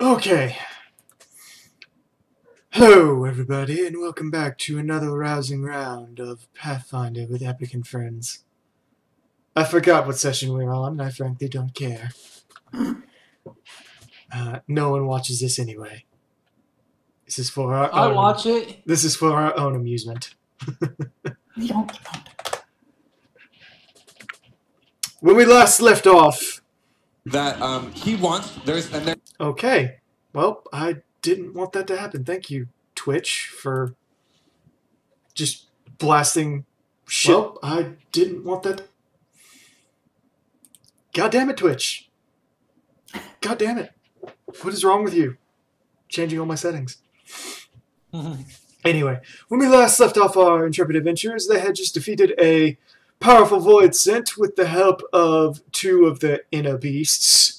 Okay. Hello, everybody, and welcome back to another rousing round of Pathfinder with Epic and Friends. I forgot what session we're on, and I frankly don't care. No one watches this anyway. This is for our I own. watch it. This is for our own amusement. We don't. When we last left off, that he wants. Okay. Well, I didn't want that to happen. Thank you, Twitch, for just blasting shit. Well, I didn't want that. God damn it, Twitch. God damn it. What is wrong with you? Changing all my settings. Anyway, when we last left off our intrepid adventurers, they had just defeated a powerful void sent with the help of two of the inner beasts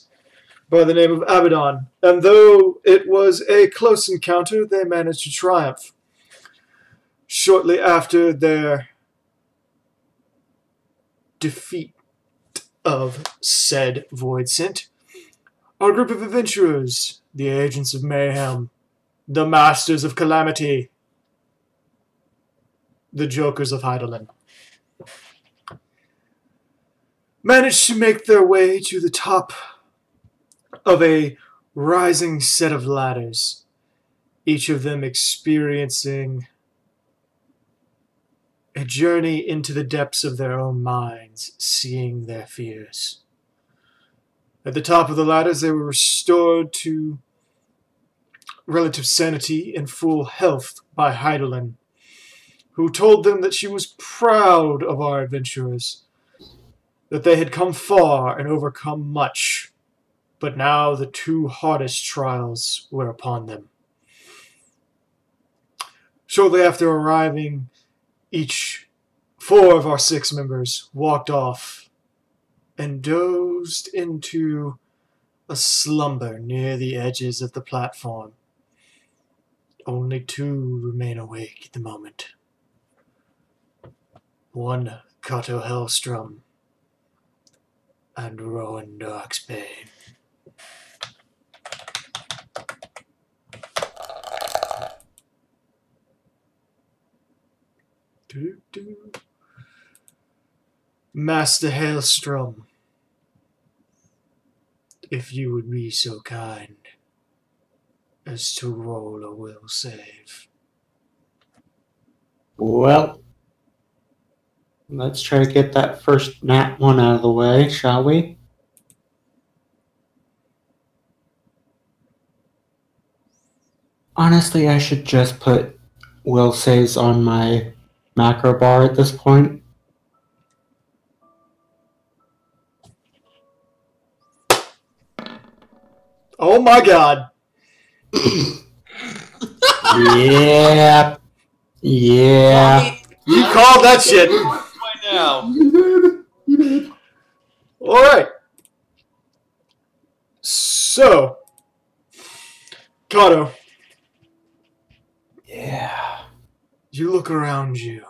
by the name of Abaddon. And though it was a close encounter, they managed to triumph. Shortly after their defeat of said void sent, our group of adventurers, the agents of mayhem, the masters of calamity, the jokers of Heidelin, managed to make their way to the top of a rising set of ladders, each of them experiencing a journey into the depths of their own minds, seeing their fears. At the top of the ladders, they were restored to relative sanity and full health by Heidelin, who told them that she was proud of our adventurers, that they had come far and overcome much, but now the two hardest trials were upon them. Shortly after arriving, four of our 6 members walked off and dozed into a slumber near the edges of the platform. Only 2 remain awake at the moment. One, Kato Hellstrom, and Rowan Darksbane. Master Hailstrom, if you would be so kind as to roll a will save. Well, let's try to get that first nat 1 out of the way, shall we? Honestly, I should just put will saves on my macro bar at this point. Oh my god! Yeah. Yeah. You called that shit! Now. Alright. So, Kato. Yeah. You look around you.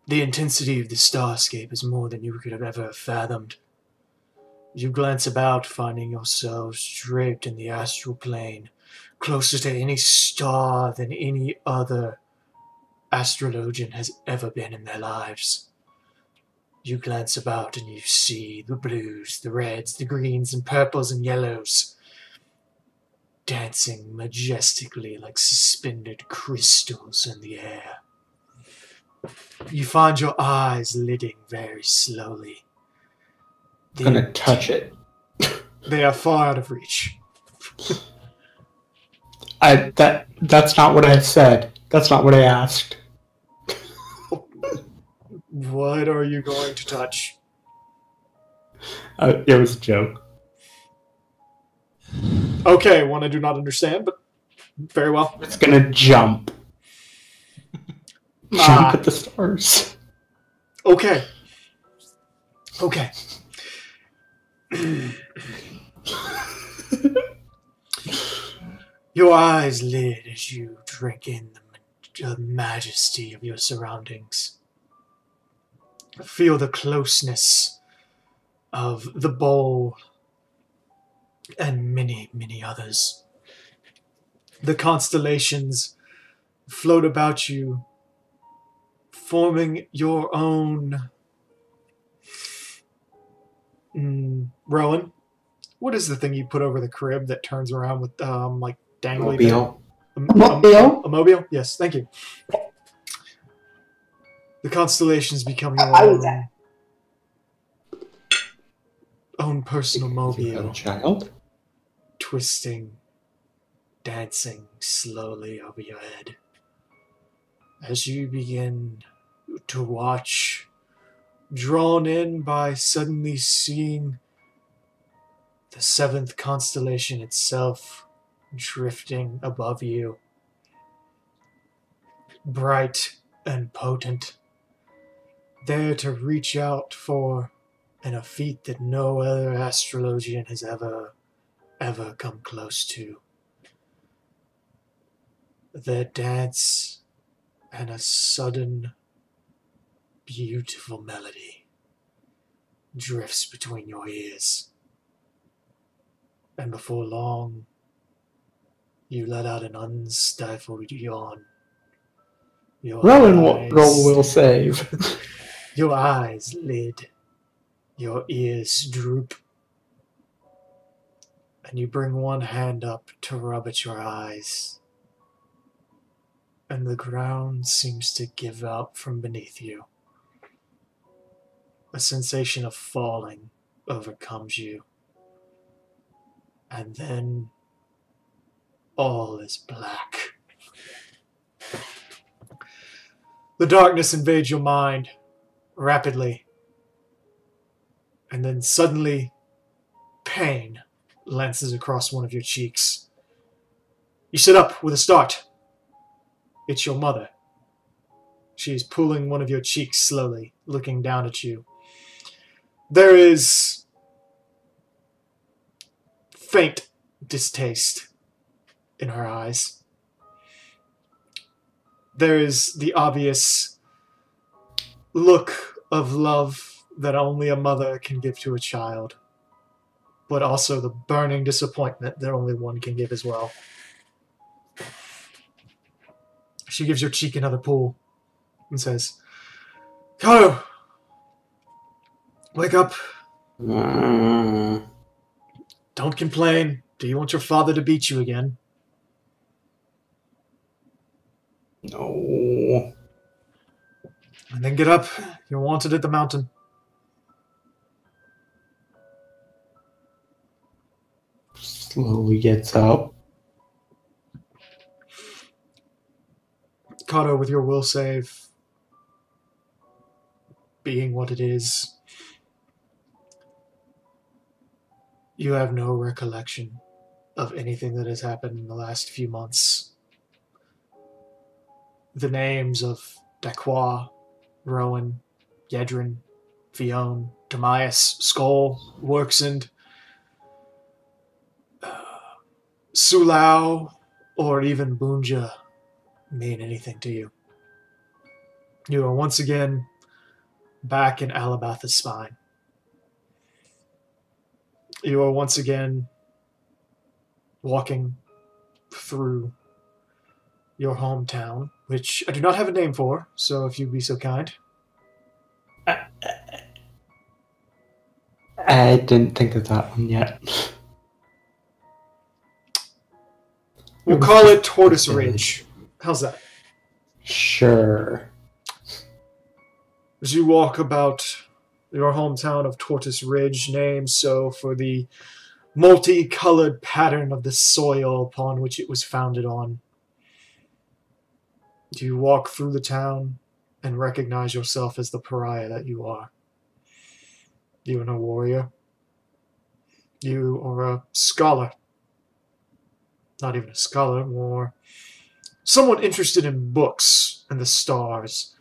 The intensity of the starscape is more than you could have ever fathomed. You glance about, finding yourselves draped in the astral plane, closer to any star than any other astrologian has ever been in their lives. You glance about and you see the blues, the reds, the greens, and purples and yellows dancing majestically like suspended crystals in the air. You find your eyes lidding very slowly. I'm gonna touch it. They are far out of reach. That's not what I said. That's not what I asked. What are you going to touch? It was a joke. Okay, one I do not understand, but very well. It's gonna jump. Jump at the stars. Okay. Okay. Your eyes lit as you drink in the majesty of your surroundings. Feel the closeness of the bowl and many, many others. The constellations float about you, forming your own. Rowan, what is the thing you put over the crib that turns around with like dangly thing? Mobile. Mobile? A mobile? Yes, thank you. The constellations become your I was at. own personal You had a mobile, child? twisting, dancing slowly over your head. As you begin to watch, drawn in by suddenly seeing the seventh constellation itself drifting above you, bright and potent, there to reach out for in a feat that no other astrologian has ever come close to. Their dance and a sudden, beautiful melody drifts between your ears. And before long, you let out an unstifled yawn. Rowan will save. Your eyes lid, your ears droop, and you bring one hand up to rub at your eyes, and the ground seems to give out from beneath you. A sensation of falling overcomes you, and then all is black. The darkness invades your mind rapidly, and then suddenly pain lances across one of your cheeks. You sit up with a start. It's your mother. She is pulling one of your cheeks slowly, looking down at you. There is faint distaste in her eyes. There is the obvious look of love that only a mother can give to a child, but also the burning disappointment that only one can give as well. She gives your cheek another pull and says, "Karo, wake up. Don't complain. Do you want your father to beat you again?" No. "And then get up. You're wanted at the mountain." Slowly gets up. Kato, with your will save being what it is, you have no recollection of anything that has happened in the last few months. The names of Dacqua, Rowan, Yedrin, Fione, Timaeus, Skoll, Worksend, Sulau, or even Bunja mean anything to you. You are once again back in Alabatha's spine. You are once again walking through your hometown, which I do not have a name for, so if you'd be so kind. I didn't think of that one yet. We'll call it Tortoise Ridge. How's that? Sure. As you walk about your hometown of Tortoise Ridge, named so for the multicolored pattern of the soil upon which it was founded on, you walk through the town and recognize yourself as the pariah that you are. You are no warrior. You are a scholar. Not even a scholar, more someone interested in books and the stars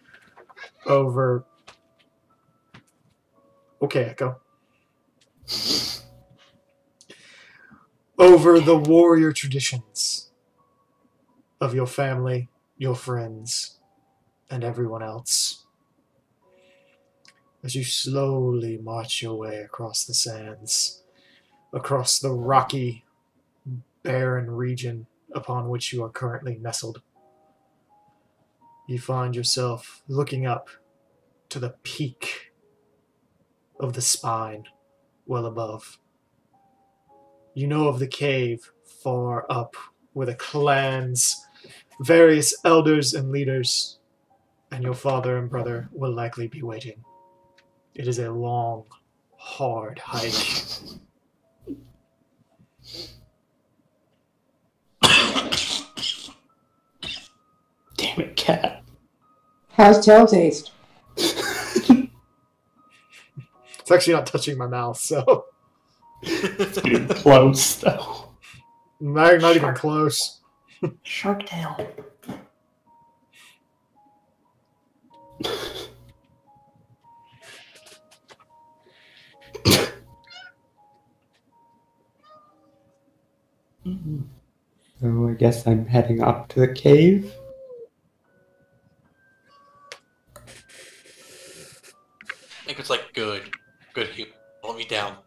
over... Okay, Echo. Over the warrior traditions of your family, your friends, and everyone else. As you slowly march your way across the sands, across the rocky, barren region upon which you are currently nestled. You find yourself looking up to the peak of the spine well above. You know of the cave far up where the clan's various elders and leaders and your father and brother will likely be waiting. It is a long, hard hike. Damn it, cat. How's tail taste? It's actually not touching my mouth, so It's getting close, though. not even close. Shark tail. So I guess I'm heading up to the cave. I think it's like good. Hold me down.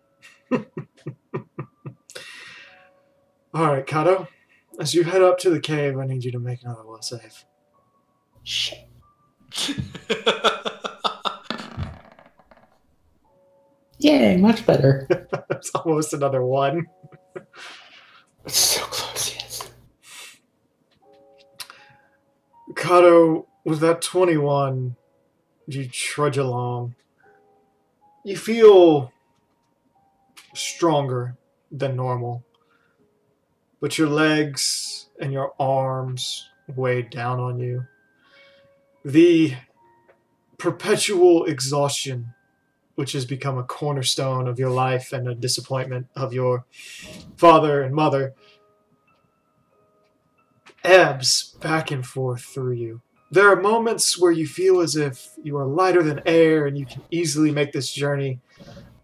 Alright, Kato. As you head up to the cave, I need you to make another will save. Shit. Yay, much better. It's almost another one. It's so close, yes. Kato, with that 21, you trudge along. You feel stronger than normal, but your legs and your arms weigh down on you. The perpetual exhaustion, which has become a cornerstone of your life and a disappointment of your father and mother, ebbs back and forth through you. There are moments where you feel as if you are lighter than air and you can easily make this journey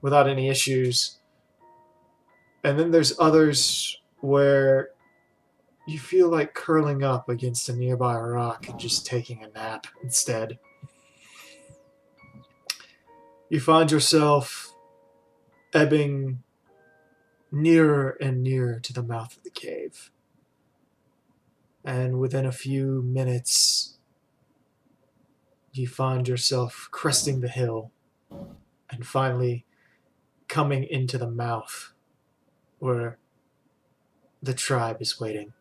without any issues. And then there's others where you feel like curling up against a nearby rock and just taking a nap instead. You find yourself ebbing nearer and nearer to the mouth of the cave. And within a few minutes, you find yourself cresting the hill and finally coming into the mouth where the tribe is waiting.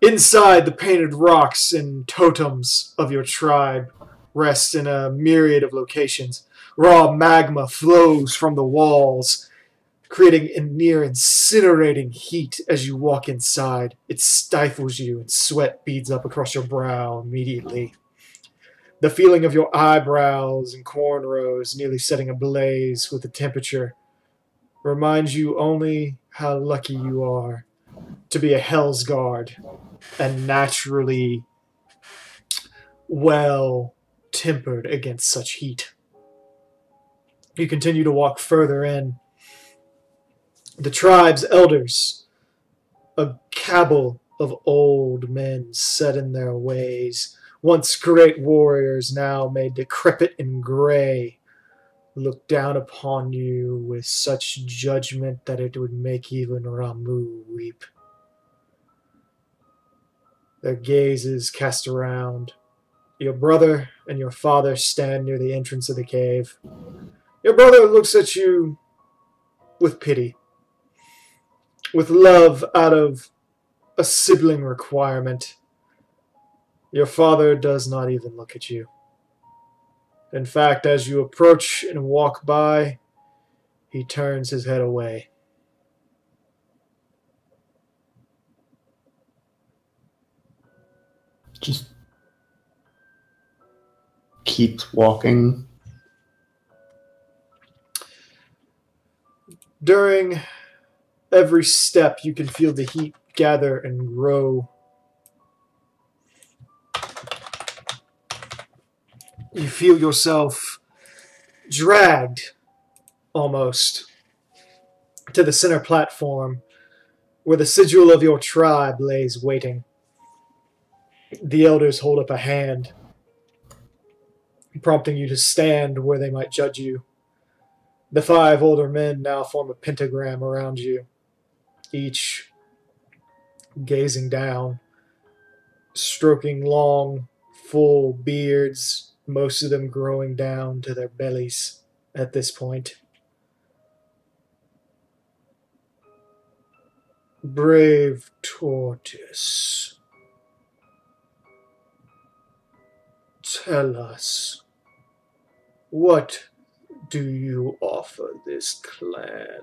Inside, the painted rocks and totems of your tribe rest in a myriad of locations. Raw magma flows from the walls, creating a near incinerating heat as you walk inside. It stifles you and sweat beads up across your brow immediately. The feeling of your eyebrows and cornrows nearly setting ablaze with the temperature reminds you only how lucky you are to be a Hell's Guard and naturally well tempered against such heat. You continue to walk further in. The tribe's elders, a cabal of old men set in their ways, once great warriors, now made decrepit and gray, look down upon you with such judgment that it would make even Ramu weep. Their gazes cast around. Your brother and your father stand near the entrance of the cave. Your brother looks at you with pity, with love out of a sibling requirement. Your father does not even look at you. In fact, as you approach and walk by, he turns his head away. Just keeps walking. During every step, you can feel the heat gather and grow. You feel yourself dragged, almost, to the center platform where the sigil of your tribe lays waiting. The elders hold up a hand, prompting you to stand where they might judge you. The 5 older men now form a pentagram around you, each gazing down, stroking long, full beards, most of them growing down to their bellies at this point. Brave tortoise, tell us, what do you offer this clan?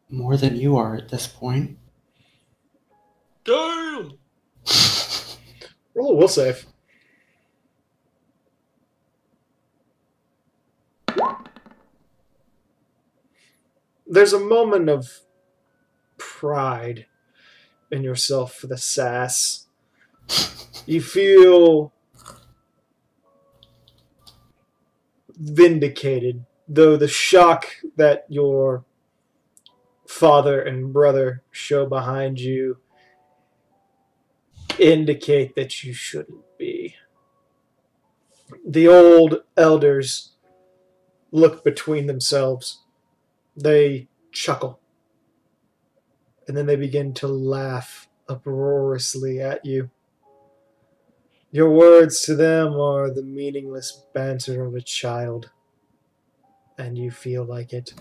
More than you are at this point. Damn! Roll a will save. There's a moment of pride in yourself for the sass. You feel vindicated, though the shock that your father and brother show behind you indicate that you shouldn't be. The old elders look between themselves. They chuckle. And then they begin to laugh uproariously at you. Your words to them are the meaningless banter of a child. And you feel like it.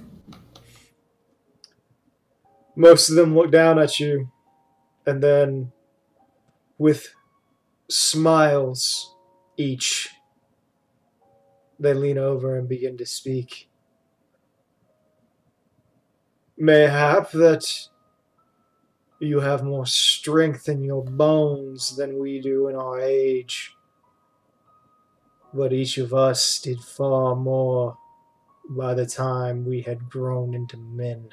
Most of them look down at you, and then, with smiles each, they lean over and begin to speak. Mayhap that you have more strength in your bones than we do in our age, but each of us did far more by the time we had grown into men.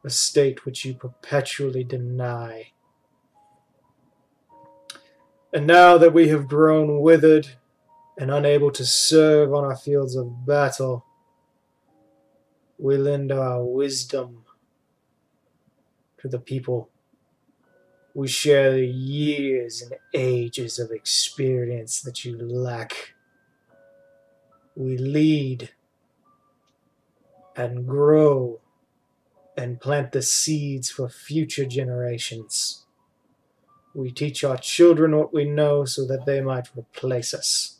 A state which you perpetually deny. And now that we have grown withered and unable to serve on our fields of battle, we lend our wisdom to the people. We share the years and ages of experience that you lack. We lead and grow and plant the seeds for future generations. We teach our children what we know so that they might replace us.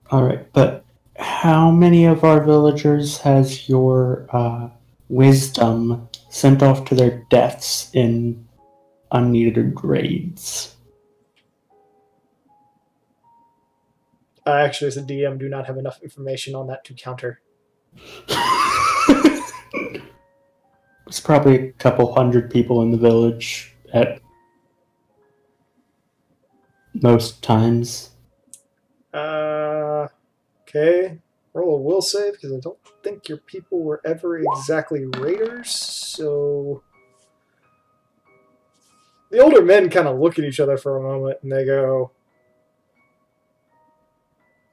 Alright, but how many of our villagers has your wisdom sent off to their deaths in unneeded raids? I actually, as a DM, do not have enough information on that to counter. It's probably a couple hundred people in the village at most times. Okay. Roll a will save, because I don't think your people were ever exactly raiders, so... The older men kind of look at each other for a moment, and they go,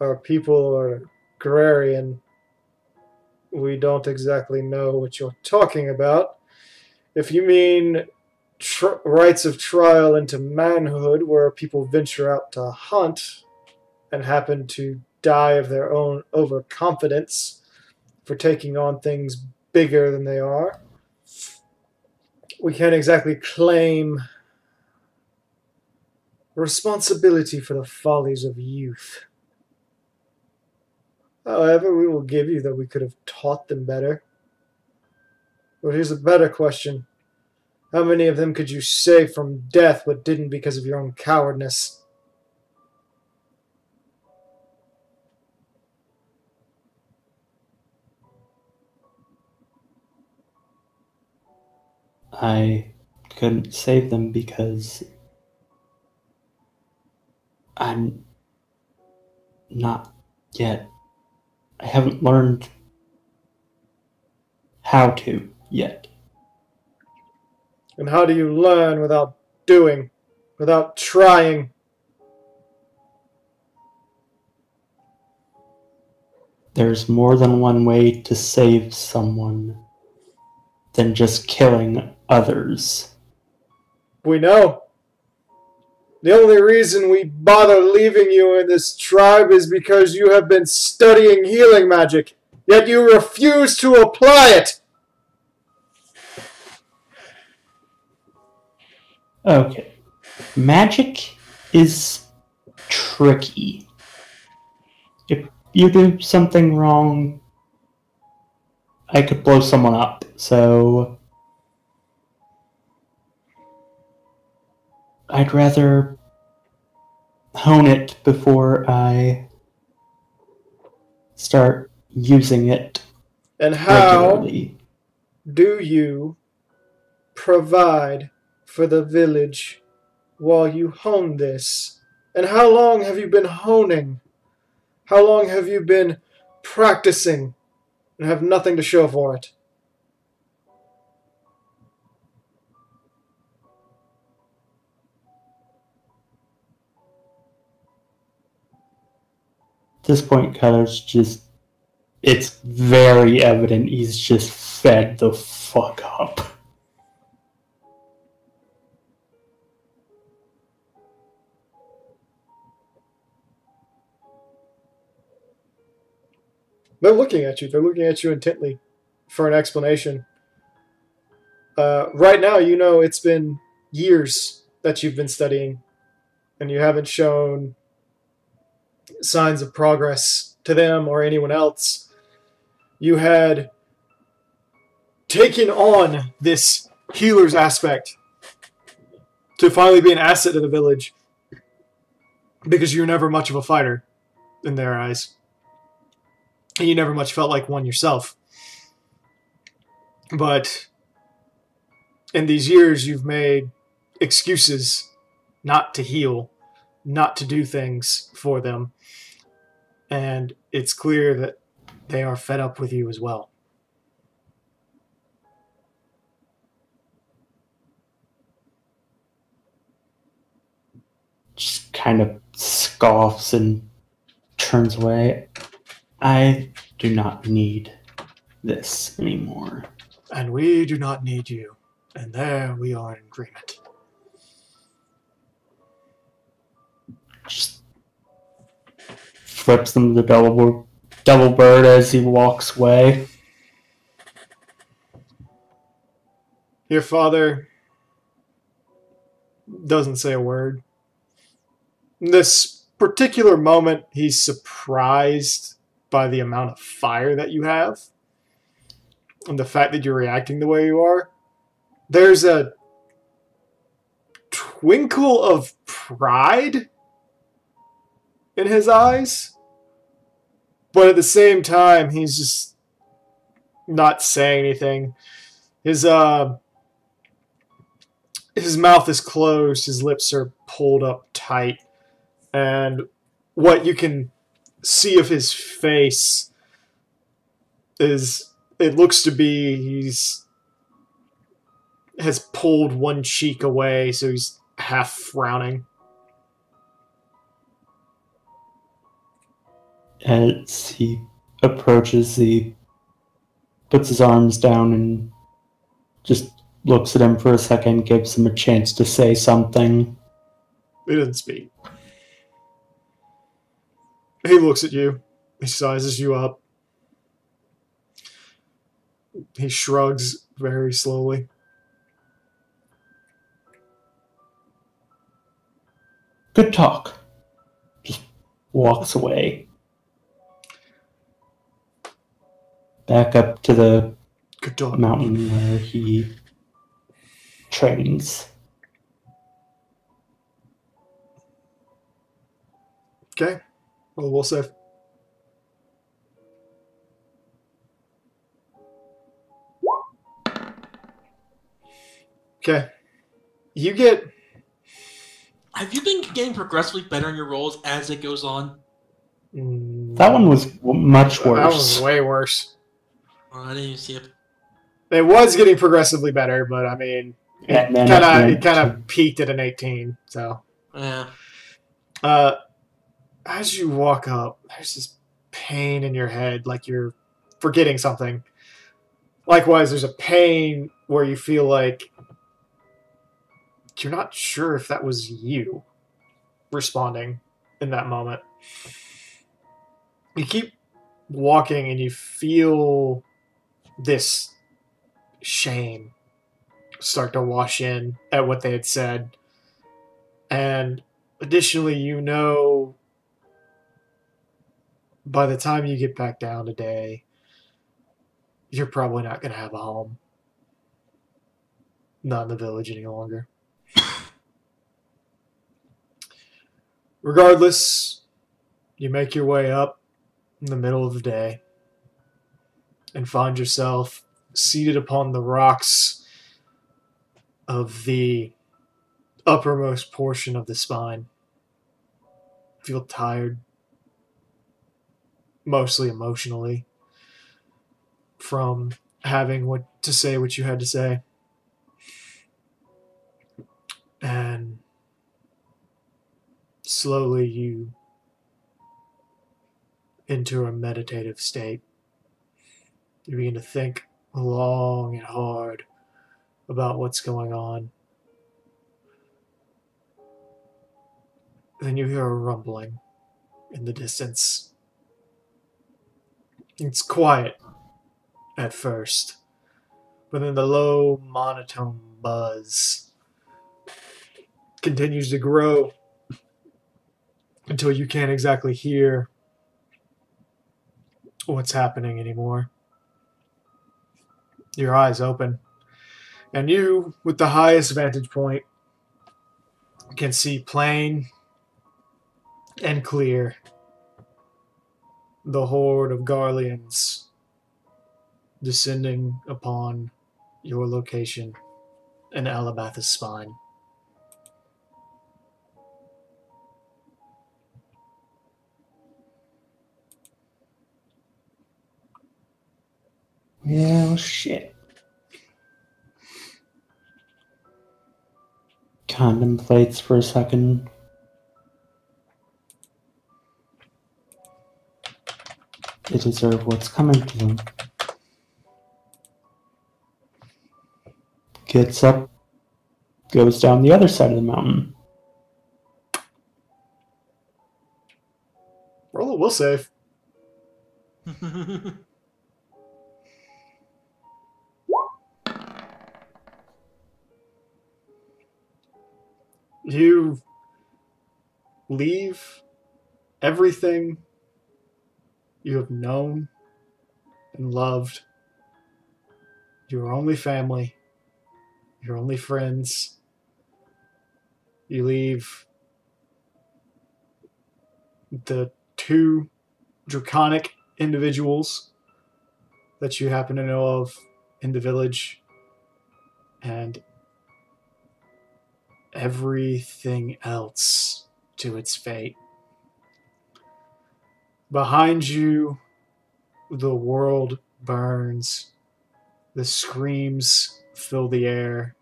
our people are agrarian. We don't exactly know what you're talking about. If you mean rights of trial into manhood, where people venture out to hunt and happen to die of their own overconfidence for taking on things bigger than they are, we can't exactly claim responsibility for the follies of youth. However, we will give you that we could have taught them better. But here's a better question. How many of them could you save from death but didn't because of your own cowardness? I couldn't save them because I'm not yet. I haven't learned how to yet. And how do you learn without doing, without trying? there's more than one way to save someone than just killing others. We know. The only reason we bother leaving you in this tribe is because you have been studying healing magic, yet you refuse to apply it. Okay. Magic is tricky. If you do something wrong, I could blow someone up, so I'd rather hone it before I start using it And how regularly. do you provide for the village while you hone this? And how long have you been honing? How long have you been practicing and have nothing to show for it? At this point, it's very evident he's just fed the fuck up. They're looking at you. They're looking at you intently for an explanation. Right now, you know it's been years that you've been studying, and you haven't shown signs of progress to them or anyone else. You had taken on this healer's aspect to finally be an asset to the village because you're never much of a fighter in their eyes. And you never much felt like one yourself. But in these years, you've made excuses not to heal, not to do things for them. And it's clear that they are fed up with you as well. Just kind of scoffs and turns away. I do not need this anymore. And we do not need you. And there we are in agreement. Just flips them the double bird as he walks away. Your father doesn't say a word. In this particular moment, he's surprised by the amount of fire that you have and the fact that you're reacting the way you are. There's a twinkle of pride in his eyes, but at the same time, he's just not saying anything. His mouth is closed, his lips are pulled up tight, and what you can see of his face is, it looks to be has pulled one cheek away, so he's half frowning. As he approaches, he puts his arms down and just looks at him for a second, gives him a chance to say something. He doesn't speak. He looks at you. He sizes you up. He shrugs very slowly. Good talk. Just walks away. Back up to the Good dog. mountain where he trains. Okay. Well, we'll save. Okay. You get... Have you been getting progressively better in your roles as it goes on? That one was much worse. That was way worse. I didn't even see it. It was getting progressively better, but I mean, And then it kind of peaked at an 18. So, Yeah. as you walk up, there's this pain in your head, like you're forgetting something. Likewise, there's a pain where you feel like you're not sure if that was you responding in that moment. You keep walking and you feel this shame start to wash in at what they had said. And additionally, you know, by the time you get back down today, you're probably not going to have a home. Not in the village any longer. Regardless, you make your way up in the middle of the day and find yourself seated upon the rocks of the uppermost portion of the spine. Feel tired, mostly emotionally, from having what you had to say. And slowly you enter a meditative state. You begin to think long and hard about what's going on. Then you hear a rumbling in the distance. It's quiet at first, but then the low, monotone buzz continues to grow until you can't exactly hear what's happening anymore. Your eyes open, and you, with the highest vantage point, can see plain and clear the horde of Garleans descending upon your location in Alabath's spine. Well, shit. Contemplates for a second. They deserve what's coming to them. Gets up, goes down the other side of the mountain. Roll a will save. You leave everything you have known and loved, your only family, your only friends. You leave the two draconic individuals that you happen to know of in the village, and everything else to its fate. Behind you, the world burns. The screams fill the air.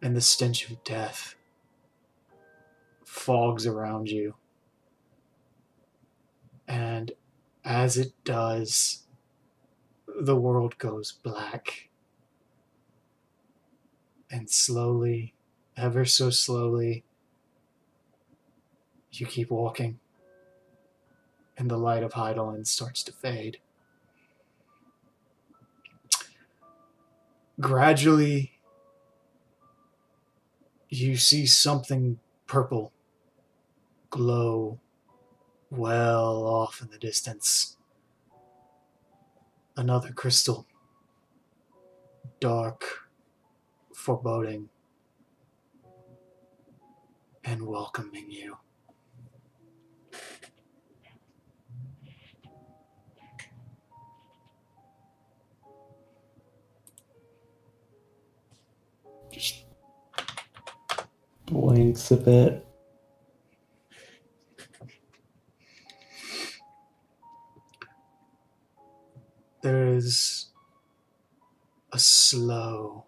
And the stench of death fogs around you. And as it does, the world goes black. And slowly, ever so slowly, you keep walking. And the light of Heidelin starts to fade. Gradually, you see something purple glow well off in the distance. Another crystal. Dark, foreboding, and welcoming you. Just blinks a bit. There is a slow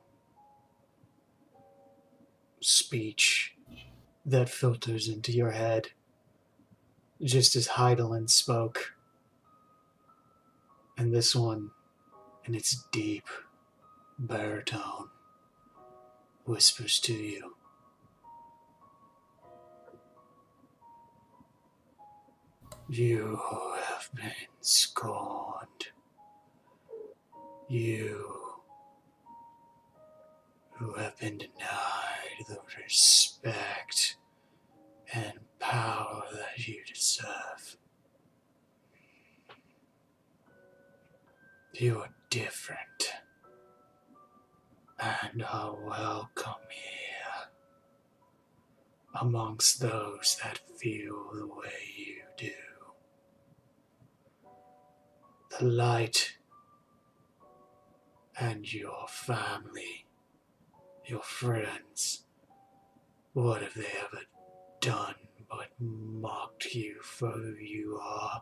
speech that filters into your head. just as Heidelin spoke. And this one, in its deep baritone, whispers to you. You have been scorned. You who have been denied the respect and power that you deserve. You are different and are welcome here amongst those that feel the way you do. The light and your family, your friends, what have they ever done but mocked you for who you are,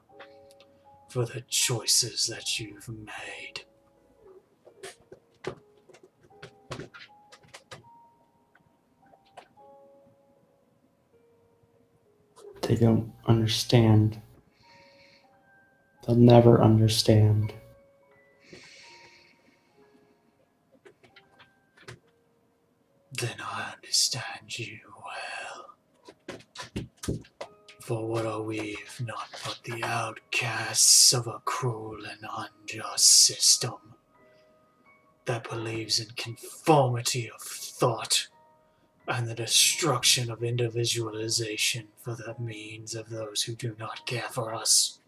for the choices that you've made? They don't understand. They'll never understand. Then I understand you well. For what are we if not but the outcasts of a cruel and unjust system that believes in conformity of thought and the destruction of individualization for the means of those who do not care for us?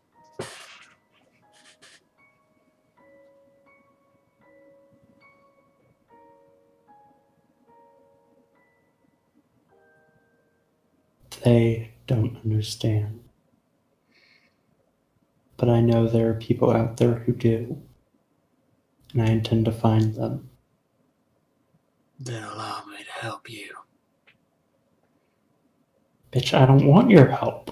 They don't understand. But I know there are people out there who do. And I intend to find them. Then allow me to help you. Bitch, I don't want your help.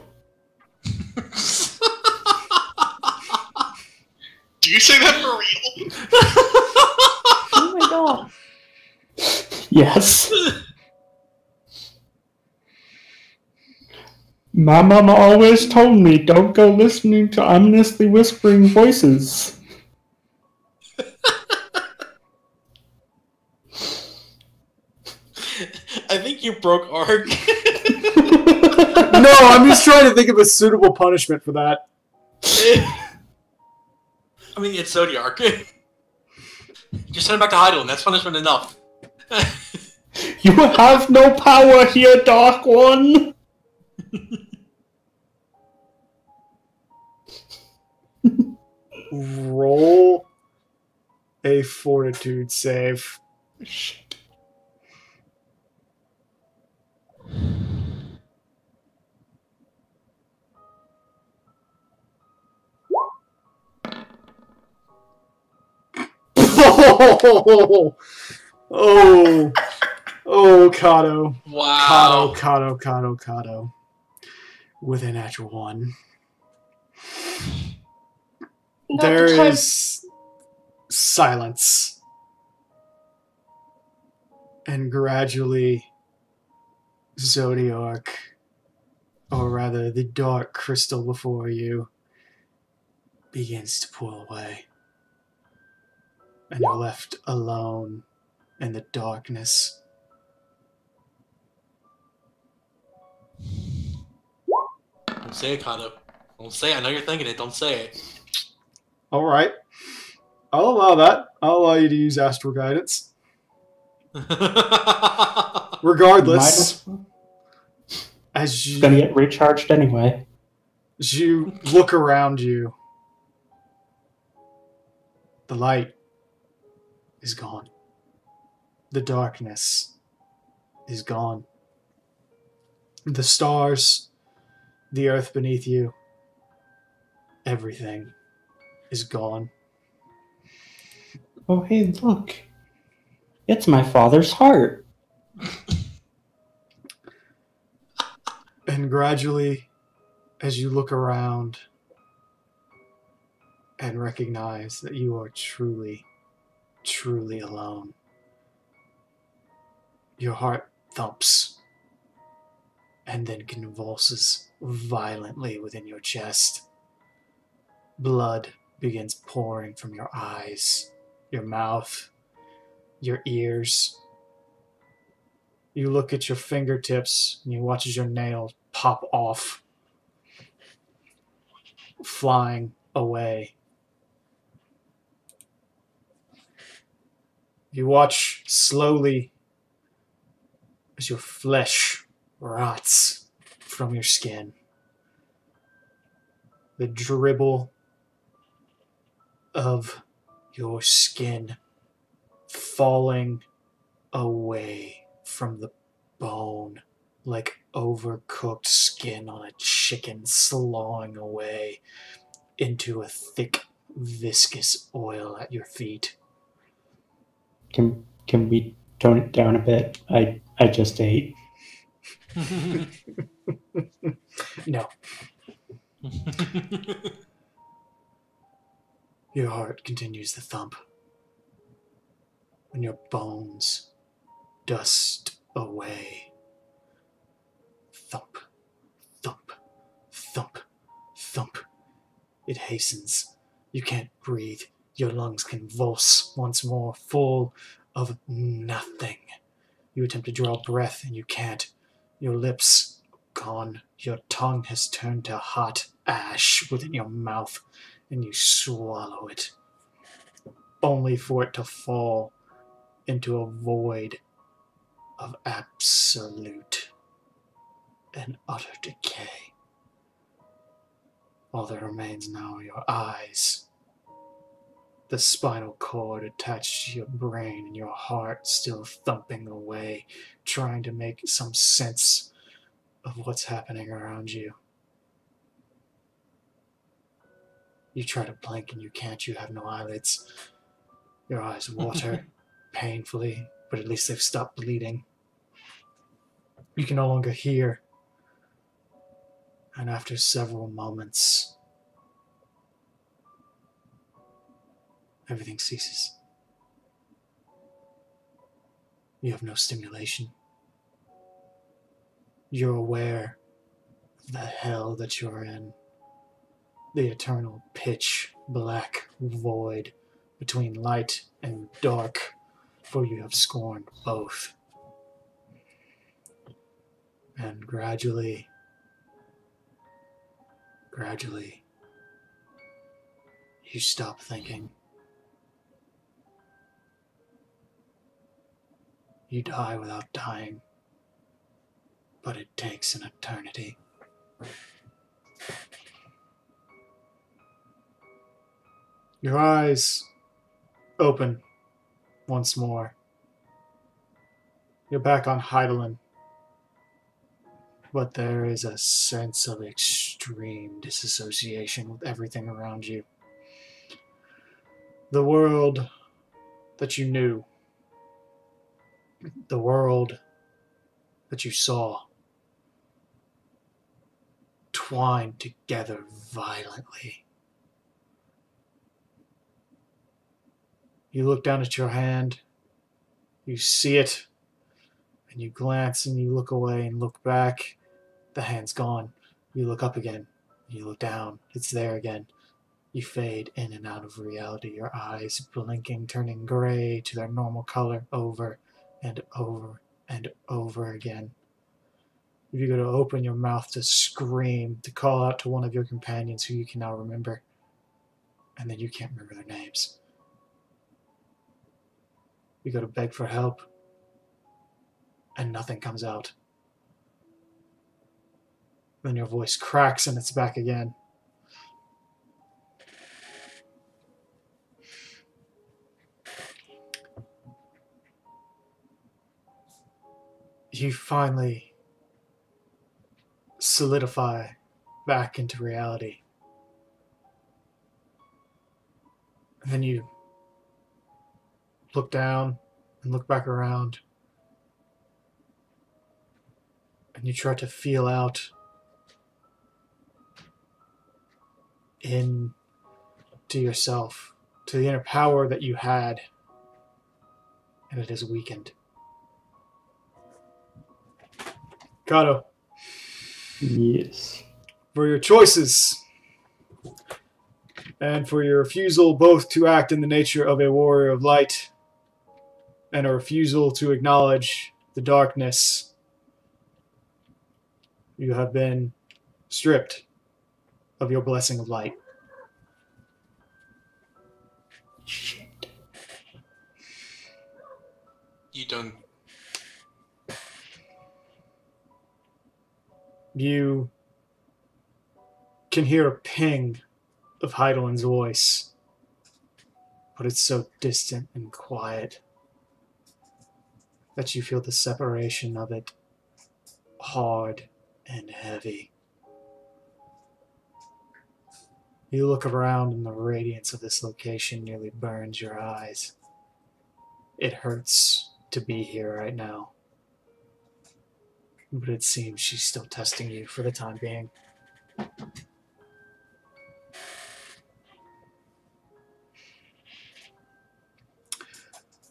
Do you say that for real? Oh my god. Yes. My mama always told me, don't go listening to ominously whispering voices. I think you broke Ark. No, I'm just trying to think of a suitable punishment for that. I mean, it's Zodiark. Just send him back to Heidelin. That's punishment enough. You have no power here, Dark One! Roll a fortitude save. Shit. Kato. Wow. Kato. With a natural one. Not There the time. is silence. And gradually, Zodiark, or rather the dark crystal before you, begins to pull away. And you're left alone in the darkness. Don't say it, Kato. Don't say it. I know you're thinking it. Don't say it. Alright. I'll allow that. I'll allow you to use astral guidance. Regardless, as It's gonna get recharged anyway. you look around you, the light is gone. The darkness is gone. The stars, the earth beneath you, everything is gone. Oh, hey, look. It's my father's heart. And gradually, as you look around and recognize that you are truly, truly alone, your heart thumps and then convulses violently within your chest. Blood begins pouring from your eyes, your mouth, your ears. You look at your fingertips and you watch as your nails pop off, flying away. You watch slowly as your flesh rots from your skin. The dribble of your skin falling away from the bone like overcooked skin on a chicken, sloughing away into a thick, viscous oil at your feet. Can we tone it down a bit? I just ate. No. Your heart continues to thump, and your bones dust away. Thump, thump, thump, thump. It hastens. You can't breathe. Your lungs convulse once more, full of nothing. You attempt to draw breath, and you can't. Your lips gone. Your tongue has turned to hot ash within your mouth, and you swallow it, only for it to fall into a void of absolute and utter decay. All that remains now are your eyes, the spinal cord attached to your brain, and your heart still thumping away, trying to make some sense of what's happening around you. You try to blink and you can't. You have no eyelids. Your eyes water painfully, but at least they've stopped bleeding. You can no longer hear. And after several moments, everything ceases. You have no stimulation. You're aware of the hell that you're in. The eternal pitch black void between light and dark, for you have scorned both. And gradually, you stop thinking. You die without dying, but it takes an eternity. Your eyes open once more. You're back on Heidelin, but there is a sense of extreme disassociation with everything around you. The world that you knew, the world that you saw, twined together violently. You look down at your hand, you see it, and you glance and you look away and look back. The hand's gone. You look up again, you look down, it's there again. You fade in and out of reality, your eyes blinking, turning gray to their normal color over and over and over again. If you go to open your mouth to scream, to call out to one of your companions who you can now remember, and then you can't remember their names. You go to beg for help, and nothing comes out. Then your voice cracks and it's back again. You finally solidify back into reality. And then you look down and look back around. And you try to feel out into yourself, to the inner power that you had, and it is weakened. Kato, Yes. For your choices and for your refusal both to act in the nature of a warrior of light and a refusal to acknowledge the darkness, you have been stripped of your blessing of light. Shit. You done. You can hear a ping of Heidelin's voice, but it's so distant and quiet that you feel the separation of it hard and heavy. You look around and the radiance of this location nearly burns your eyes. It hurts to be here right now. But it seems she's still testing you for the time being.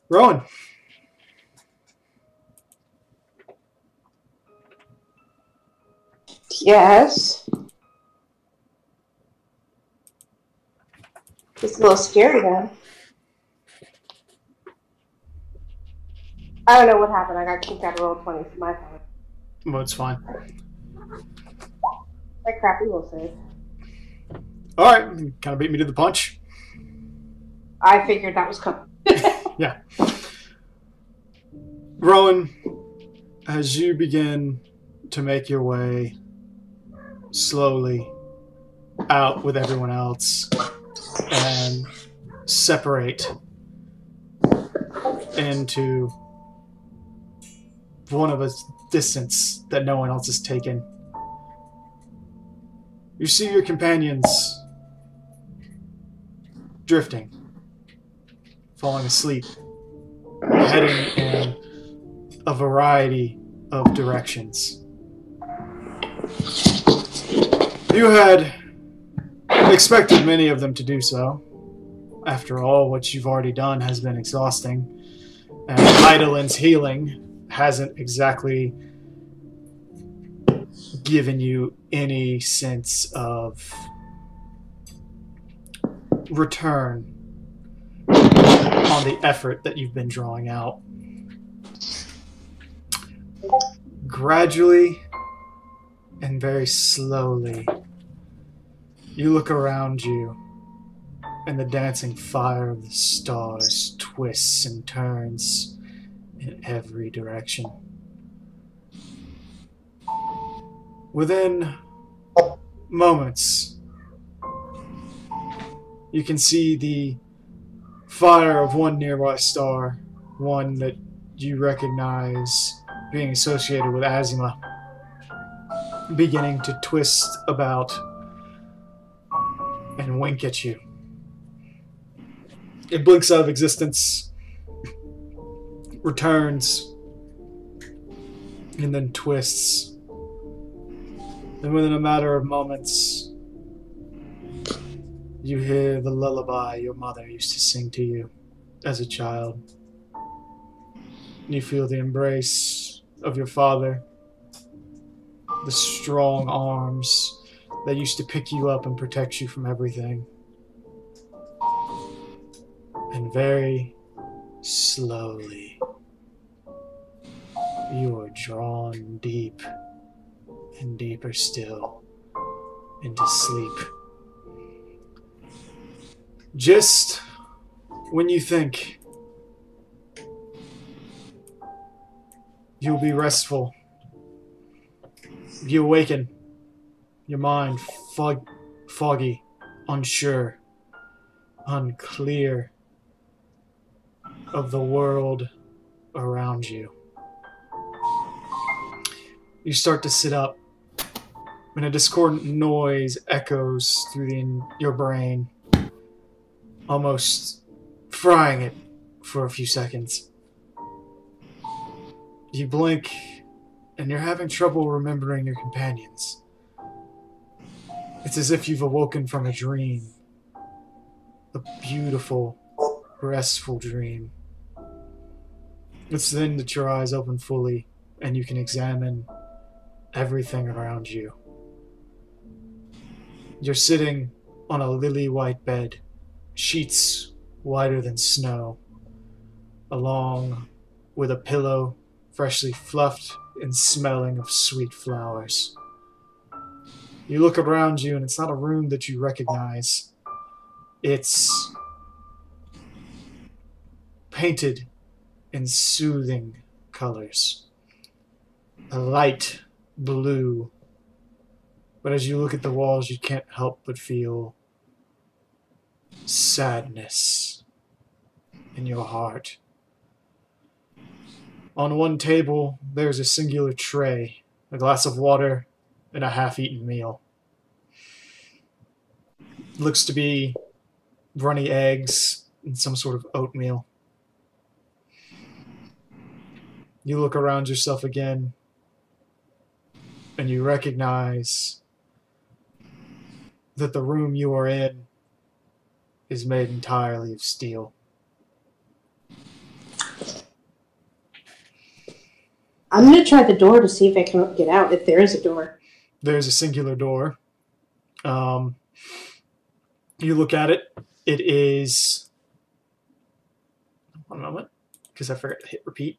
Rowan. Yes. It's a little scary then. I don't know what happened. I got kicked out of roll 20 for my part. Well, it's fine. That crappy will save. Alright, kind of beat me to the punch. I figured that was coming. Yeah. Rowan, as you begin to make your way slowly out with everyone else and separate into one of a distance that no one else has taken, you see your companions drifting, falling asleep, heading in a variety of directions. You had expected many of them to do so. After all, what you've already done has been exhausting, and Heidelin's healing hasn't exactly given you any sense of return on the effort that you've been drawing out. Gradually and very slowly, you look around you, and the dancing fire of the stars twists and turns in every direction. Within moments, you can see the fire of one nearby star, one that you recognize being associated with Azima, beginning to twist about and wink at you. It blinks out of existence, returns, and then twists. And within a matter of moments, you hear the lullaby your mother used to sing to you as a child. You feel the embrace of your father, the strong arms that used to pick you up and protect you from everything. And very slowly, you are drawn deep and deeper still into sleep. Just when you think you'll be restful, you awaken, your mind foggy, unsure, unclear of the world around you. You start to sit up, and a discordant noise echoes through your brain, almost frying it for a few seconds. You blink, and you're having trouble remembering your companions. It's as if you've awoken from a dream, a beautiful, restful dream. It's then that your eyes open fully, and you can examine everything around you. You're sitting on a lily-white bed, sheets whiter than snow, along with a pillow freshly fluffed and smelling of sweet flowers. You look around you, and it's not a room that you recognize. It's painted in soothing colors. A light blue. But as you look at the walls, you can't help but feel sadness in your heart. On one table, there's a singular tray, a glass of water, and a half-eaten meal. Looks to be runny eggs and some sort of oatmeal. You look around yourself again, and you recognize that the room you are in is made entirely of steel. I'm going to try the door to see if I can get out, if there is a door. There's a singular door. You look at it. It is... One moment, because I forgot to hit repeat.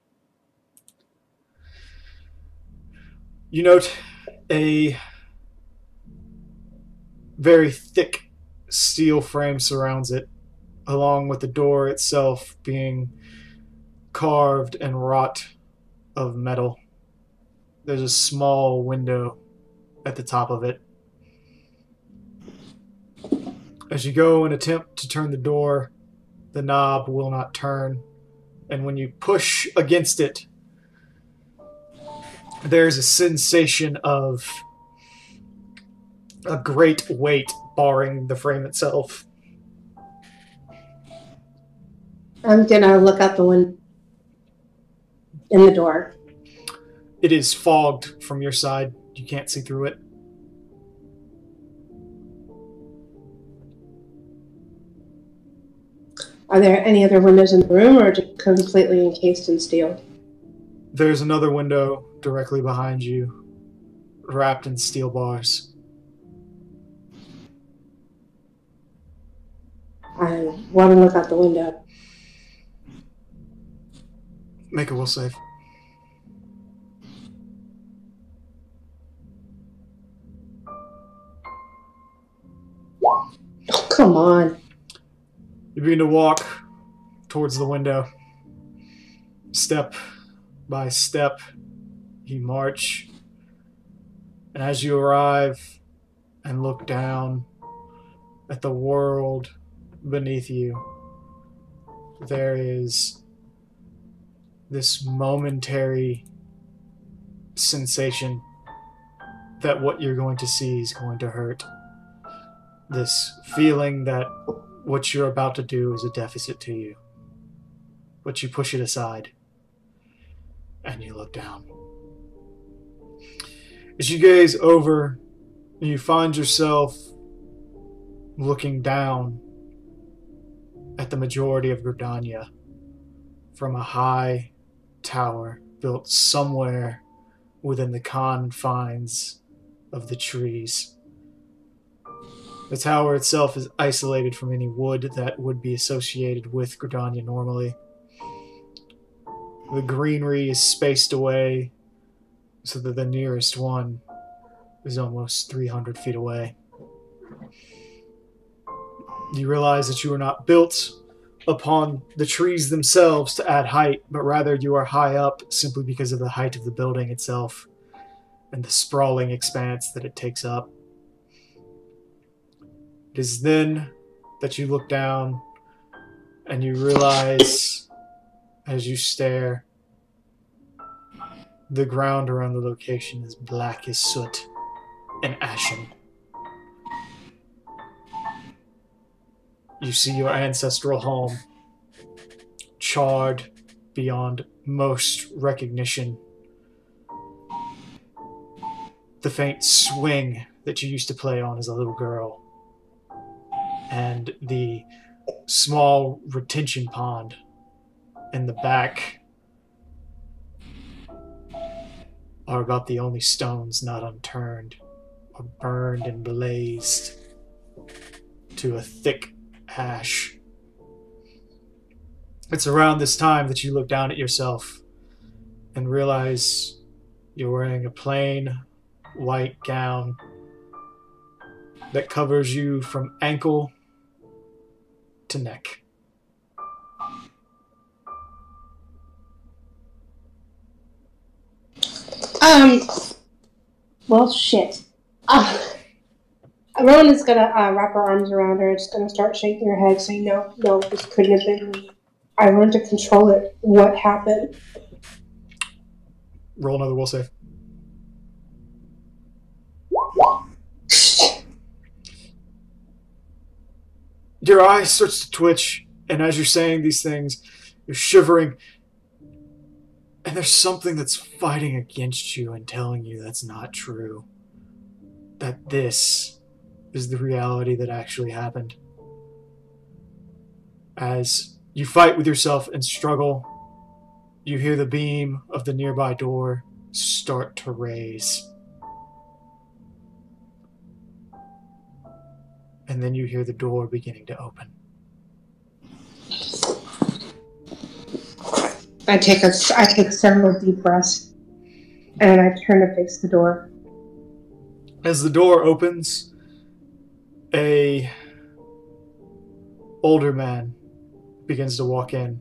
You note a very thick steel frame surrounds it, along with the door itself being carved and wrought of metal. There's a small window at the top of it. As you go and attempt to turn the door, the knob will not turn, and when you push against it, there's a sensation of a great weight barring the frame itself. I'm going to look out the window in the door. It is fogged from your side. You can't see through it. Are there any other windows in the room, or just completely encased in steel? There's another window directly behind you, wrapped in steel bars. I want to look out the window. Make a will save. Oh, come on. You begin to walk towards the window. Step by step, you march. And as you arrive and look down at the world beneath you, there is this momentary sensation that what you're going to see is going to hurt. This feeling that what you're about to do is a deficit to you. But you push it aside. And you look down. As you gaze over, you find yourself looking down at the majority of Gridania from a high tower built somewhere within the confines of the trees. The tower itself is isolated from any wood that would be associated with Gridania normally. The greenery is spaced away so that the nearest one is almost 300 feet away. You realize that you are not built upon the trees themselves to add height, but rather you are high up simply because of the height of the building itself and the sprawling expanse that it takes up. It is then that you look down and you realize, as you stare, the ground around the location is black as soot and ashen. You see your ancestral home, charred beyond most recognition. The faint swing that you used to play on as a little girl, and the small retention pond in the back are about the only stones not unturned or burned and blazed to a thick ash. It's around this time that you look down at yourself and realize you're wearing a plain white gown that covers you from ankle to neck. Well, shit. Rowan is gonna wrap her arms around her. It's gonna start shaking her head, saying, "No, no, this couldn't have been me. I learned to control it. What happened?" Roll another will save. Your eye starts to twitch, and as you're saying these things, you're shivering, and there's something that's fighting against you and telling you that's not true. That this is the reality that actually happened. As you fight with yourself and struggle, you hear the beam of the nearby door start to raise. And then you hear the door beginning to open. I take several deep breaths, and I turn to face the door. As the door opens, a older man begins to walk in.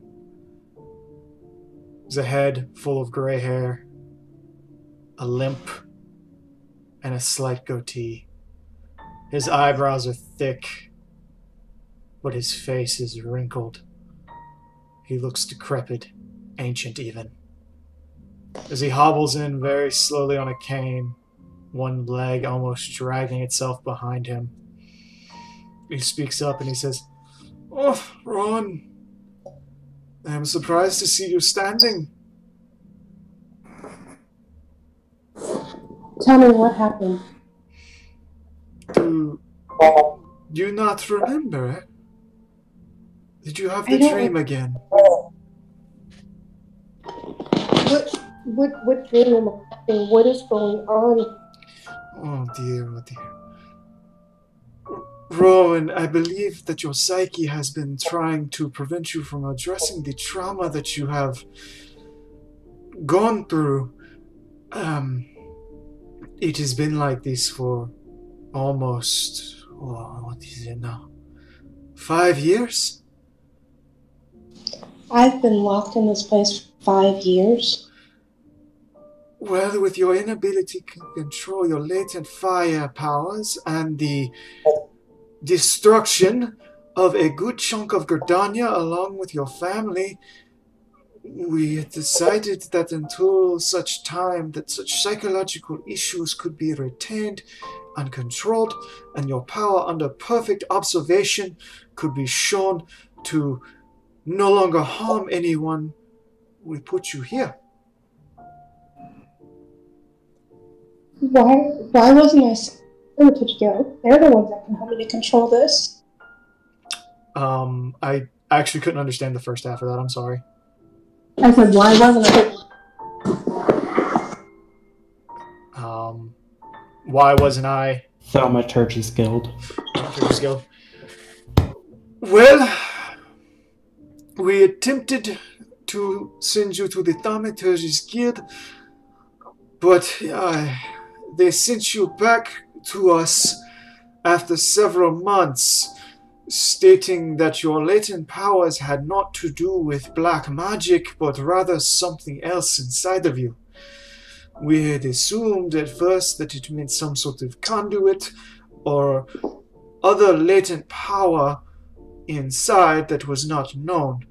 He's a head full of gray hair, a limp, and a slight goatee. His eyebrows are thick, but his face is wrinkled. He looks decrepit, ancient even. As he hobbles in very slowly on a cane, one leg almost dragging itself behind him, he speaks up and he says, "Oh, Ron, I'm surprised to see you standing." Tell me what happened. Do you not remember? Did you have the dream again? What dream am I having? What is going on? Oh dear, oh dear. Rowan, I believe that your psyche has been trying to prevent you from addressing the trauma that you have gone through. It has been like this for almost, what is it now? 5 years? I've been locked in this place for 5 years. Well, with your inability to control your latent fire powers and the destruction of a good chunk of Gordania along with your family, we decided that until such time that such psychological issues could be retained and controlled, and your power under perfect observation could be shown to no longer harm anyone, we put you here. Why wasn't I sent to jail? They're the ones that can help me to control this. I actually couldn't understand the first half of that. I'm sorry. I said, why wasn't I? Why wasn't I? Thaumaturgist Guild. Thaumaturgist Guild. Well, we attempted to send you to the Thaumaturgist Guild, but they sent you back to us after several months, stating that your latent powers had not to do with black magic, but rather something else inside of you. We had assumed at first that it meant some sort of conduit or other latent power inside that was not known.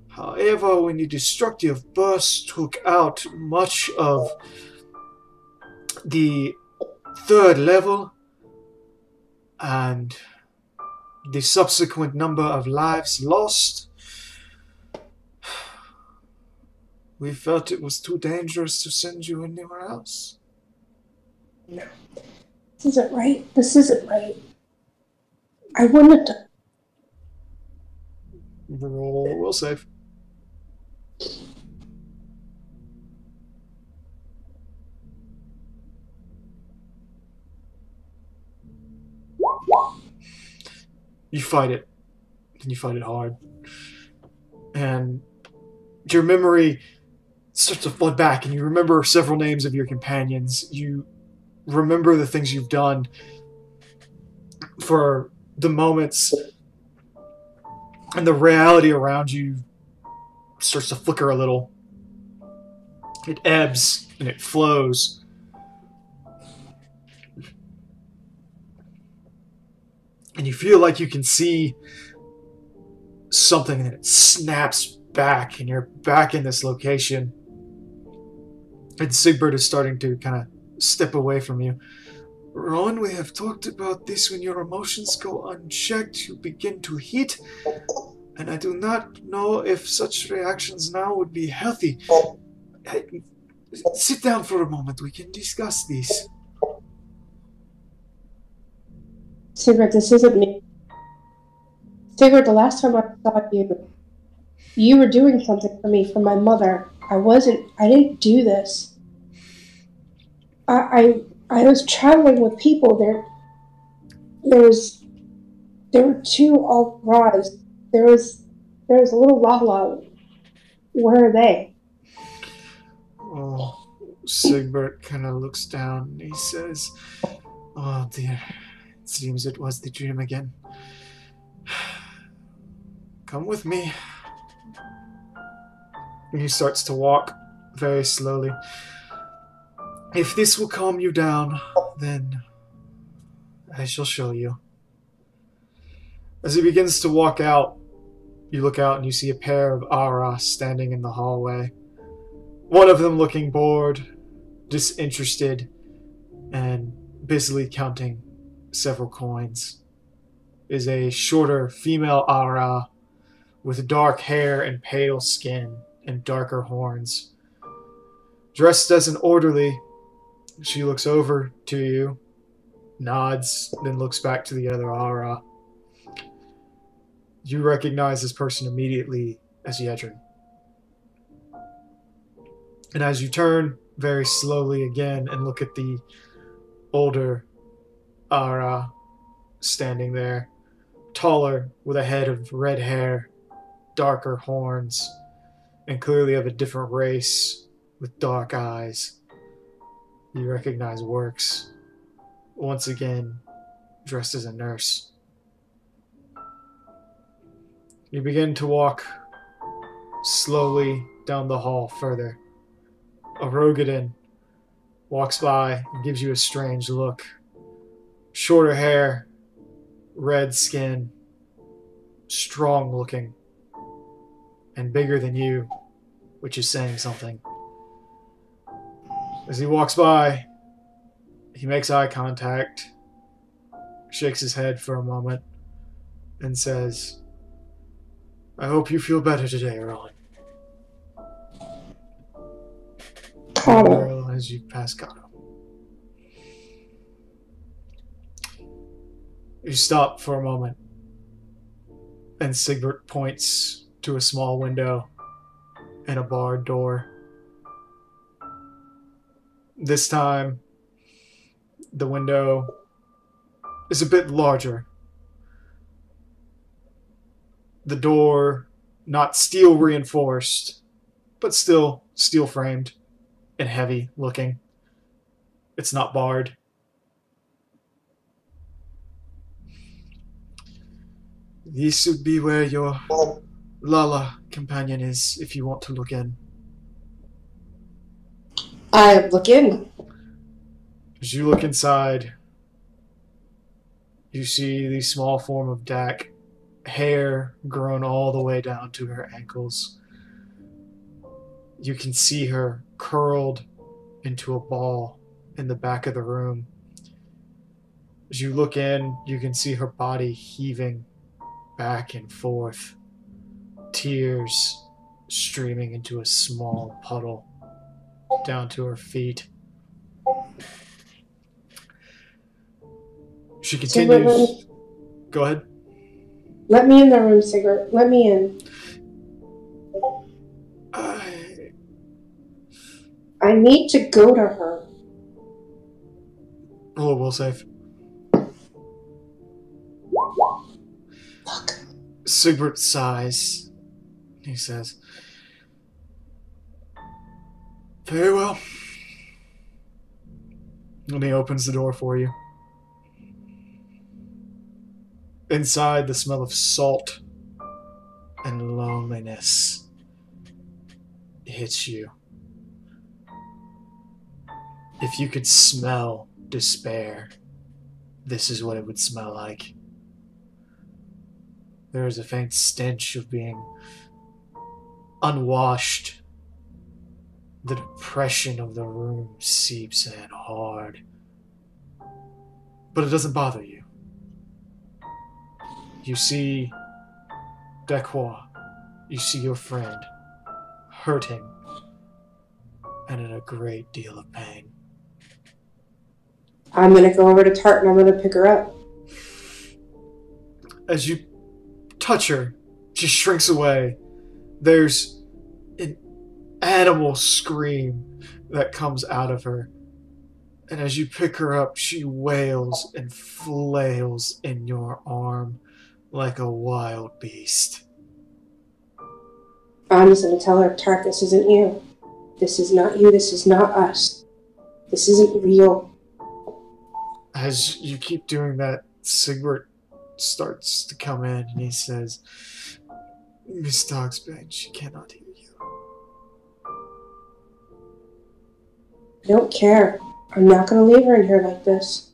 However, when the destructive burst took out much of the third level and the subsequent number of lives lost, we felt it was too dangerous to send you anywhere else. No. This isn't right. This isn't right. I wouldn't have done. Roll will save. You fight it, and you fight it hard. And your memory starts to flood back, and you remember several names of your companions. You remember the things you've done for the moments, and the reality around you starts to flicker a little. It ebbs and it flows. And you feel like you can see something, and it snaps back, and you're back in this location. And Sigbert is starting to kind of step away from you. Ron, we have talked about this. When your emotions go unchecked, you begin to heat. And I do not know if such reactions now would be healthy. Sit down for a moment. We can discuss these. Sigurd, this isn't me. Sigurd, the last time I saw you, you were doing something for me, for my mother. I didn't do this. I was traveling with people. There were two All-Rise. There was a little Lala. Where are they? Oh, Sigbert kind of looks down and he says, "Oh dear, it seems it was the dream again. Come with me." And he starts to walk very slowly. "If this will calm you down, then I shall show you." As he begins to walk out, you look out and you see a pair of Aras standing in the hallway. One of them looking bored, disinterested, and busily counting several coins is a shorter female Ara with dark hair and pale skin and darker horns. Dressed as an orderly, she looks over to you, nods, then looks back to the other Ara. You recognize this person immediately as Yedrin. And as you turn very slowly again and look at the older Ara standing there, taller, with a head of red hair, darker horns, and clearly of a different race, with dark eyes, you recognize Works, once again dressed as a nurse. You begin to walk slowly down the hall further. A Rogadin walks by and gives you a strange look. Shorter hair, red skin, strong looking, and bigger than you, which is saying something. As he walks by, he makes eye contact, shakes his head for a moment, and says, "I hope you feel better today, Ron." Kato. As you pass Kato. You stop for a moment, and Sigbert points to a small window and a barred door. This time, the window is a bit larger. The door, not steel reinforced, but still steel framed and heavy looking. It's not barred. This would be where your Lala companion is, if you want to look in. I look in. As you look inside, you see the small form of Dak, hair grown all the way down to her ankles. You can see her curled into a ball in the back of the room. As you look in, you can see her body heaving back and forth, tears streaming into a small puddle down to her feet. She continues. Go ahead. Let me in the room, Sigurd. Let me in. I need to go to her. Roll a will save. Fuck. Sigbert sighs. He says, "Very well." And he opens the door for you. Inside, the smell of salt and loneliness hits you. If you could smell despair, this is what it would smell like. There is a faint stench of being unwashed. The depression of the room seeps in hard. But it doesn't bother you. You see Dequois. You see your friend hurting and in a great deal of pain. I'm gonna go over to Tart and I'm gonna pick her up. As you touch her, she shrinks away. There's an animal scream that comes out of her. And as you pick her up, she wails and flails in your arm like a wild beast. I'm just gonna tell her, Tart, this isn't you. This is not you. This is not us. This isn't real. As you keep doing that, Sigbert starts to come in and he says, "Miss Dogsbane, she cannot hear you." I don't care. I'm not gonna leave her in here like this.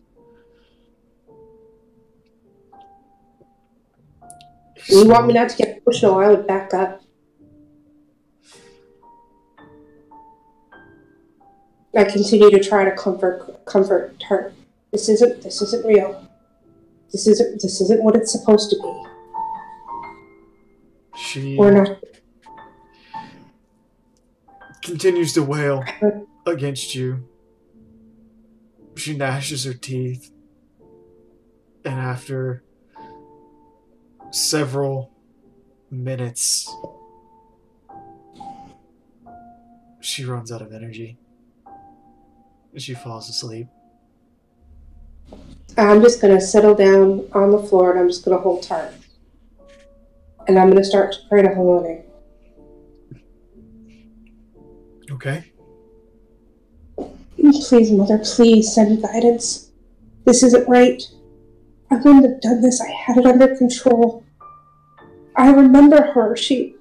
If you want me not to get emotional, I would back up. I continue to try to comfort her. This isn't real. This isn't what it's supposed to be. She We're not. continues to wail against you. She gnashes her teeth. And after several minutes, she runs out of energy. And she falls asleep. I'm just gonna settle down on the floor and I'm just gonna hold Tart. And I'm gonna start to pray to Halone. Okay. Please, Mother, please send guidance. This isn't right. I wouldn't have done this. I had it under control. I remember her. She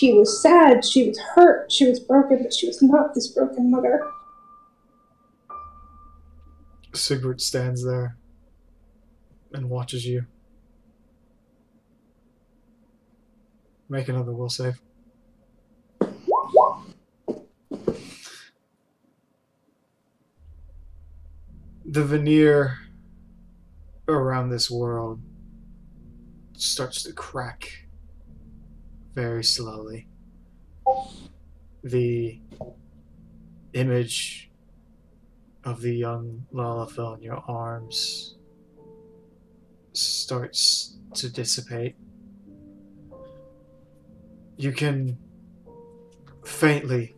was sad. She was hurt. She was broken, but she was not this broken, Mother. Sigbert stands there and watches you. Make another will save. The veneer around this world starts to crack very slowly. The image of the young Lalafell in your arms starts to dissipate. You can faintly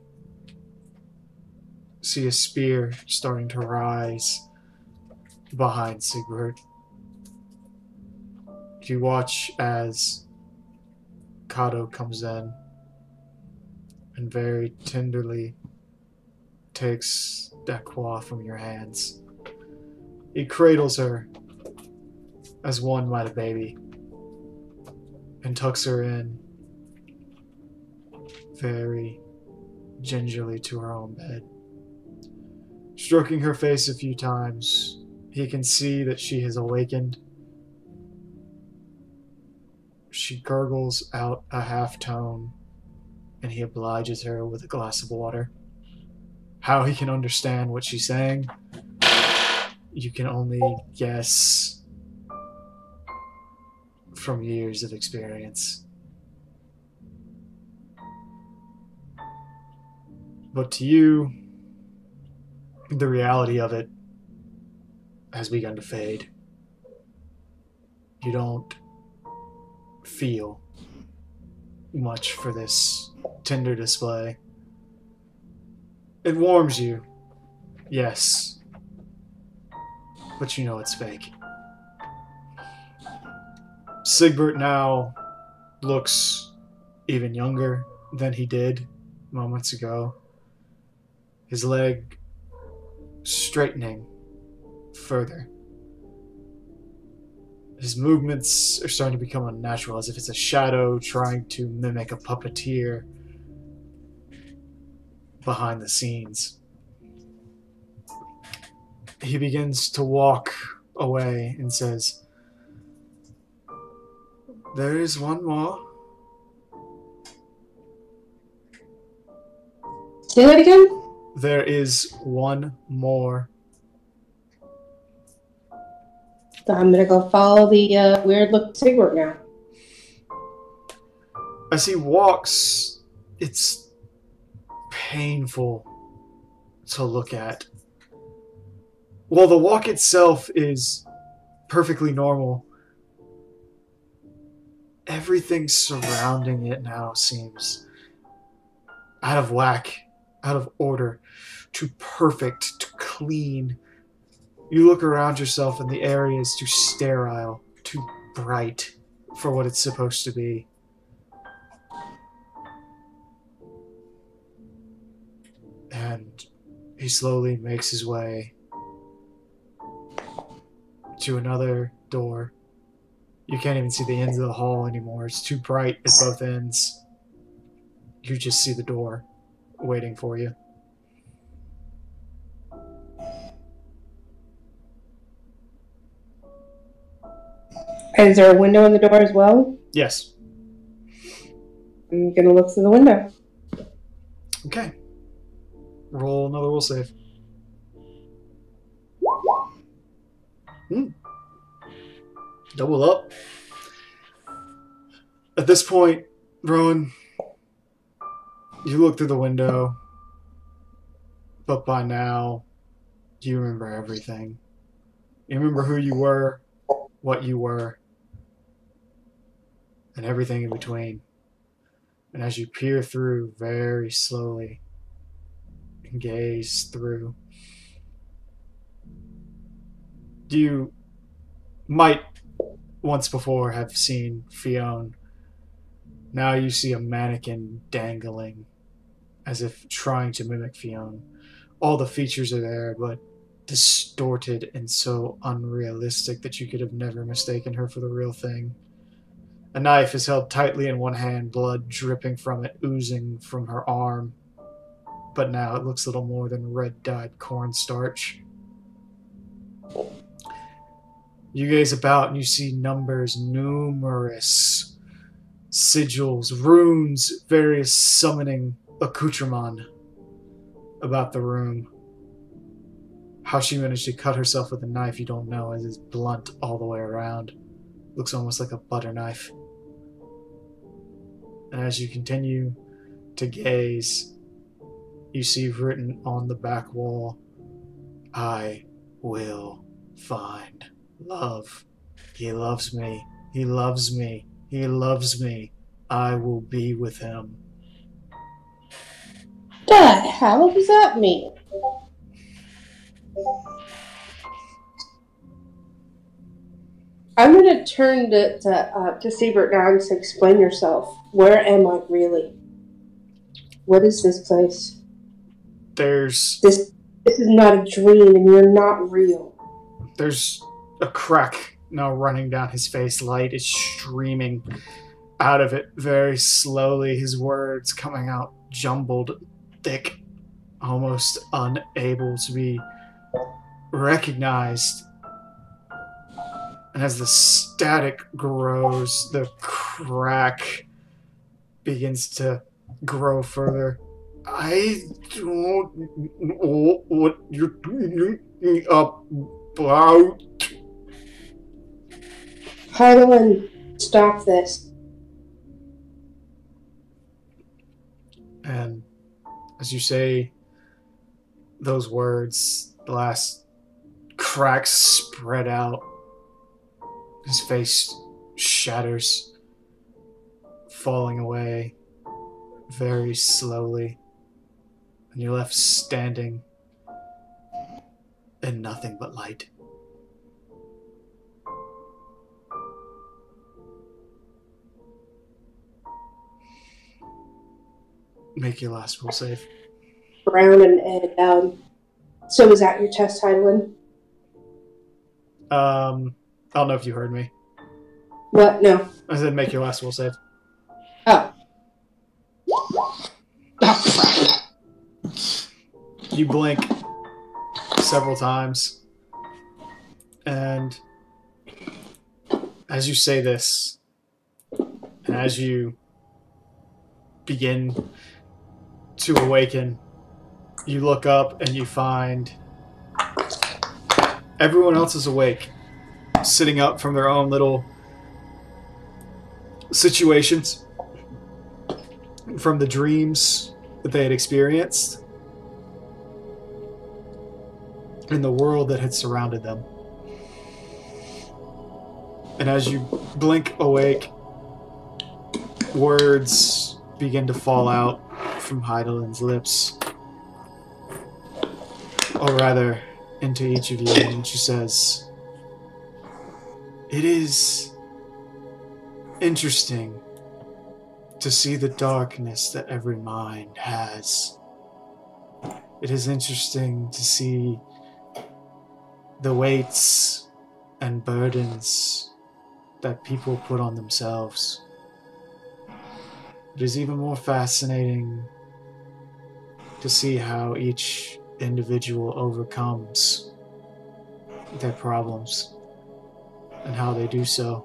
see a spear starting to rise behind Sigbert. You watch as Kato comes in and very tenderly takes Dequois from your hands. He cradles her as one might a baby and tucks her in very gingerly to her own bed. Stroking her face a few times, he can see that she has awakened. She gurgles out a half tone, and he obliges her with a glass of water. How he can understand what she's saying, you can only guess from years of experience. But to you, the reality of it has begun to fade. You don't feel much for this tender display. It warms you, yes, but you know it's fake. Sigbert now looks even younger than he did moments ago. His leg straightening further. His movements are starting to become unnatural, as if it's a shadow trying to mimic a puppeteer behind the scenes. He begins to walk away and says, "There is one more." Say that again? There is one more. So I'm gonna go follow the weird look cigarette now. As he walks, it's painful to look at. While the walk itself is perfectly normal, everything surrounding it now seems out of whack, out of order, too perfect, too clean. You look around yourself and the area is too sterile, too bright for what it's supposed to be. And he slowly makes his way to another door. You can't even see the ends of the hall anymore. It's too bright at both ends. You just see the door waiting for you. Is there a window in the door as well? Yes. I'm gonna look through the window. Okay. Roll another will save. Double up. At this point, Rowan, you look through the window, but by now, you remember everything. You remember who you were, what you were, and everything in between. And as you peer through very slowly and gaze through, you might once before have seen Fionn. Now you see a mannequin dangling as if trying to mimic Fionn. All the features are there, but distorted and so unrealistic that you could have never mistaken her for the real thing. A knife is held tightly in one hand, blood dripping from it, oozing from her arm. But now it looks little more than red-dyed cornstarch. You gaze about and you see numbers, numerous sigils, runes, various summoning accoutrement about the room. How she managed to cut herself with a knife, you don't know, as it's blunt all the way around. Looks almost like a butter knife. And as you continue to gaze, you see written on the back wall, "I will find love. He loves me. He loves me. He loves me. I will be with him." The hell does that mean? I'm gonna turn to Siebert now and say, "Explain yourself. Where am I really? What is this place? There's This is not a dream, and you're not real." There's a crack now running down his face. Light is streaming out of it very slowly, his words coming out jumbled, thick, almost unable to be recognized. And as the static grows, the crack begins to grow further. "I don't know what you're talking about." Harlan, stop this. And as you say those words, the last cracks spread out. His face shatters, falling away very slowly. And you're left standing in nothing but light. Make your last will save. Brown so is that your test, Heidelin? I don't know if you heard me. What? No. I said make your last will save. Oh. You blink several times, and as you say this, and as you begin to awaken, you look up and you find everyone else is awake, sitting up from their own little situations, from the dreams that they had experienced, in the world that had surrounded them. And as you blink awake, words begin to fall out from Heidelin's lips. Or rather, into each of you, and she says, "It is interesting to see the darkness that every mind has. It is interesting to see the weights and burdens that people put on themselves. It is even more fascinating to see how each individual overcomes their problems and how they do so.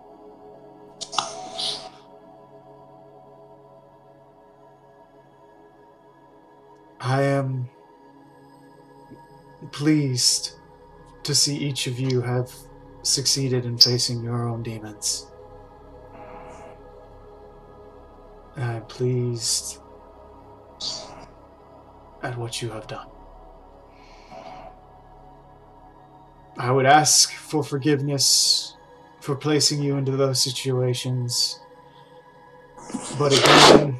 I am pleased to see each of you have succeeded in facing your own demons. And I'm pleased at what you have done. I would ask for forgiveness for placing you into those situations. But again,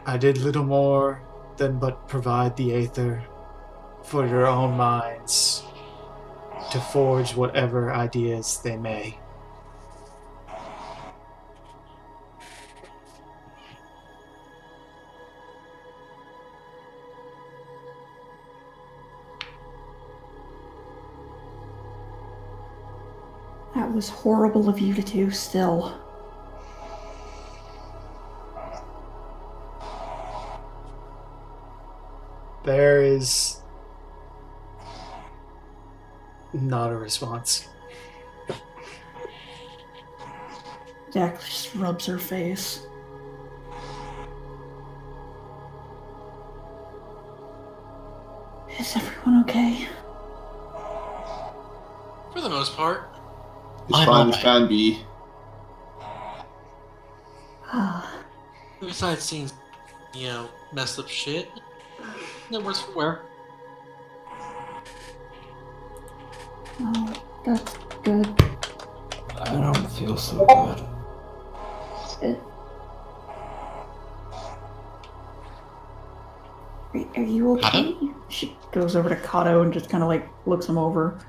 I did little more than but provide the aether for your own minds to forge whatever ideas they may. That was horrible of you to do still. There is not a response. Jack just rubs her face. Is everyone okay? For the most part. As fine as can be. Besides seeing, messed up shit. No worse for wear. Oh, that's good. I don't feel so good. Are you okay? Kato? She goes over to Kato and just kind of looks him over.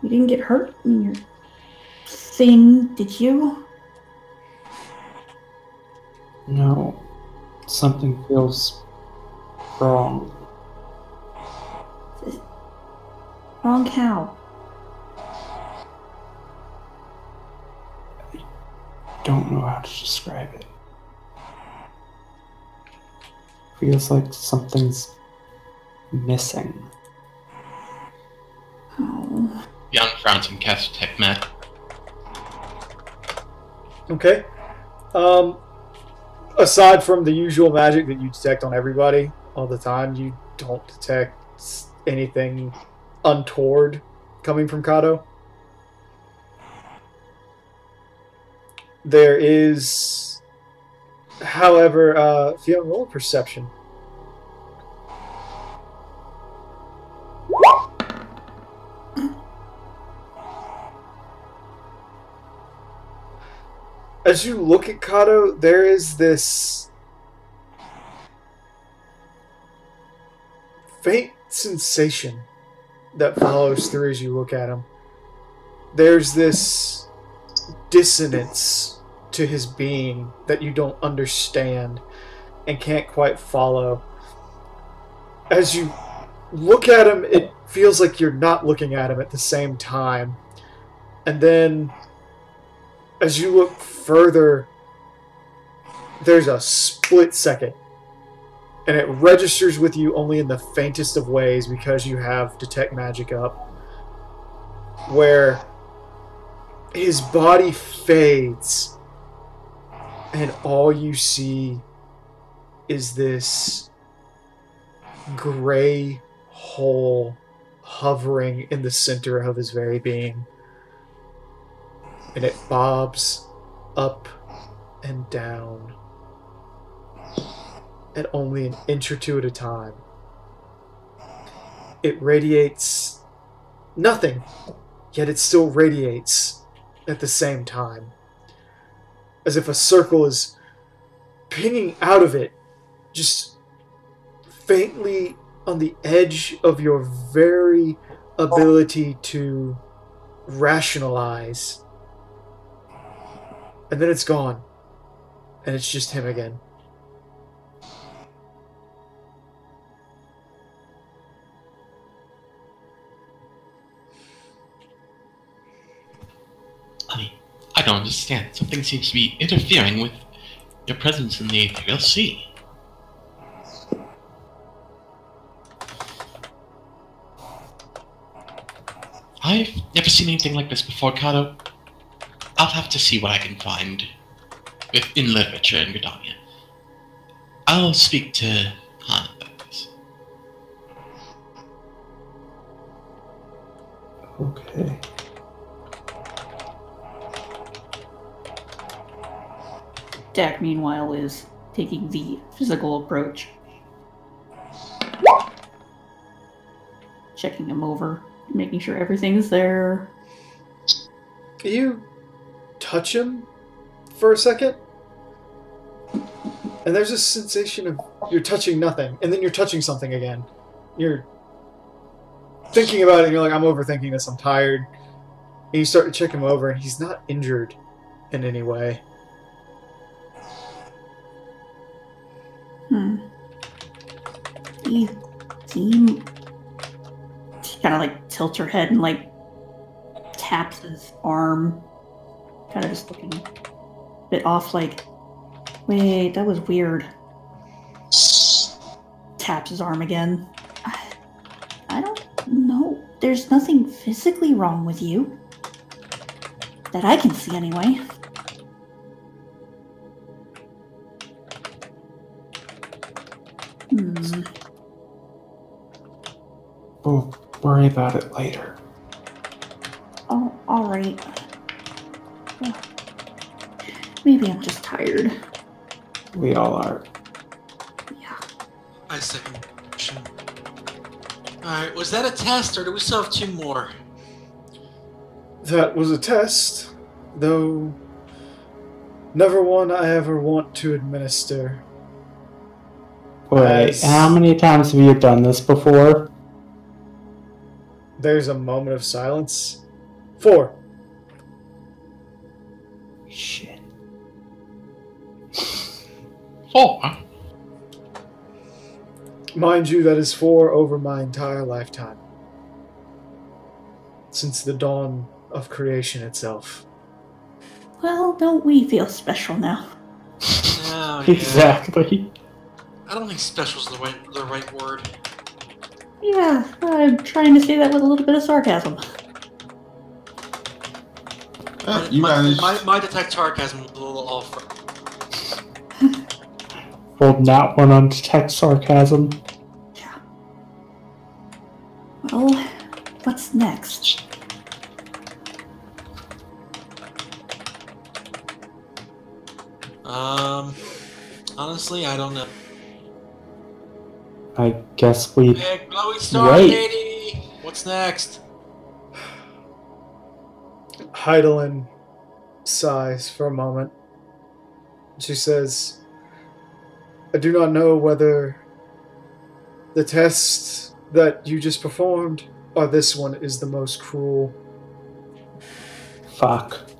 You didn't get hurt in your thing, did you? No. Something feels wrong. Wrong how? I don't know how to describe it. Feels like something's missing. Oh. Young frowns and casts Tech Mat. Okay. Aside from the usual magic that you detect on everybody all the time, you don't detect anything untoward coming from Kato. There is, however, if you have roll perception. As you look at Kato, there is this faint sensation that follows through as you look at him. There's this dissonance to his being that you don't understand and can't quite follow. As you look at him, it feels like you're not looking at him at the same time. And then, as you look further, there's a split second. And it registers with you only in the faintest of ways because you have Detect Magic up. Where his body fades. And all you see is this gray hole hovering in the center of his very being. And it bobs up and down at only an inch or two at a time. It radiates nothing, yet it still radiates at the same time. As if a circle is pinging out of it, just faintly on the edge of your very ability to rationalize. And then it's gone. And it's just him again. I don't understand. Something seems to be interfering with your presence in the ethereal sea. I've never seen anything like this before, Kato. I'll have to see what I can find in literature in Gridania. I'll speak to Han about this. Okay. Dak, meanwhile, is taking the physical approach. Checking him over, making sure everything's there. You touch him for a second, and there's a sensation of you're touching nothing, and then you're touching something again. You're thinking about it, and you're like, I'm overthinking this, I'm tired. And you start to check him over, and he's not injured in any way. You seem... She kind of like tilts her head and like taps his arm. Kind of just looking a bit off, like, wait, that was weird. Taps his arm again. I don't know. There's nothing physically wrong with you. That I can see anyway. We'll worry about it later. Oh, alright. Well, maybe I'm just tired. We all are. Yeah. I second motion. Alright, was that a test, or do we still have two more? That was a test, though never one I ever want to administer. Wait, how many times have you done this before? There's a moment of silence. 4. Shit. 4? Mind you, that is 4 over my entire lifetime. Since the dawn of creation itself. Well, don't we feel special now? Oh, yeah. Exactly. I don't think special's the right word. Yeah, I'm trying to say that with a little bit of sarcasm. You managed. My detect sarcasm was a little off. Rolled not one on detect sarcasm. Yeah. Well, what's next? Honestly, I don't know. I guess we Big glowy star, wait. Katie! What's next? Heidelin sighs for a moment. She says, I do not know whether the test that you just performed or this one is the most cruel. Fuck.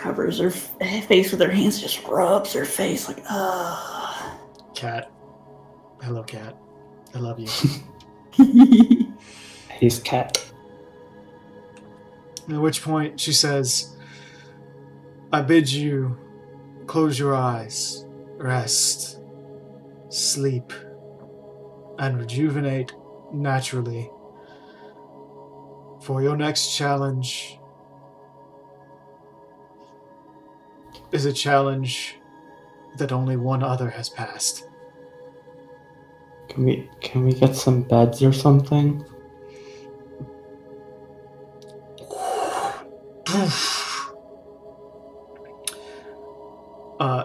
covers her face with her hands, just rubs her face like, ah. Cat. Hello, Cat. I love you. He's Cat. At which point she says, I bid you close your eyes, rest, sleep, and rejuvenate naturally. For your next challenge is a challenge that only one other has passed. Can we get some beds or something?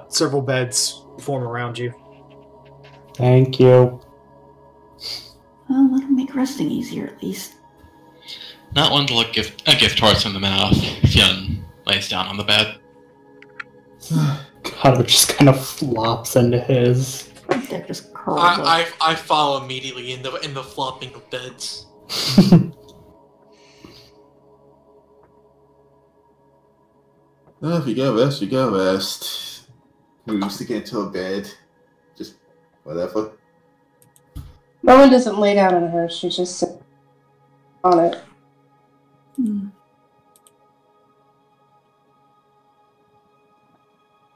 Several beds form around you. Thank you. Well, that'll make resting easier at least. Not one to look a gift horse in the mouth. Hyun lays down on the bed. God, it just kind of flops into his. That just curls up. I follow immediately in the flopping of beds. If you get rest, you get rest. Moves to get into a bed. Just whatever. Rowan doesn't lay down on her, she just sits on it.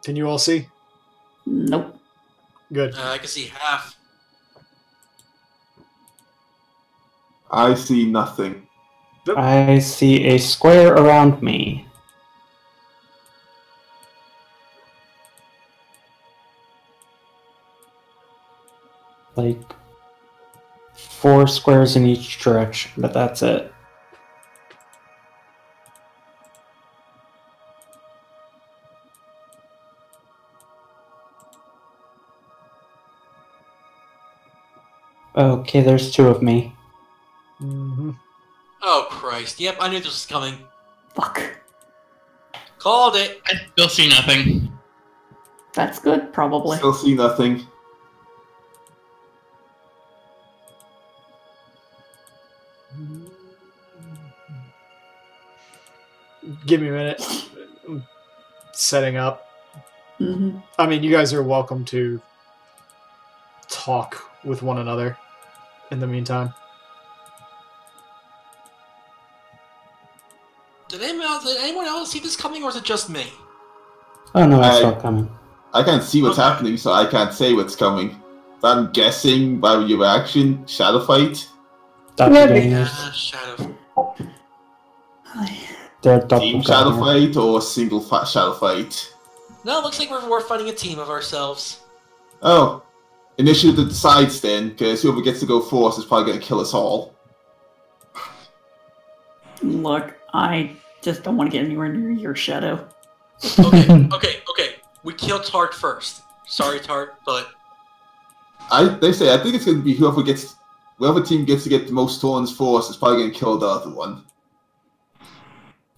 Can you all see? Nope. Good. I can see half. I see nothing. I see a square around me. Like 4 squares in each direction, but that's it. Okay, there's 2 of me. Mm-hmm. Oh Christ! Yep, I knew this was coming. Fuck. Called it. I still see nothing. That's good, probably. Still see nothing. Give me a minute. I'm setting up. Mm-hmm. I mean, you guys are welcome to talk with one another in the meantime. Did anyone else see this coming, or is it just me? Oh no, I saw it coming. I can't see what's happening, so I can't say what's coming. But I'm guessing by your reaction, shadow fight. Doppelgangers. Shadow. They're Team shadow doppelganger. fight or single shadow fight? No, it looks like we're fighting a team of ourselves. Oh. Initiative decides then, because whoever gets to go first is probably going to kill us all. Look, I just don't want to get anywhere near your shadow. Okay. We kill Tart first. Sorry, Tart, but I think it's going to be whoever team gets to get the most turns first is probably going to kill the other one.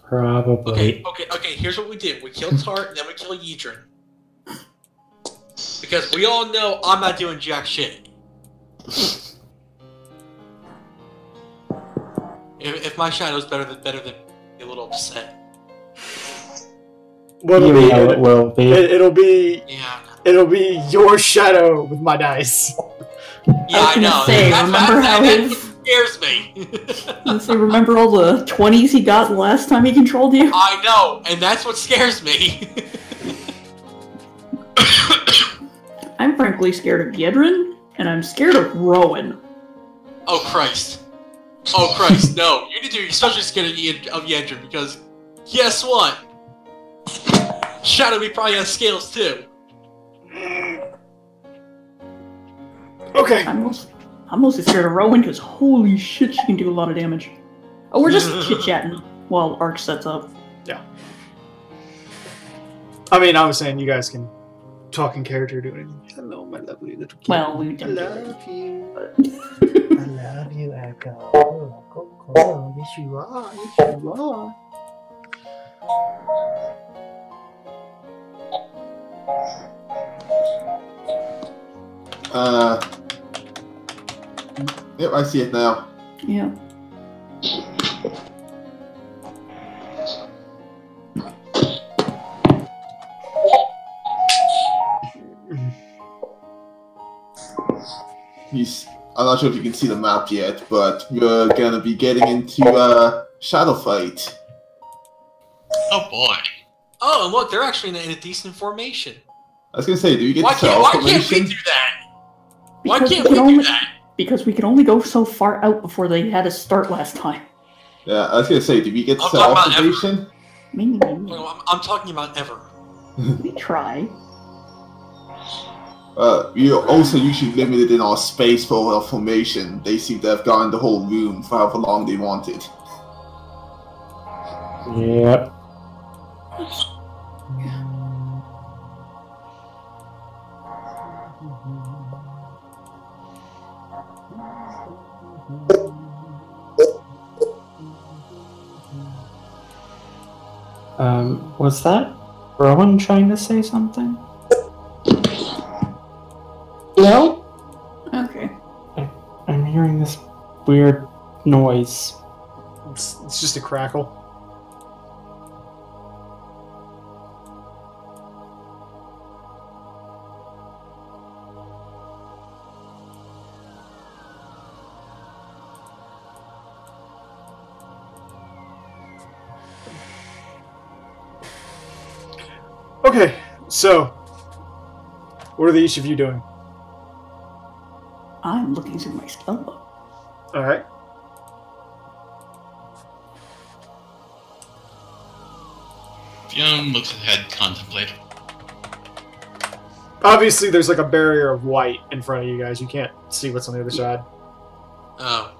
Probably. Okay. Here's what we do: we kill Tart, then we kill Yidrin. Because we all know I'm not doing jack shit. If my shadow's better than a little upset. What'll You be? know it will be. It'll be. Yeah. It'll be your shadow with my dice. Yeah, I know. Say, remember how that his... scares me. remember all the 20s he got last time he controlled you? I know, and that's what scares me. I'm frankly scared of Yedrin, and I'm scared of Rowan. Oh Christ, no. You need to be especially scared of Yendrin, because guess what? Shadow probably has scales too. Okay. I'm mostly scared of Rowan, because holy shit, she can do a lot of damage. Oh, we're just chit-chatting while Arch sets up. Yeah. I mean, I was saying you guys can talk in character, do anything. Hello, my lovely little kid. Well, we I didn't. love you. I love you, Echo. Oh, yes you are. Yes you are. Yep, I see it now. Yeah. I'm not sure if you can see the map yet, but we're gonna be getting into Shadow Fight. Oh boy. Oh, and look, they're actually in a decent formation. I was gonna say, do you get Why to set off can't we formation? do that? Why Because can't we we can do only- that? Because we could only go so far out before they had us start last time. Yeah, I was gonna say, do we get to I'm set talking off about formation? I'm talking about ever. We try. We are also usually limited in our space for our formation. They seem to have gotten the whole room for however long they wanted. Yep. Was that Rowan trying to say something? No? Okay. I'm hearing this weird noise. It's just a crackle. Okay, so what are the each of you doing? I'm looking through my spell book. All right. Fiona looks ahead, contemplate. Obviously, there's like a barrier of white in front of you guys. You can't see what's on the other side. Oh.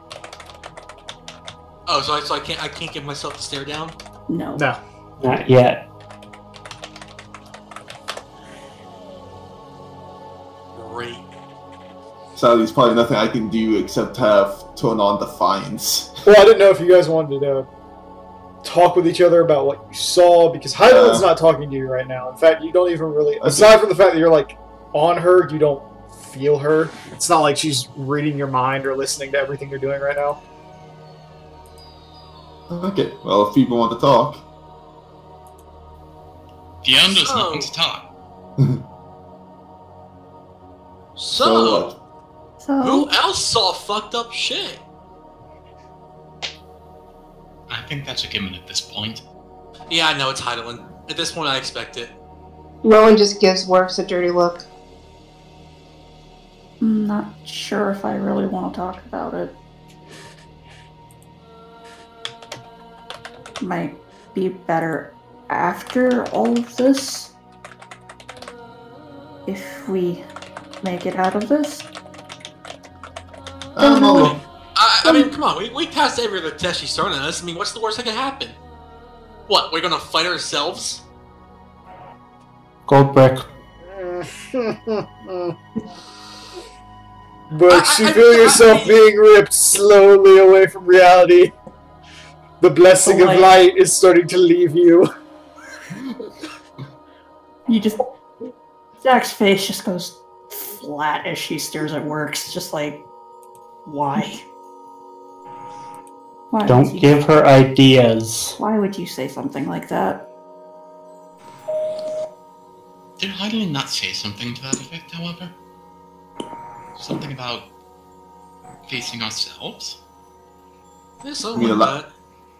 Oh, so I can't get myself to stare down? No. No. Not yet. Great. So there's probably nothing I can do except have turn on Defiance. Well, I didn't know if you guys wanted to talk with each other about what you saw, because Heidelin's not talking to you right now. In fact, you don't even really, aside from the fact that you're like on her, you don't feel her. It's not like she's reading your mind or listening to everything you're doing right now. Okay, well, if people want to talk. Fiona does not want to talk. So, what? So who else saw fucked up shit? I think that's a given at this point. Yeah, I know it's Heidelin. At this point, I expect it. Rowan just gives Works a dirty look. I'm not sure if I really want to talk about it. Might be better after all of this. If we make it out of this. I don't know. I mean, come on, we passed every other test she's thrown at us. I mean, what's the worst that could happen? What, we're gonna fight ourselves? Gold brick. But you feel yourself being ripped slowly away from reality. The blessing of light is starting to leave you. You just... Zach's face just goes flat as she stares at Works, just like, why? Why Don't give her ideas. Why would you say something like that? Did Heidelin not say something to that effect, however? Something about facing ourselves? There's You something mean, like that.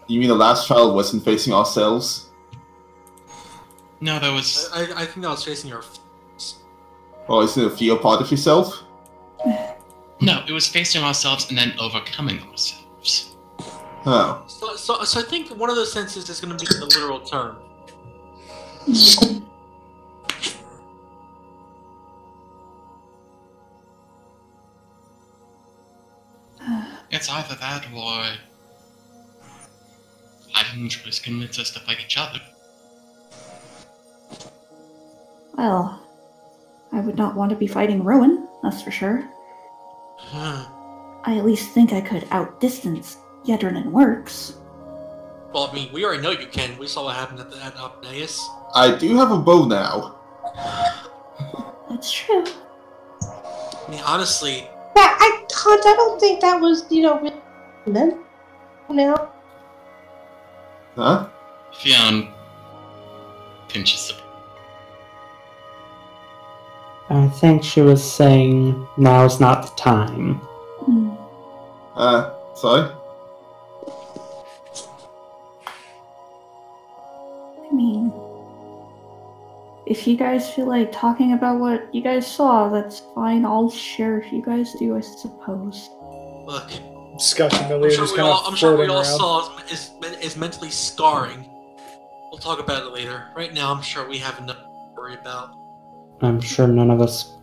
you mean the last trial wasn't facing ourselves? No, that was... I think that was facing your... Or isn't it a feel part of yourself? No, it was facing ourselves and then overcoming ourselves. Oh. So I think one of those senses is going to be the literal term. It's either that or... Heidelin tries to convince us to fight each other. Well, I would not want to be fighting Rowan, that's for sure. I at least think I could outdistance Yedrin and Works. Well, I mean, we already know you can. We saw what happened at Opdeus. I do have a bow now. That's true. I mean, honestly... Yeah, I don't think that was, really meant. No. Huh? Fiona pinches the... I think she was saying now's not the time. Sorry? I mean, if you guys feel like talking about what you guys saw, that's fine. I'll share if you guys do, I suppose. Look, Scotch and Millie I'm are sure just we kind all, of I'm sure we floating all around. saw is mentally scarring. We'll talk about it later. Right now, I'm sure we have enough to worry about. I'm sure none of us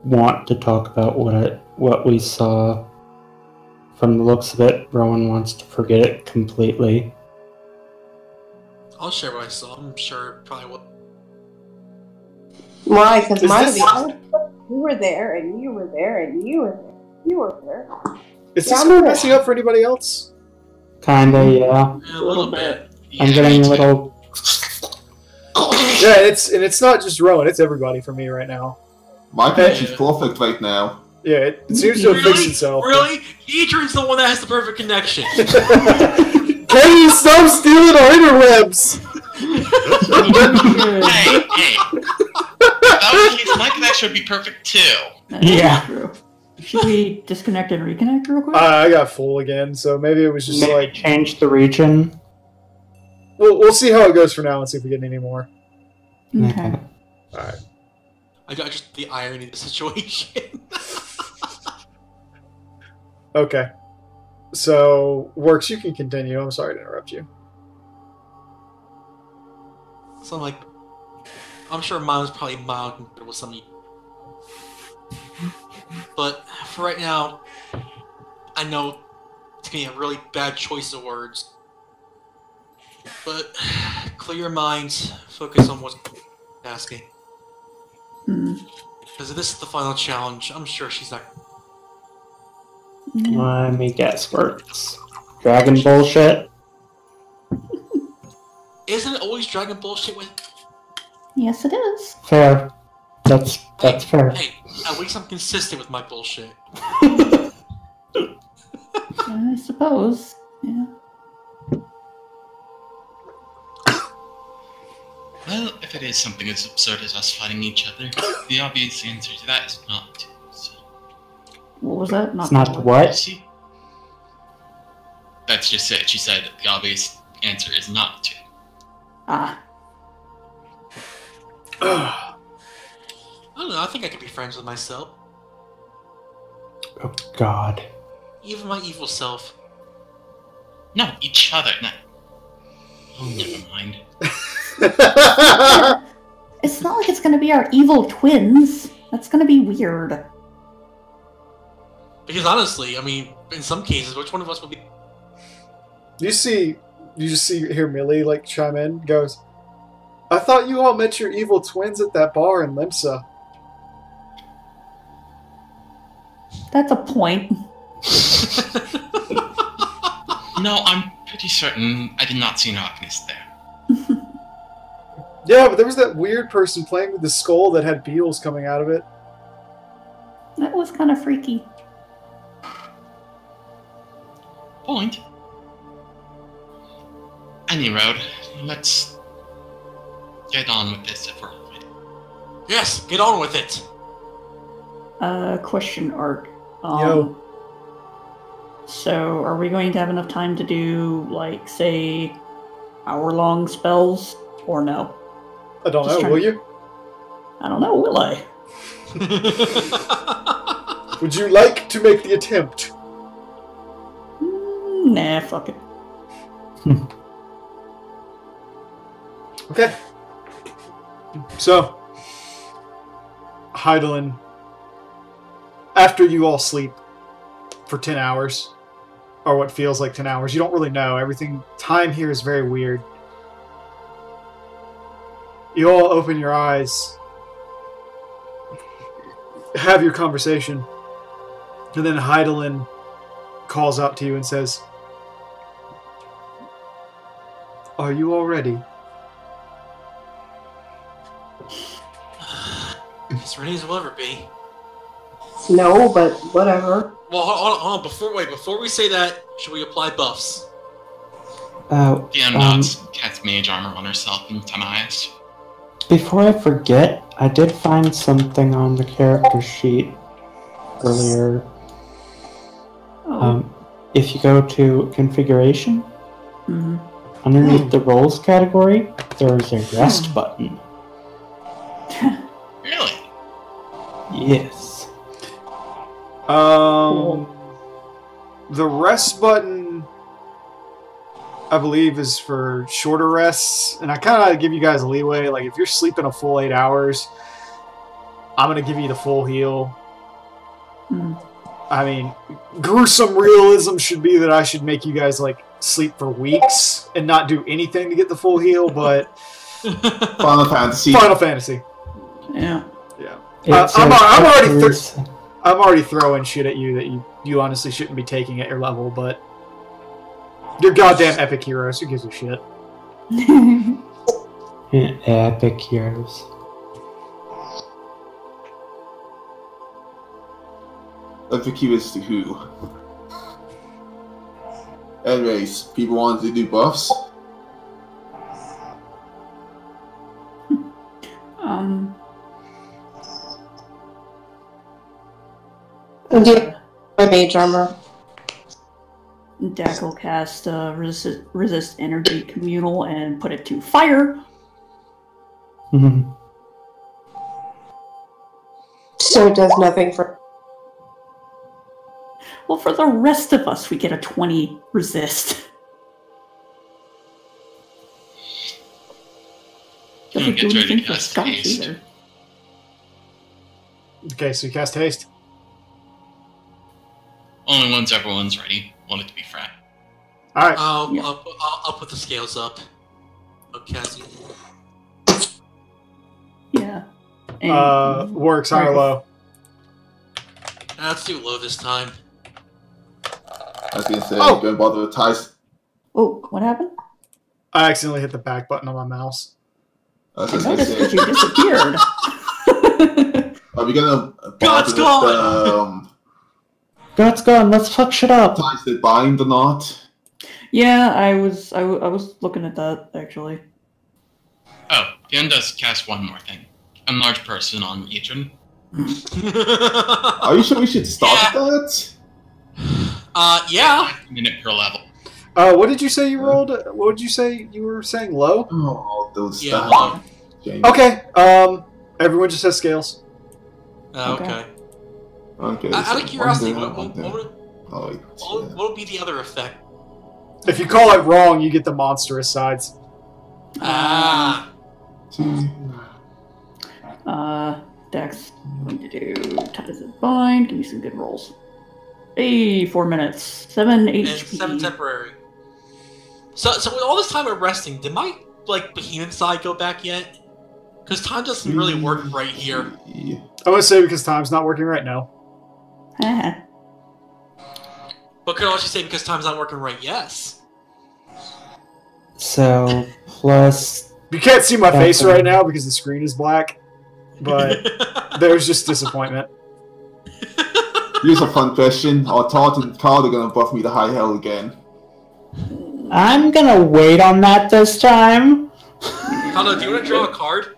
want to talk about what we saw. From the looks of it, Rowan wants to forget it completely. I'll share what I saw. I'm sure it probably will. Why? Because Is mine this- was, you were there, and you were there, and you were there. You were there. Is Yeah, this I'm one good. messing up for anybody else? Kinda, yeah. Yeah, a little bit. I'm Yeah, getting me a too. little. Yeah, it's not just Rowan, it's everybody for me right now. My connection's Yeah. perfect right now. Yeah, it seems to have fixed Really? itself. Really? Adrian's the one that has the perfect connection. Kenny, stop stealing our interwebs! Hey! If that was the case, my connection would be perfect too. That's Yeah. true. Should we disconnect and reconnect real quick? I got full again, so maybe it was just Maybe like... change the region. We'll see how it goes for now and see if we get any more. Okay. Alright. I got just the irony of the situation. Okay. So, Works, you can continue. I'm sorry to interrupt you. So I'm like, I'm sure mine was probably mild compared with some of you. But for right now, I know it's gonna be a really bad choice of words. But clear your minds, focus on what's asking. Because if this is the final challenge, I'm sure she's not. Let me guess, Works. Dragon bullshit? Isn't it always dragon bullshit with? Yes, it is. Fair. That's fair. Hey, at least I'm consistent with my bullshit. I suppose. Yeah. Well, if it is something as absurd as us fighting each other, the obvious answer to that is not to. So. What was that? It's not the what? She, that's just it. She said the obvious answer is not to. Ah. I don't know, I think I could be friends with myself. Oh, God. Even my evil self. No, each other. No. Oh, never mind. It's not like it's gonna be our evil twins. That's gonna be weird. Because honestly, I mean, in some cases, which one of us would be... You just hear Millie like chime in, goes, I thought you all met your evil twins at that bar in Limsa. That's a point. No, I'm pretty certain I did not see an alchemist there. Yeah, but there was that weird person playing with the skull that had beetles coming out of it. That was kind of freaky. Point. Any road, let's get on with this if we're all ready. Yes, get on with it! Question, Art. Yo. So, are we going to have enough time to do, like, say, hour-long spells, or no? I don't Just know, trying- will you? I don't know, will I? Would you like to make the attempt? Nah, fuck it. Okay. So, Heidelin, after you all sleep for 10 hours, or what feels like 10 hours, you don't really know. Time here is very weird. You all open your eyes, have your conversation, and then Heidelin calls out to you and says, Are you all ready? As ready as we'll ever be. No, but whatever. Well, hold on. Before we say that, should we apply buffs? DM nods, casts mage armor on herself and Tamias. Before I forget, I did find something on the character sheet earlier. If you go to configuration, underneath the roles category, there's a rest button. Really? Yes. The rest button, I believe, is for shorter rests, and I kind of give you guys a leeway. Like, if you're sleeping a full 8 hours, I'm going to give you the full heal. I mean, gruesome realism should be that I should make you guys, like, sleep for weeks and not do anything to get the full heal, but... Final Fantasy. Final Fantasy. Yeah. I'm already throwing shit at you that you honestly shouldn't be taking at your level, but... You're goddamn epic heroes. Who gives a shit? Epic heroes. Epic heroes to who? Anyways, people wanted to do buffs. My mage armor. Dak will cast resist energy communal and put it to fire. So it does nothing for. Well, for the rest of us, we get a 20 resist. Doesn't do anything for Scott either. Okay, so you cast haste. Only once everyone's ready. Want it to be fresh. Alright. I'll put the scales up. Okay. Yeah. Works high or low? Let's do low this time. I was gonna say, don't bother with ties. Oh, what happened? I accidentally hit the back button on my mouse. I was I gonna noticed say, that you disappeared. are we gonna God's bother gone! with God's gone. Let's fuck shit up. ties that bind or not? Yeah, I was looking at that actually. Oh, the end does cast one more thing. Enlarge person on Ethan. Are you sure we should start that? Yeah. A minute per level. What did you say you rolled? What did you say you were saying? Low? Oh, those Yeah, stuff. Okay. Everyone just has scales. Okay. Okay. Out of curiosity, what wait, would be the other effect? If you call it wrong, you get the monstrous sides. Dex going to do ties and bind. Give me some good rolls. Hey, 4 minutes. 7 And HP. 7 temporary. So with all this time of resting, did my behemoth side go back yet? Because time doesn't really work right here. I want to say because time's not working right now. But could I also say because time's not working right? Yes. So, plus... You can't see my face right now because the screen is black, but there's just disappointment. Here's a fun question. Are Todd and Carl gonna buff me to high hell again? I'm gonna wait on that this time. Kano, do you want to draw a card?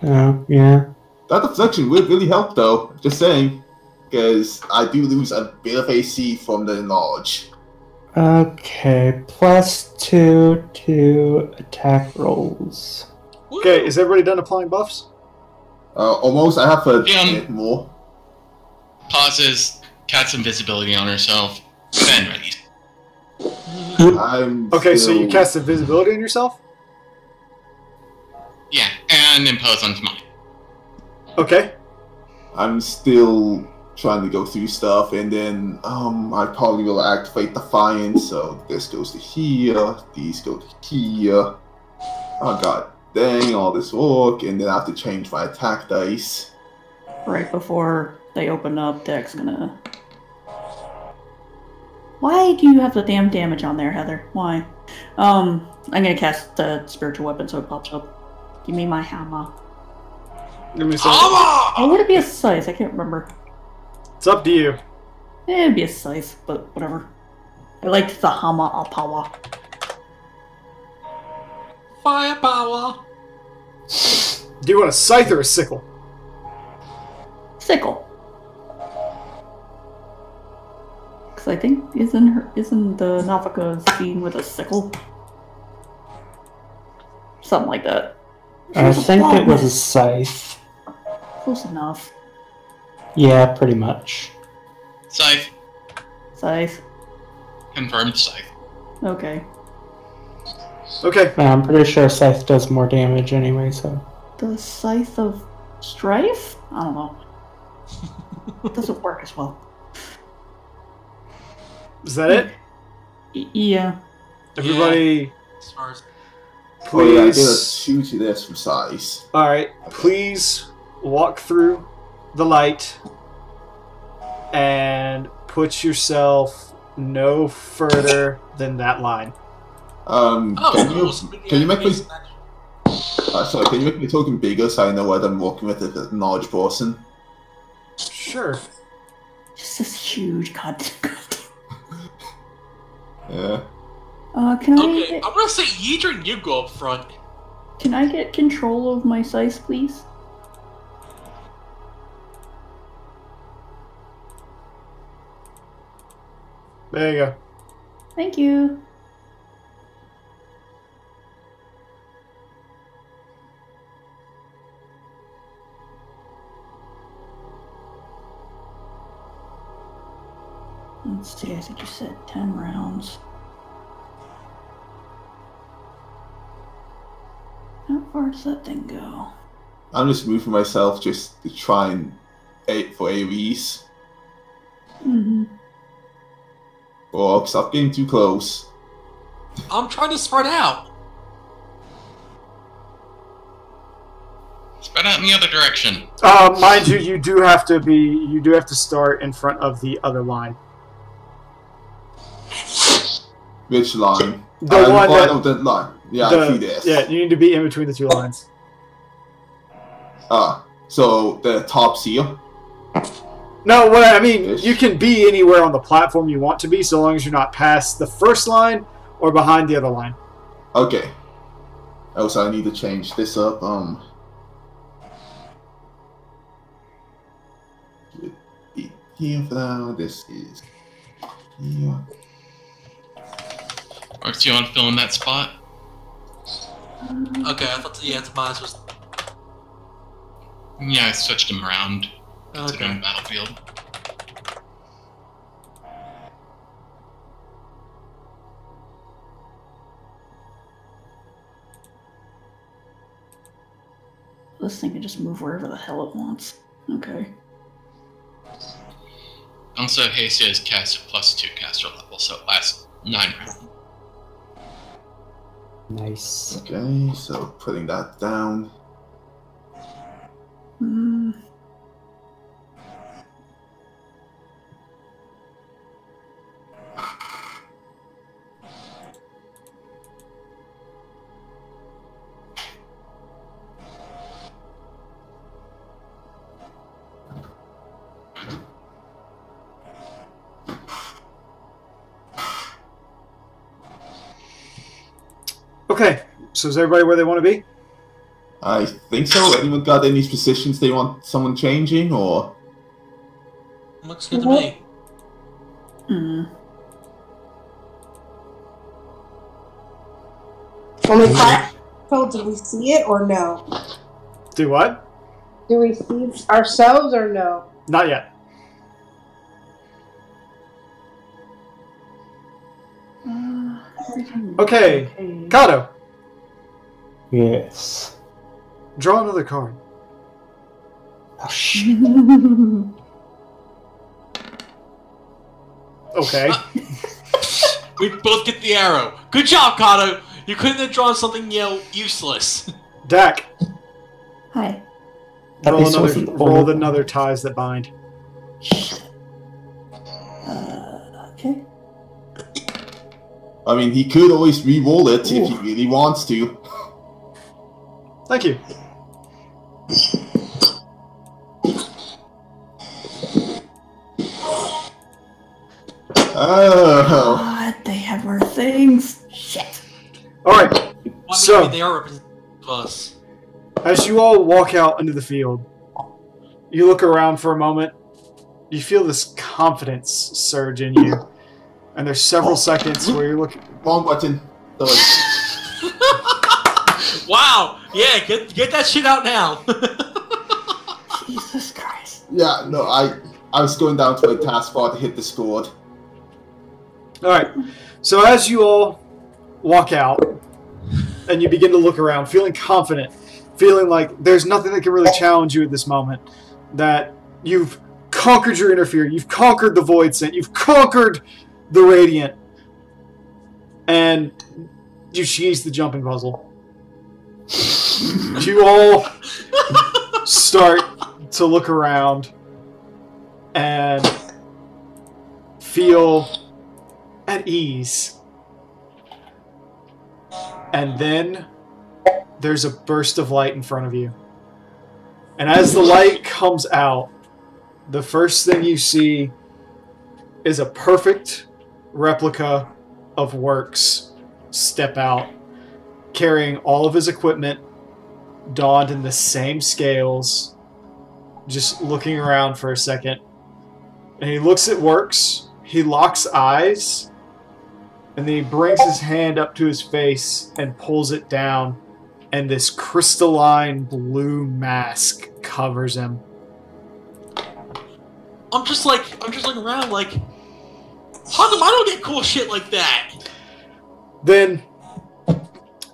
Oh, yeah. That deflection would really help though, just saying. Because I do lose a bit of AC from the enlarge. Okay, +2 to attack rolls. Okay, is everybody done applying buffs? Almost. I have a bit more. Pauses, casts invisibility on herself, then ready. Okay, so you cast invisibility on yourself? Yeah, and impose onto mine. Okay. I'm still trying to go through stuff, and then I probably will activate Defiance, so this goes to here, these go to here. Oh god dang, all this work, and then I have to change my attack dice. Right before they open up, Deck's gonna... Why do you have the damn damage on there, Heather? Why? I'm gonna cast the spiritual weapon so it pops up. Give me my hammer. Give me some. Oh, would it be a scythe? I can't remember. It's up to you. It'd be a scythe, but whatever. I liked the hammer power. Firepower. Do you want a scythe or a sickle? Sickle. Because I think isn't the Nafaka seen with a sickle? Something like that. I think it was a scythe. Close enough. Yeah, pretty much. Scythe. Scythe. Confirmed scythe. Okay. Okay. I'm pretty sure scythe does more damage anyway, so... The Scythe of Strife? I don't know. It doesn't work as well. Is that it? Yeah. Everybody, As far as Oh yeah, I did a please. 2 to this from size. Alright, please walk through the light and put yourself no further than that line. Can you make me... sorry, can you make me token bigger so I know what I'm working with as a knowledge person? Sure. Just this huge god. Yeah. Can I Okay, get, I'm gonna say Yeeter and you go up front. can I get control of my scythe, please? There you go. Thank you. Let's see, I think you said 10 rounds. How far does that thing go? I'm just moving myself just to try and aid for AoEs. Mm-hmm. Oh, stop getting too close. I'm trying to spread out. Spread out in the other direction. Mind you, you do have to start in front of the other line. Which line? The one that- no, that line. Yeah, I see this. Yeah, you need to be in between the two lines. So the top seal? No, what I mean, Ish. you can be anywhere on the platform you want to be, so long as you're not past the first line or behind the other line. Okay. Oh, so I need to change this up. Here for now. This is here. Or do you want to fill in that spot? Okay, I thought the mine was. Yeah, I switched them around to the Okay. battlefield. This thing can just move wherever the hell it wants. Okay. Also, Hastia is cast at +2 caster level, so it lasts 9 rounds. Nice. Okay, so putting that down. Hmm. Okay, so is everybody where they want to be? I think so. Anyone got any positions they want someone changing, or? Looks good to me. Hmm. When we plateau, do we see it or no? Do what? Do we see ourselves or no? Not yet. Okay, Kato, Yes. draw another card. Oh, shit. Okay. We both get the arrow. Good job, Kato. You couldn't have drawn something, useless. Dak, Hi. That'd be so easy. roll another ties that bind. Okay. I mean, he could always re-roll it if he really wants to. Thank you. Oh. God, they have our things. Shit. All right. Well, I mean, So- they are representative of us. As you all walk out into the field, you look around for a moment. You feel this confidence surge in you. And there's several seconds where you're looking... Wrong button. Sorry. Wow! Yeah, get that shit out now. Jesus Christ. Yeah, no, I was going down to a taskbar to hit the squad. Alright, so as you all walk out, and you begin to look around, feeling confident, feeling like there's nothing that can really challenge you at this moment, that you've conquered your interfere, you've conquered the Void Scent, you've conquered the Radiant, and you cheese the jumping puzzle. You all start to look around and feel at ease. And then there's a burst of light in front of you. And as the light comes out, the first thing you see is a perfect replica of Works step out, carrying all of his equipment, donned in the same scales, just looking around for a second. And he looks at Works, he locks eyes, and then he brings his hand up to his face and pulls it down, and this crystalline blue mask covers him. I'm just looking around like, how come I don't get cool shit like that? Then,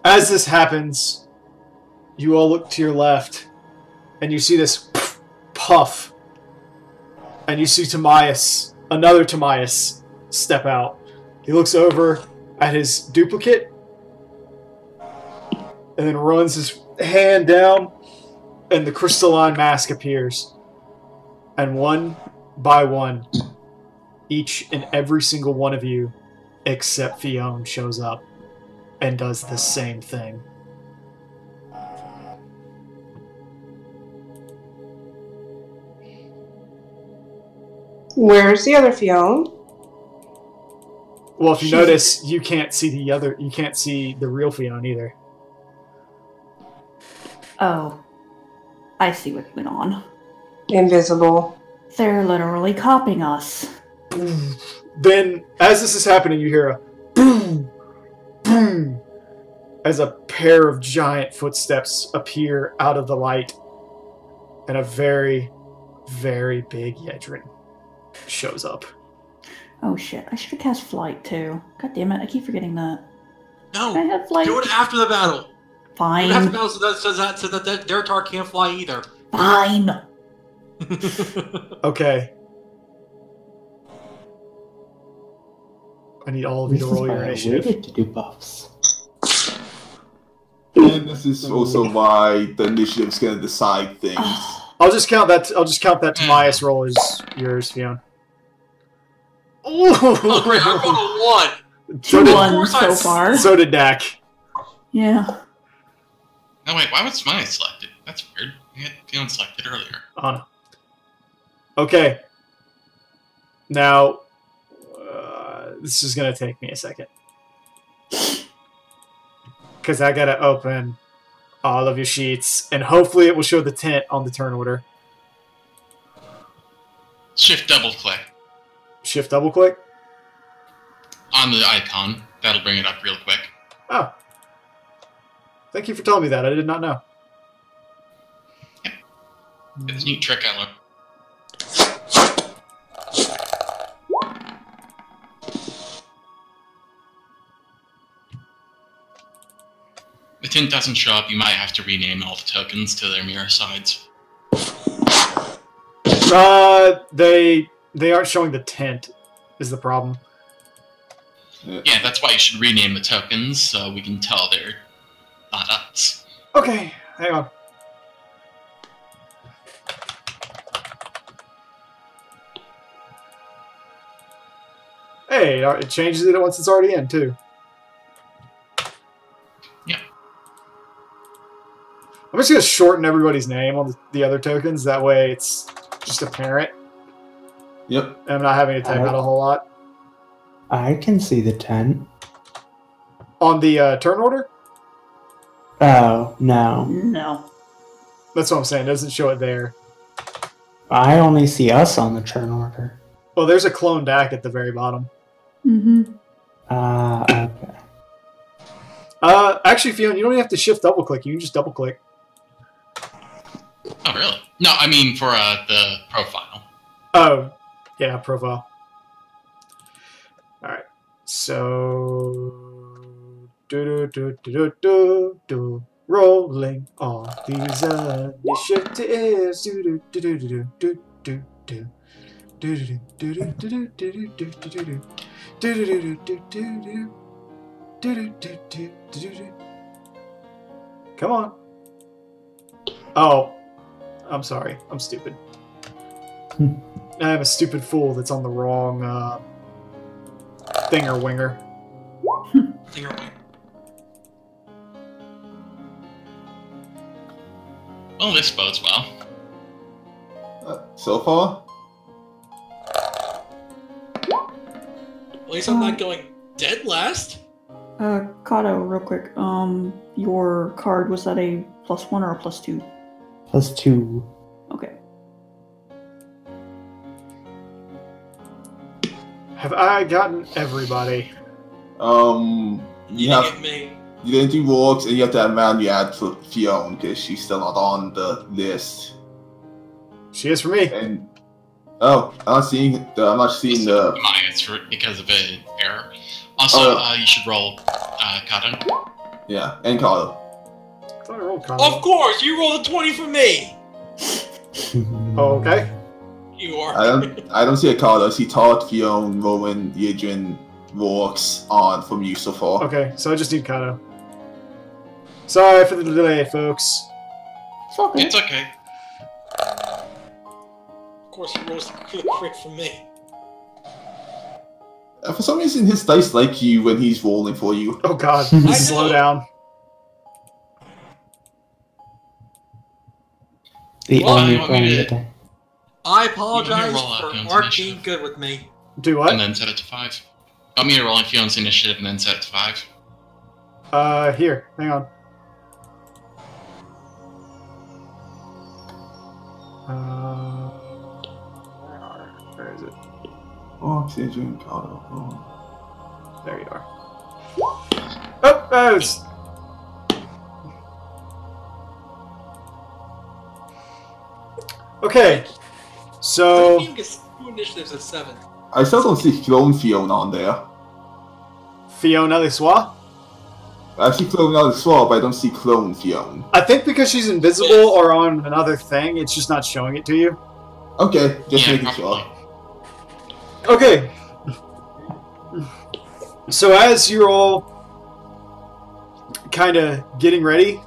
as this happens, you all look to your left, and you see this puff, and you see Timaeus, another Timaeus, step out. He looks over at his duplicate, and then runs his hand down, and the crystalline mask appears. And one by one, each and every single one of you, except Fionn, shows up and does the same thing. Where's the other Fionn? Well, if you notice, you can't see the real Fionn either. Oh. I see what went on. Invisible. They're literally copying us. Then, as this is happening, you hear a boom, boom, as a pair of giant footsteps appear out of the light, and a very, very big Yedrin shows up. Oh shit, I should have cast Flight too. God damn it, I keep forgetting that. No, I have Flight. do it after the battle. Fine. Do it after the battle so that their tar can't fly either. Fine. Okay. I need all of you to roll your initiative. Waited to do buffs. And this is also why the initiative's gonna decide things. I'll just count that Timaeus roll as yours, Fionn. Oh great, I rolled a 1. So did, 1 so far. so did Dak. Yeah. No, wait, why was mine selected? That's weird. I had Fionn selected earlier. Oh, no. Okay. Now, this is going to take me a second. Because I got to open all of your sheets, and hopefully it will show the tent on the turn order. Shift double click Shift double click. on the icon. That'll bring it up real quick. Oh. Thank you for telling me that. I did not know. It's a neat trick I learned. If the tint doesn't show up, you might have to rename all the tokens to their mirror sides. They aren't showing the tent, is the problem. Yeah, that's why you should rename the tokens so we can tell they're not us. Okay, hang on. Hey, it changes it once it's already in, too. Yeah. I'm just going to shorten everybody's name on the other tokens. That way it's just apparent. Yep. And I'm not having to type out a whole lot. I can see the tent. On the turn order? Oh, no. No. That's what I'm saying. It doesn't show it there. I only see us on the turn order. Well, there's a clone DAC at the very bottom. Mm-hmm. Okay. Actually, Fiona, you don't even have to shift double click. You can just double click. Oh, really? No, I mean for the profile. Oh, yeah, profile. All right. So, rolling all these initiatives. Come on. Oh, I'm sorry. I'm stupid. I'm a stupid fool that's on the wrong thinger winger. Thinger wing. Well, this bodes well. So far? At least I'm not going dead last. Kato, real quick. Your card, was that a +1 or a +2? +2. Okay. Have I gotten everybody? You You have get me. you didn't do walks, and you have to manually add Fiona because she's still not on the list. She is for me. And I'm not seeing the. It's because of an error. Also, you should roll Kato. Yeah, and Carlo. I thought I rolled Conrad. Of course, you rolled a 20 for me. Oh, okay. You are. I don't see a Carlo. I see Todd, Fiona, Rowan, Yidrin, walks on from you so far. Okay, so I just need Kato. Sorry for the delay, folks. It's okay. It's okay. Of course, he rolls the crit for me. For some reason, his dice like you when he's rolling for you. Oh god, I slow know. down. The Well, only you want me one to- that I You apologize roll out for Fiona's Art initiative. being good with me. Do what? And then set it to 5. Want me to roll in Fiona's initiative and then set it to 5? Here, hang on. Where is it? Oh, Yidrin, Carlo. Oh. There you are. Oh, it's... Okay, so... The team gets 2 initiatives at 7. I still don't see clone Fiona on there. Fiona Lissois? I see clone on the swap, but I don't see clone Fiona. I think because she's invisible or on another thing, it's just not showing it to you. Okay, just Yeah, making probably. sure. Okay. So as you're all kind of getting ready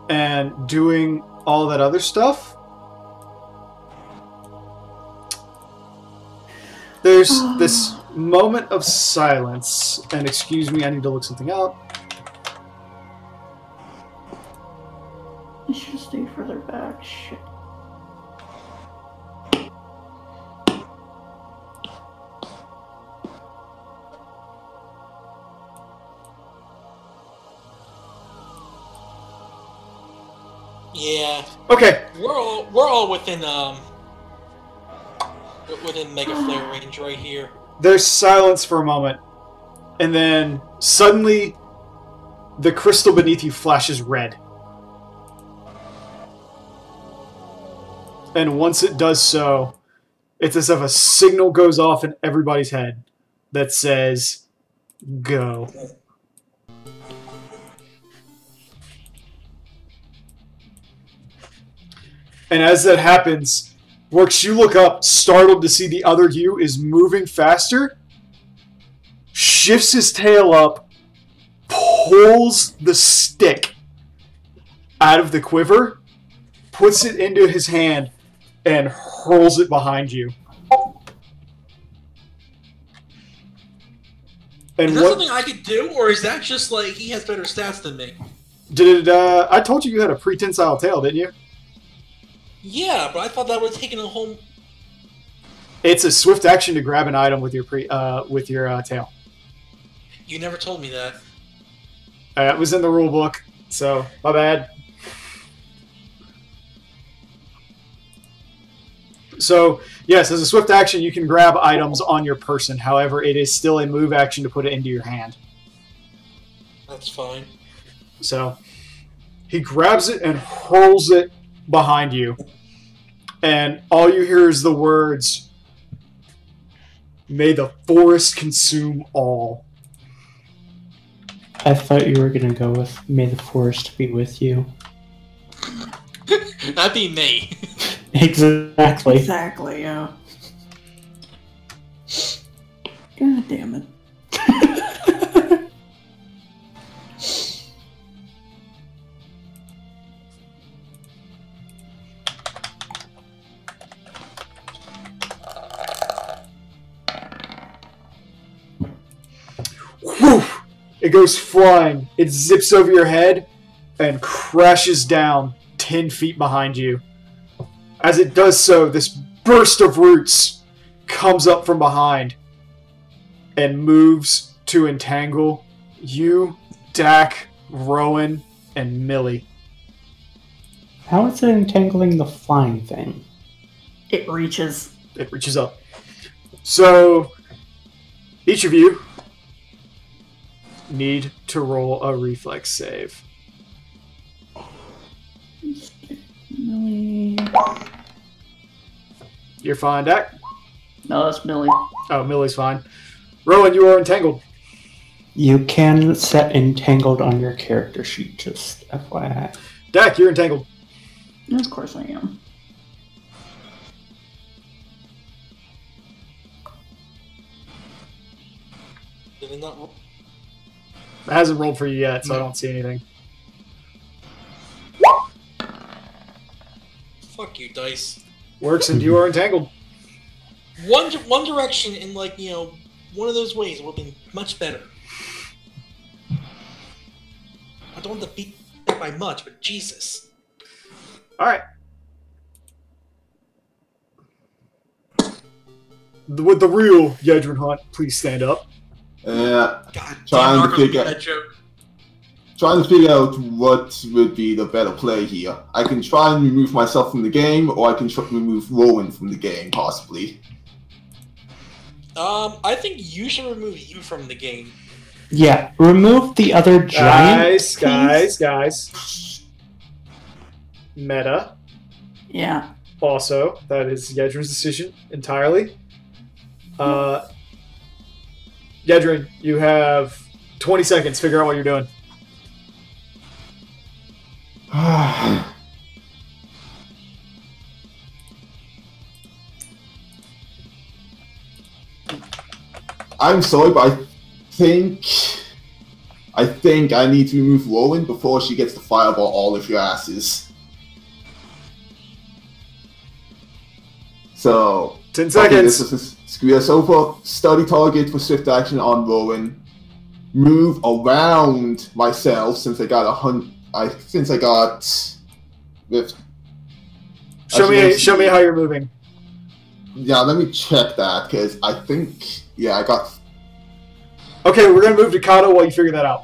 and doing all that other stuff, there's this moment of silence. And excuse me, I need to look something up. I should stay further back. Shit. Yeah, Okay, we're all within Mega Flare range right here. there's silence for a moment. And then suddenly the crystal beneath you flashes red. And once it does so, it's as if a signal goes off in everybody's head that says, go. And as that happens, Works, you look up, startled to see the other you is moving faster, shifts his tail up, pulls the stick out of the quiver, puts it into his hand, and hurls it behind you. And Is that what something I could do, or is that just like he has better stats than me? did it? I told you had a prehensile tail, didn't you? Yeah, but I thought that would have taken a whole. It's a swift action to grab an item with your tail. You never told me that. It was in the rule book, so my bad. So, yes, as a swift action, you can grab items on your person. However, it is still a move action to put it into your hand. That's fine. So, he grabs it and hurls it behind you. And all you hear is the words, "May the forest consume all." I thought you were gonna go with "May the forest be with you." That'd be me. Exactly. Exactly, yeah. God damn it. Whew! It goes flying. It zips over your head and crashes down 10 feet behind you. As it does so, this burst of roots comes up from behind and moves to entangle you, Dak, Rowan, and Millie. How is it entangling the flying thing? It reaches. It reaches up. So, each of you need to roll a reflex save. Millie. You're fine, Dak? No, that's Millie. Oh, Millie's fine. Rowan, you are entangled. You can set entangled on your character sheet, just FYI. Dak, you're entangled. Of course I am. Did it not roll? It hasn't rolled for you yet, so I don't see anything. Fuck you, dice. Works, and you are entangled. One direction in, like, you know, one of those ways would have been much better. I don't want to beat it by much, but Jesus. Alright. With the real Yedrin Hunt, please stand up. God Trying damn, to Marco, figure- that joke. Trying to figure out what would be the better play here. I can try and remove myself from the game, or I can remove Rowan from the game, possibly. I think you should remove you from the game. Yeah, remove the other giant. Guys. Meta. Yeah. Also, that is Yedrin's decision entirely. Yedrin, you have 20 seconds. Figure out what you're doing. I'm sorry, but I think I need to remove Rowan before she gets to fireball all of your asses. So 10 seconds. Okay, this is screw us over. Study target for swift action on Rowan. Move around myself since I got with. Show me how you're moving. Yeah, let me check that because I think I got. Okay, we're gonna move to Kato while you figure that out.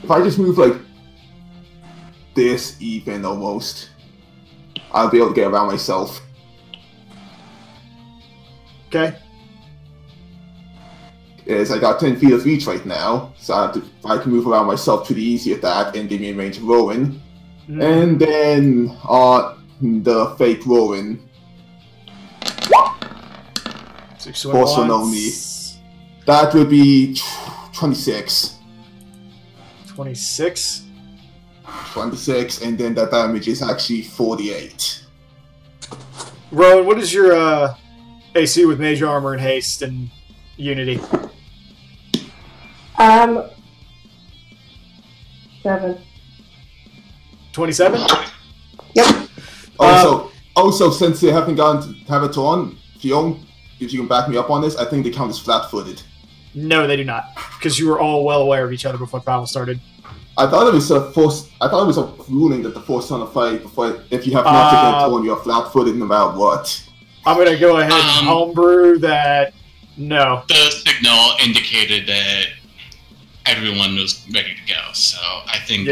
If I just move like this, even almost, I'll be able to get around myself. Okay. Is I got 10 feet of reach right now, so I can move around myself pretty easy at that and give me a range of Rowan. And then the fake Rowan. Also only. That would be 26. 26? 26, and then that damage is actually 48. Rowan, what is your AC with Mage Armor and Haste and Unity? 7. 27? Yep. Also, since they haven't gotten to have it on, Fiona, if you can back me up on this, I think they count as flat-footed. No, they do not, because you were all well aware of each other before battle started. I thought it was a ruling that the force on a fight before if you have not taken torn, you're flat-footed no matter what. I'm gonna go ahead and homebrew that. No. The signal indicated that everyone was ready to go, so I think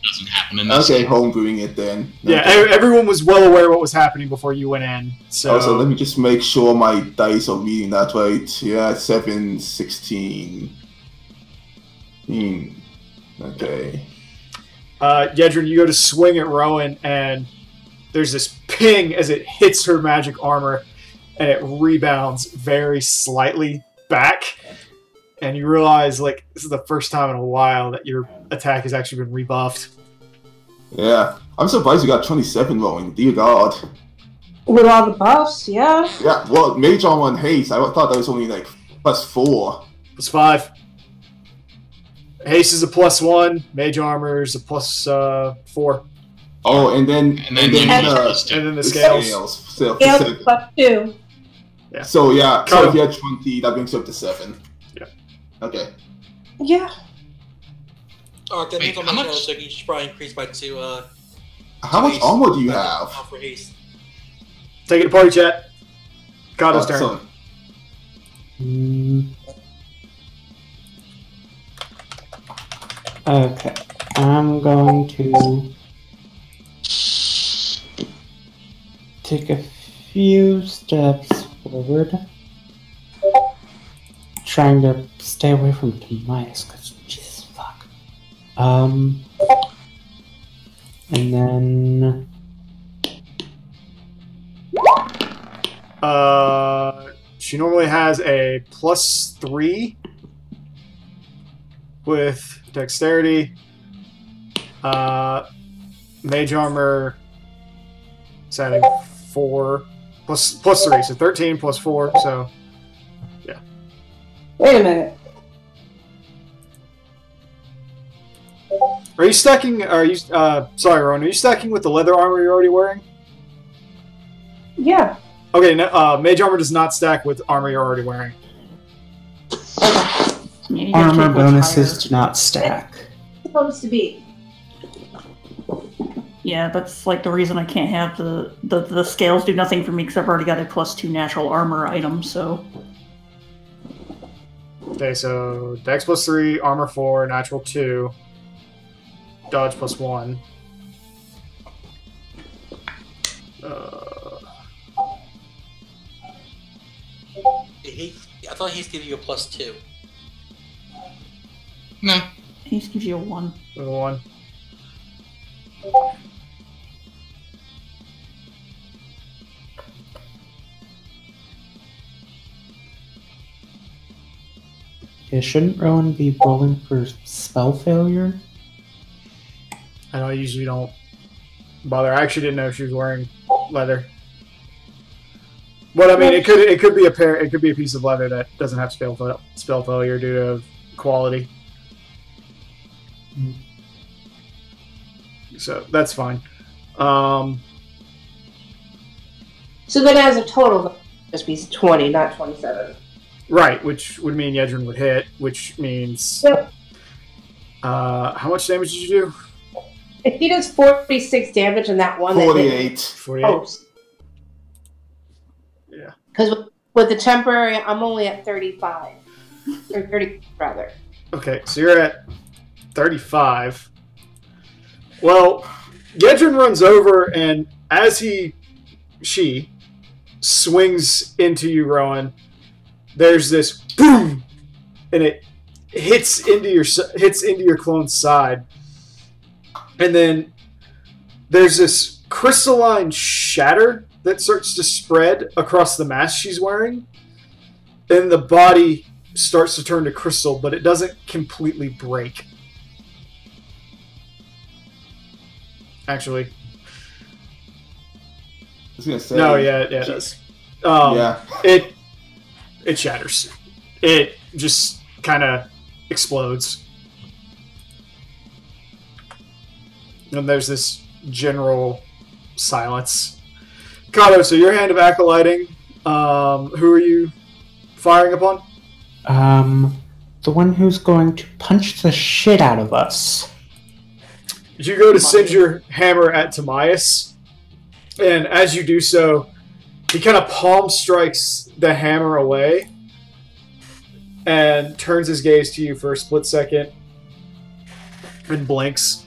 doesn't happen in this Okay, game. homebrewing it then. Yeah, Okay. everyone was well aware what was happening before you went in. So Also, let me just make sure my dice are reading that right. Yeah, 7, 16. Okay. Yedrin, you go to swing at Rowan, and there's this ping as it hits her magic armor, and it rebounds very slightly back. And you realize, like, this is the first time in a while that your attack has actually been rebuffed. Yeah. I'm surprised you got 27 rolling. Dear God. With all the buffs, yeah. Yeah, well, Mage Armor and Haste, I thought that was only like +4. +5. Haste is a +1. Mage armor is a +4. Oh, and then And then you then, need the plus 2. And then the scales. So, Scales +2. Yeah. so yeah, so Cool. if you had 20, that brings you up to 7. Yeah. Okay. Yeah. Alright, that Wait, means on how my much- so you should probably increase by 2. How much haste. armor do you have? For haste. Take it to party chat. Kato's turn. So, Okay, I'm going to take a few steps forward, trying to stay away from Demise, because Jesus fuck. And then She normally has a +3 with dexterity. Mage armor is adding 4 plus 3, so 13 plus 4. So Wait a minute. are you stacking? Are you sorry, Ron? Are you stacking with the leather armor you're already wearing? Yeah. Okay, no, mage armor does not stack with armor you're already wearing. Yeah, you gotta armor take what's bonuses higher. do not stack. It's supposed to be. Yeah, that's like the reason I can't have the scales do nothing for me because I've already got a +2 natural armor item. So Okay, so dex +3, armor 4, natural 2, dodge +1. I thought he's giving you a +2. No. he gives you a 1. 1. Yeah, shouldn't Rowan be rolling for spell failure? I know I usually don't bother. I actually didn't know she was wearing leather. But I mean, it could be a pair. It could be a piece of leather that doesn't have spell failure due to quality. So that's fine. So then as a total, it'll just be 20, not 27. Right, which would mean Yedrin would hit, which means Yep. how much damage did you do? If he does 46 damage in that one, that hit 48. 48. post. Yeah. Because with the temporary, I'm only at 35. Or 30, rather. Okay, so you're at 35. Well, Yedrin runs over, and as she swings into you, Rowan, there's this boom, and it hits into your clone's side, and then there's this crystalline shatter that starts to spread across the mask she's wearing, and the body starts to turn to crystal, but it doesn't completely break. Actually, I was gonna say. no, yeah, it does. Yeah. It shatters. It just kind of explodes. And there's this general silence. Kato, so your hand of acolyting, who are you firing upon? The one who's going to punch the shit out of us. You go to send your hammer at Timaeus, and as you do so, he kind of palm strikes the hammer away and turns his gaze to you for a split second and blinks.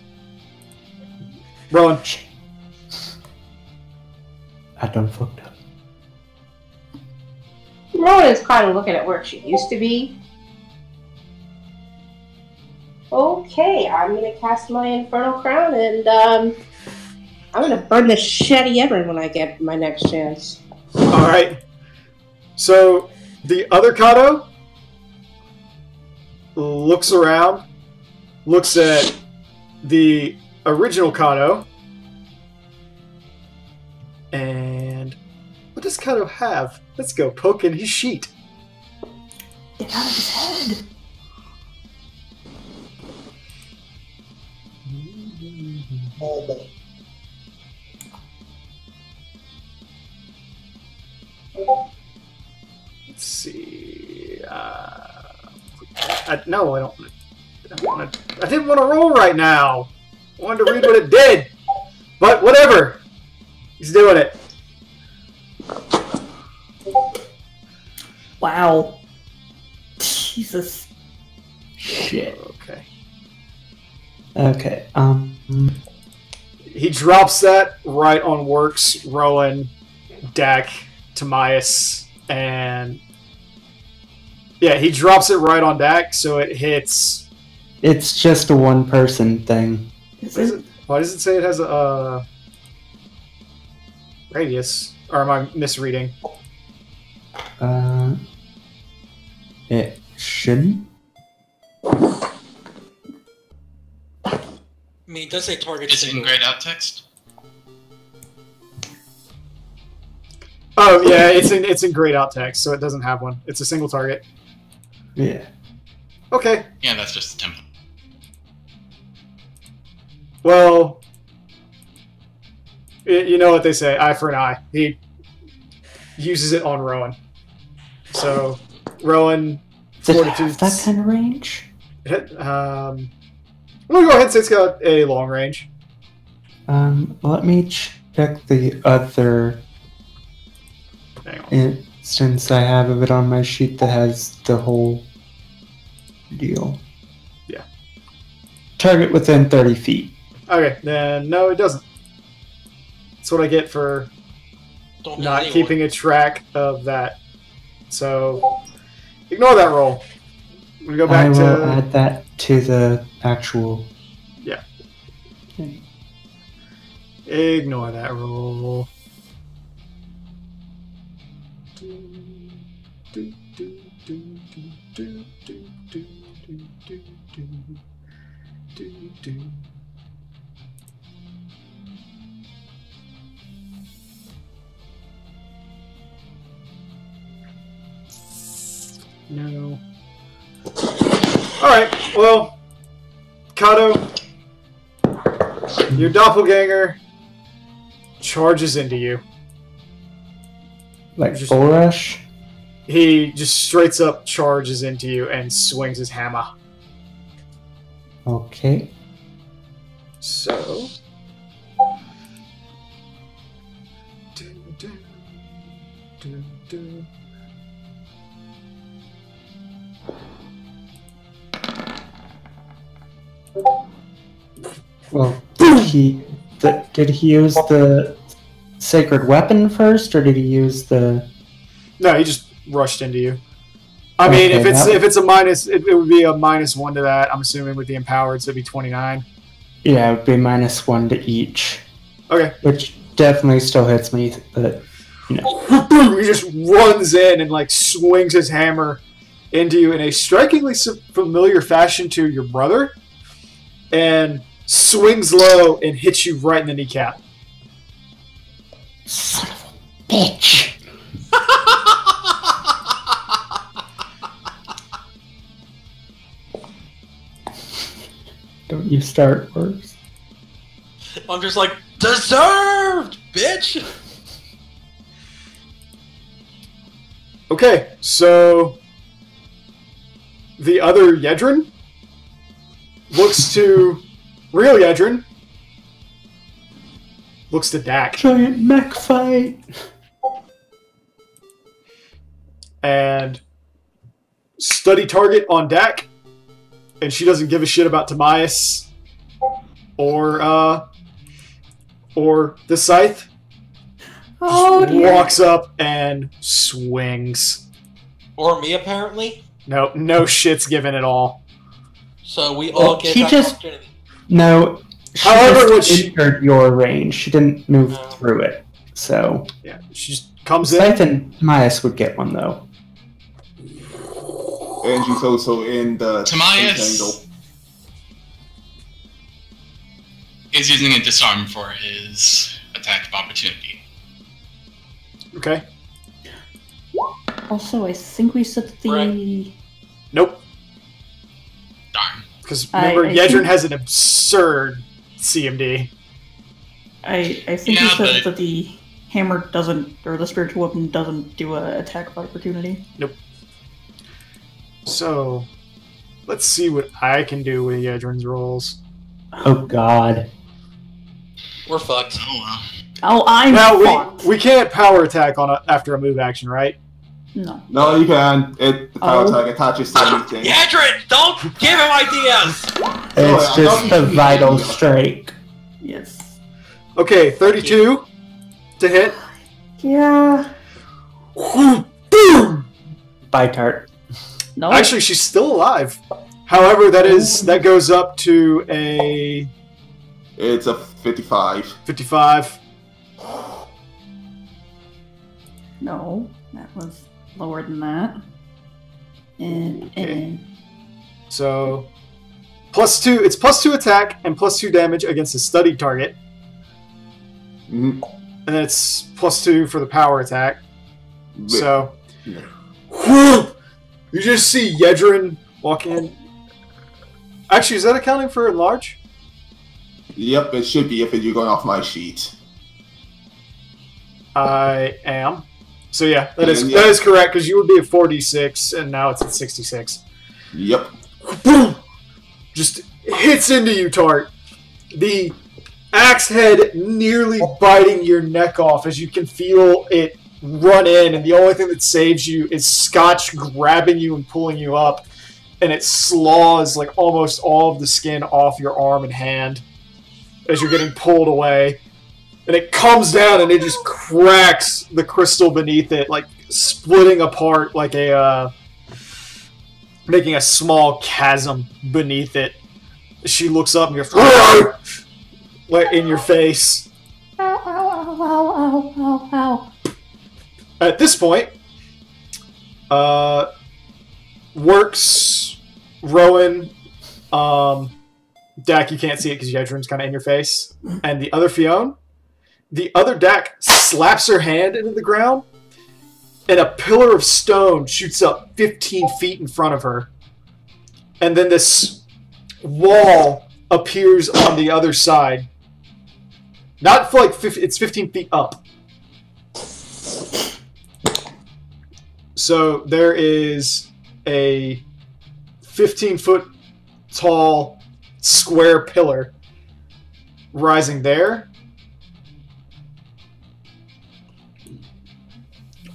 Rowan. I done fucked up. Rowan is kind of looking at where she used to be. Okay, I'm gonna cast my Infernal Crown and I'm gonna burn the shit out of everyone when I get my next chance. Alright. So, the other Kato looks around, looks at the original Kato, and what does Kato have? Let's go poke in his sheet. Get out of his head. Let's see. No, I don't. I didn't want to roll right now. I wanted to read what it did. But whatever. He's doing it. Wow. Jesus. Shit. Okay. Okay. He drops that right on Works, Rowan, Dak, Timaeus, and yeah, he drops it right on Dak, so it hits. It's just a one-person thing. Why does it say it has a radius? Or am I misreading? It shouldn't. I mean, it does say target. Is it in grayed out text? Oh yeah, it's in grayed out text, so it doesn't have one. It's a single target. Yeah. Okay. Yeah, that's just the template. Well, you know what they say, eye for an eye. He uses it on Rowan. So, Rowan, Does it Fortitude. have that kind of range? I'm gonna go ahead and say it's got a long range. Let me check the other Hang on. instance I have of it on my sheet that has the whole deal. Yeah. Target within 30 feet. Okay, then no, it doesn't. That's what I get for Don't hit not anyone. keeping a track of that. So, ignore that roll. We go I back will to add that to the actual. Yeah. thing. Ignore that roll. No. Alright, well, Kato, your doppelganger charges into you. Like Just- full rush? He just straight up charges into you and swings his hammer. Okay. So. Well, did he use the sacred weapon first, or did he use the? No, he just rushed into you. I mean, Okay, if it's a minus, it would be a -1 to that. I'm assuming with the empowered, so it'd be 29. Yeah, it would be -1 to each, Okay. which definitely still hits me. But you know, He just runs in and like swings his hammer into you in a strikingly familiar fashion to your brother, and swings low and hits you right in the kneecap. son of a bitch. Don't you start worse. I'm just like, deserved, bitch! Okay, so the other Yedrin looks to real Yedrin, looks to Dak, Giant mech fight. and study target on Dak, and she doesn't give a shit about Timaeus or or the scythe Oh just dear. walks up and swings. Or me, apparently. No shit's given at all. So we Well, all get he that just- opportunity. No, she However, when just entered your range. She didn't move Oh. through it. So, Yeah, she just comes in. Scythe and Timaeus would get one, though. And she's also in the Timaeus angle. is using a disarm for his attack of opportunity. Okay. Also, I think we set the. Right. Nope. Darn. Because remember, I Yedrin think- has an absurd CMD. I think Yeah, we said but- that the hammer doesn't, or the spiritual weapon doesn't do a attack of opportunity. So, let's see what I can do with Yedrin's rolls. Oh God. We're fucked. Oh well. Oh, I'm Now, fucked. we can't power attack on after a move action, right? No. No, you can. The power Oh. attack attaches to anything. Yadrin, don't give him ideas! It's I just thought a you- vital strike. Yes. Okay, 32 to hit. Yeah. Boom! Bye, Tart. No. Actually, she's still alive. However, that goes up to a It's a 55. 55. No. That was lower than that. And. So, +2. It's +2 attack and +2 damage against a studied target. Mhm. And then it's +2 for the power attack. So, Yeah. you just see Yedrin walking in. Actually, is that accounting for enlarge? Yep, it should be if you're going off my sheet. I am. So yeah, that is Yeah. that is correct because you would be at 46 and now it's at 66. Yep. Boom! Just hits into you, Tart. The axe head nearly biting your neck off as you can feel it run in, and the only thing that saves you is Scotch grabbing you and pulling you up, and it slaws like almost all of the skin off your arm and hand as you're getting pulled away. And it comes down and it just cracks the crystal beneath it, like splitting apart like making a small chasm beneath it. She looks up and you're like in your face. Ow, ow, ow, ow, ow, ow. At this point, Works, Rowan, Dak, you can't see it because Yedrin's kind of in your face, and the other Fionn. The other Dak slaps her hand into the ground, and a pillar of stone shoots up 15 feet in front of her. And then this wall appears on the other side. Not for like it's 15 feet up. So there is a 15-foot tall square pillar rising there.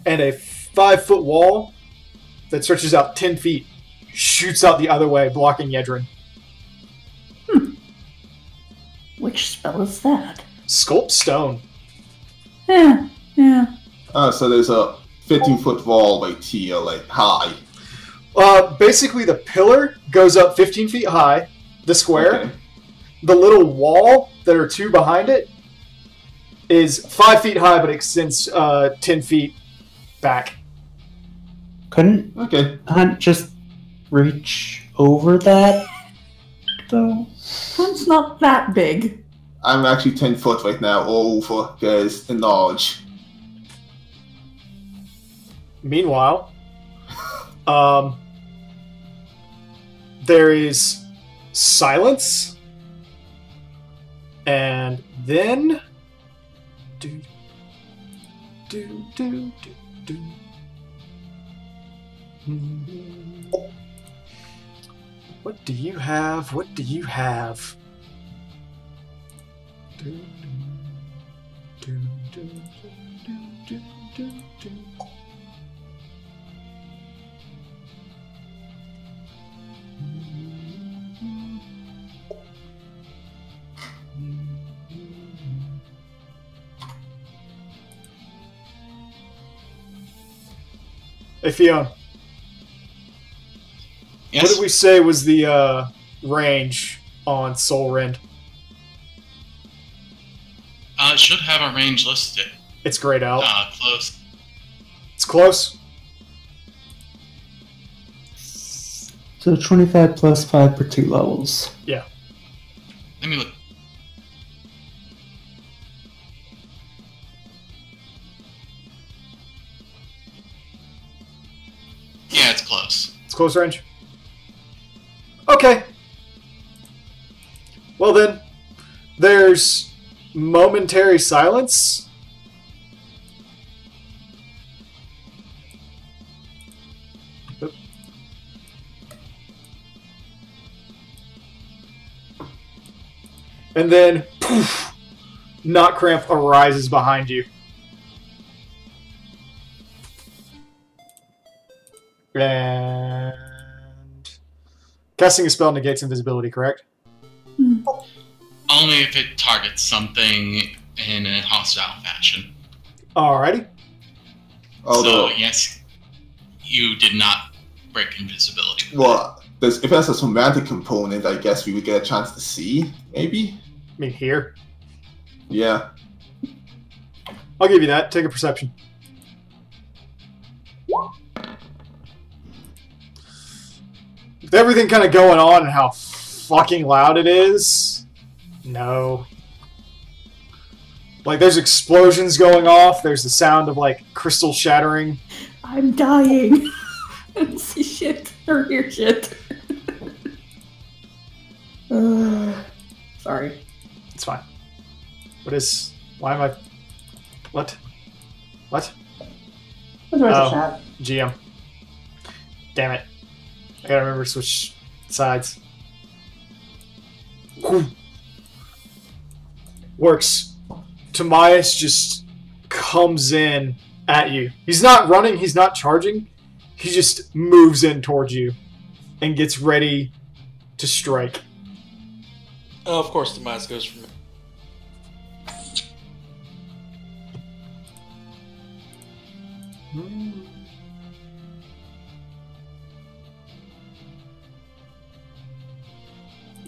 And a 5-foot wall that stretches out 10 feet shoots out the other way, blocking Yedrin. Which spell is that? Sculpt stone. Yeah, yeah. So there's a 15-foot wall right here, like high. Basically, the pillar goes up 15 feet high, the square. Okay. The little wall that are two behind it is 5 feet high, but extends 10 feet back. Couldn't Okay. Hunt just reach over that, though? Hunt's not that big. I'm actually 10 foot right now over because enlarge. Meanwhile, there is silence, and then do do do do do. What do you have? What do you have? Do, do, do, do, do, do, do. Hey, Fiona. Yes. What did we say was the range on Soul Rend? It should have a range listed. It's grayed out. Close. It's close. So 25 plus 5 per 2 levels. Yeah. Let me look. Yeah, it's close. It's close range. Okay. Well then, there's momentary silence. Oop. And then, poof, Knot Cramp arises behind you. And casting a spell negates invisibility, correct? Only if it targets something in a hostile fashion. Alrighty. Although, So, yes, you did not break invisibility. well, if it has a somatic component, I guess we would get a chance to see, maybe? I mean, here. Yeah. I'll give you that. Take a perception. With everything kind of going on and how fucking loud it is, no. Like, there's explosions going off. There's the sound of, like, crystal shattering. I'm dying. I don't see shit or hear shit. Sorry. It's fine. What is... Why am I... What? What? What's wrong Oh. with chat? GM. Damn it. I gotta remember to switch sides. Whew. Works. Timaeus just comes in at you. He's not running, he's not charging. He just moves in towards you and gets ready to strike. Oh, of course, Demise goes for me.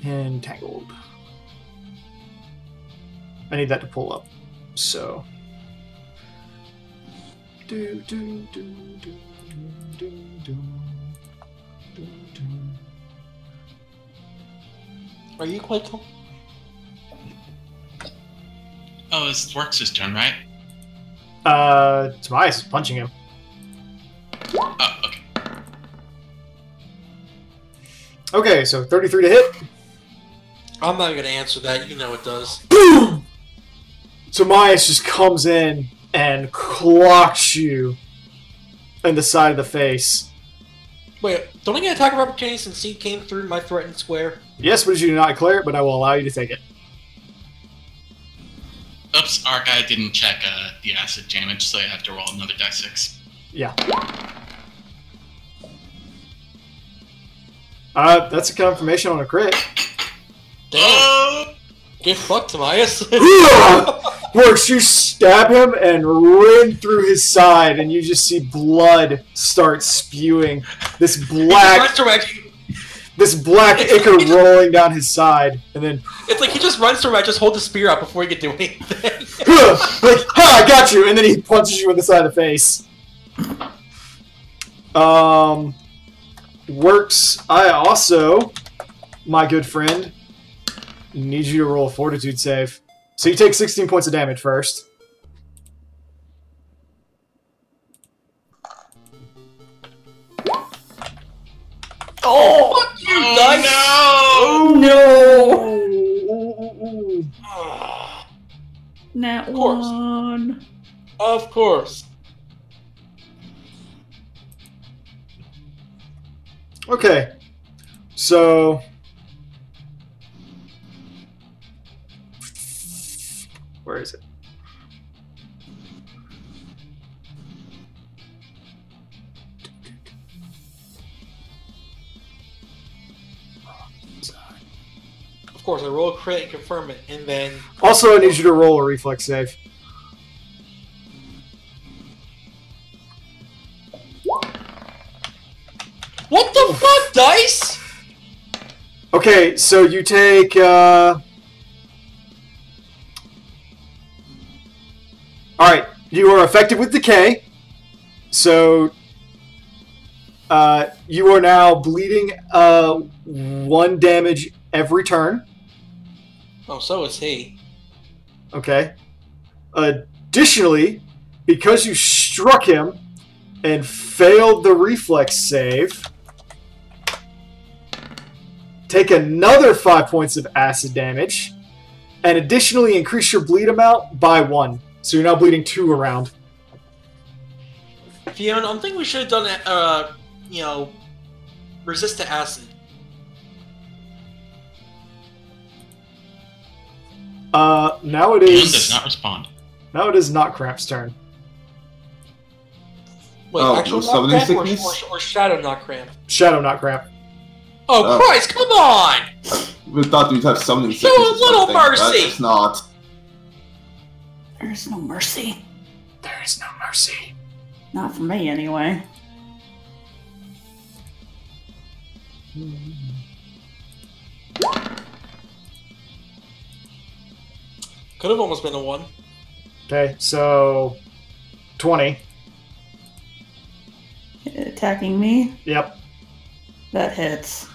Entangled. I need that to pull up. So. Do, do, do, do, do, do, do, do. Are you quite cool? Oh, it's Works' turn, right? Tobias is punching him. Oh, okay. Okay, so 33 to hit. I'm not gonna answer that. You know it does. Boom! Tobias just comes in and clocks you in the side of the face. Wait, don't I get attack of opportunity since he came through my threatened square? Yes, but you do not declare it, but I will allow you to take it. Oops, our guy didn't check the acid damage, so I have to roll another die 6. Yeah. That's a confirmation on a crit. Damn. Get fucked, Tobias. Works, you stab him and run through his side, and you just see blood start spewing. This black ichor rolling down his side, and then It's like he just runs to right, just hold the spear out before he can do anything. like, ha, I got you, and then he punches you in the side of the face. Works, I also, my good friend, need you to roll a fortitude save. So you take 16 points of damage first. Oh, fuck you, dice! No! Nat Of course. 1. Of course. Okay, so where is it? Of course, I roll a crit and confirm it, and then... Also, I need you to roll a reflex save. What the fuck, Dice? Okay, so you take, Alright, you are affected with decay. So, you are now bleeding, 1 damage every turn. Oh, so is he. Okay. Additionally, because you struck him and failed the reflex save, take another 5 points of acid damage, and additionally increase your bleed amount by 1. So you're now bleeding 2 around. Fiona, I think we should have done, resist to acid. Now it Fiona is. does not respond. Now it is not Cramp's turn. Wait, Oh, actual no knock summoning cramp sickness? or shadow knock cramp? Shadow, not Cramp. Oh, Christ, come on! We thought we'd have summoning Show sickness a or little something. mercy! It's not. There's no mercy. There is no mercy. Not for me, anyway. Could have almost been a 1. Okay, so 20. Attacking me? Yep. That hits.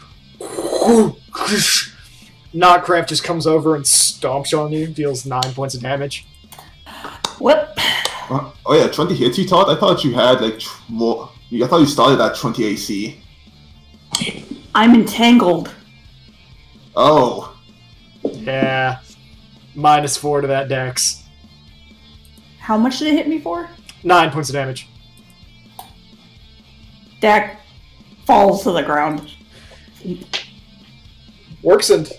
Not Cramp just comes over and stomps on you, deals 9 points of damage. Whoop. Oh yeah, 20 hits you thought? I thought you had like more. I thought you started at 20 AC. I'm entangled. Oh. Yeah. -4 to that dex. How much did it hit me for? 9 points of damage. Dak falls to the ground. Worksend.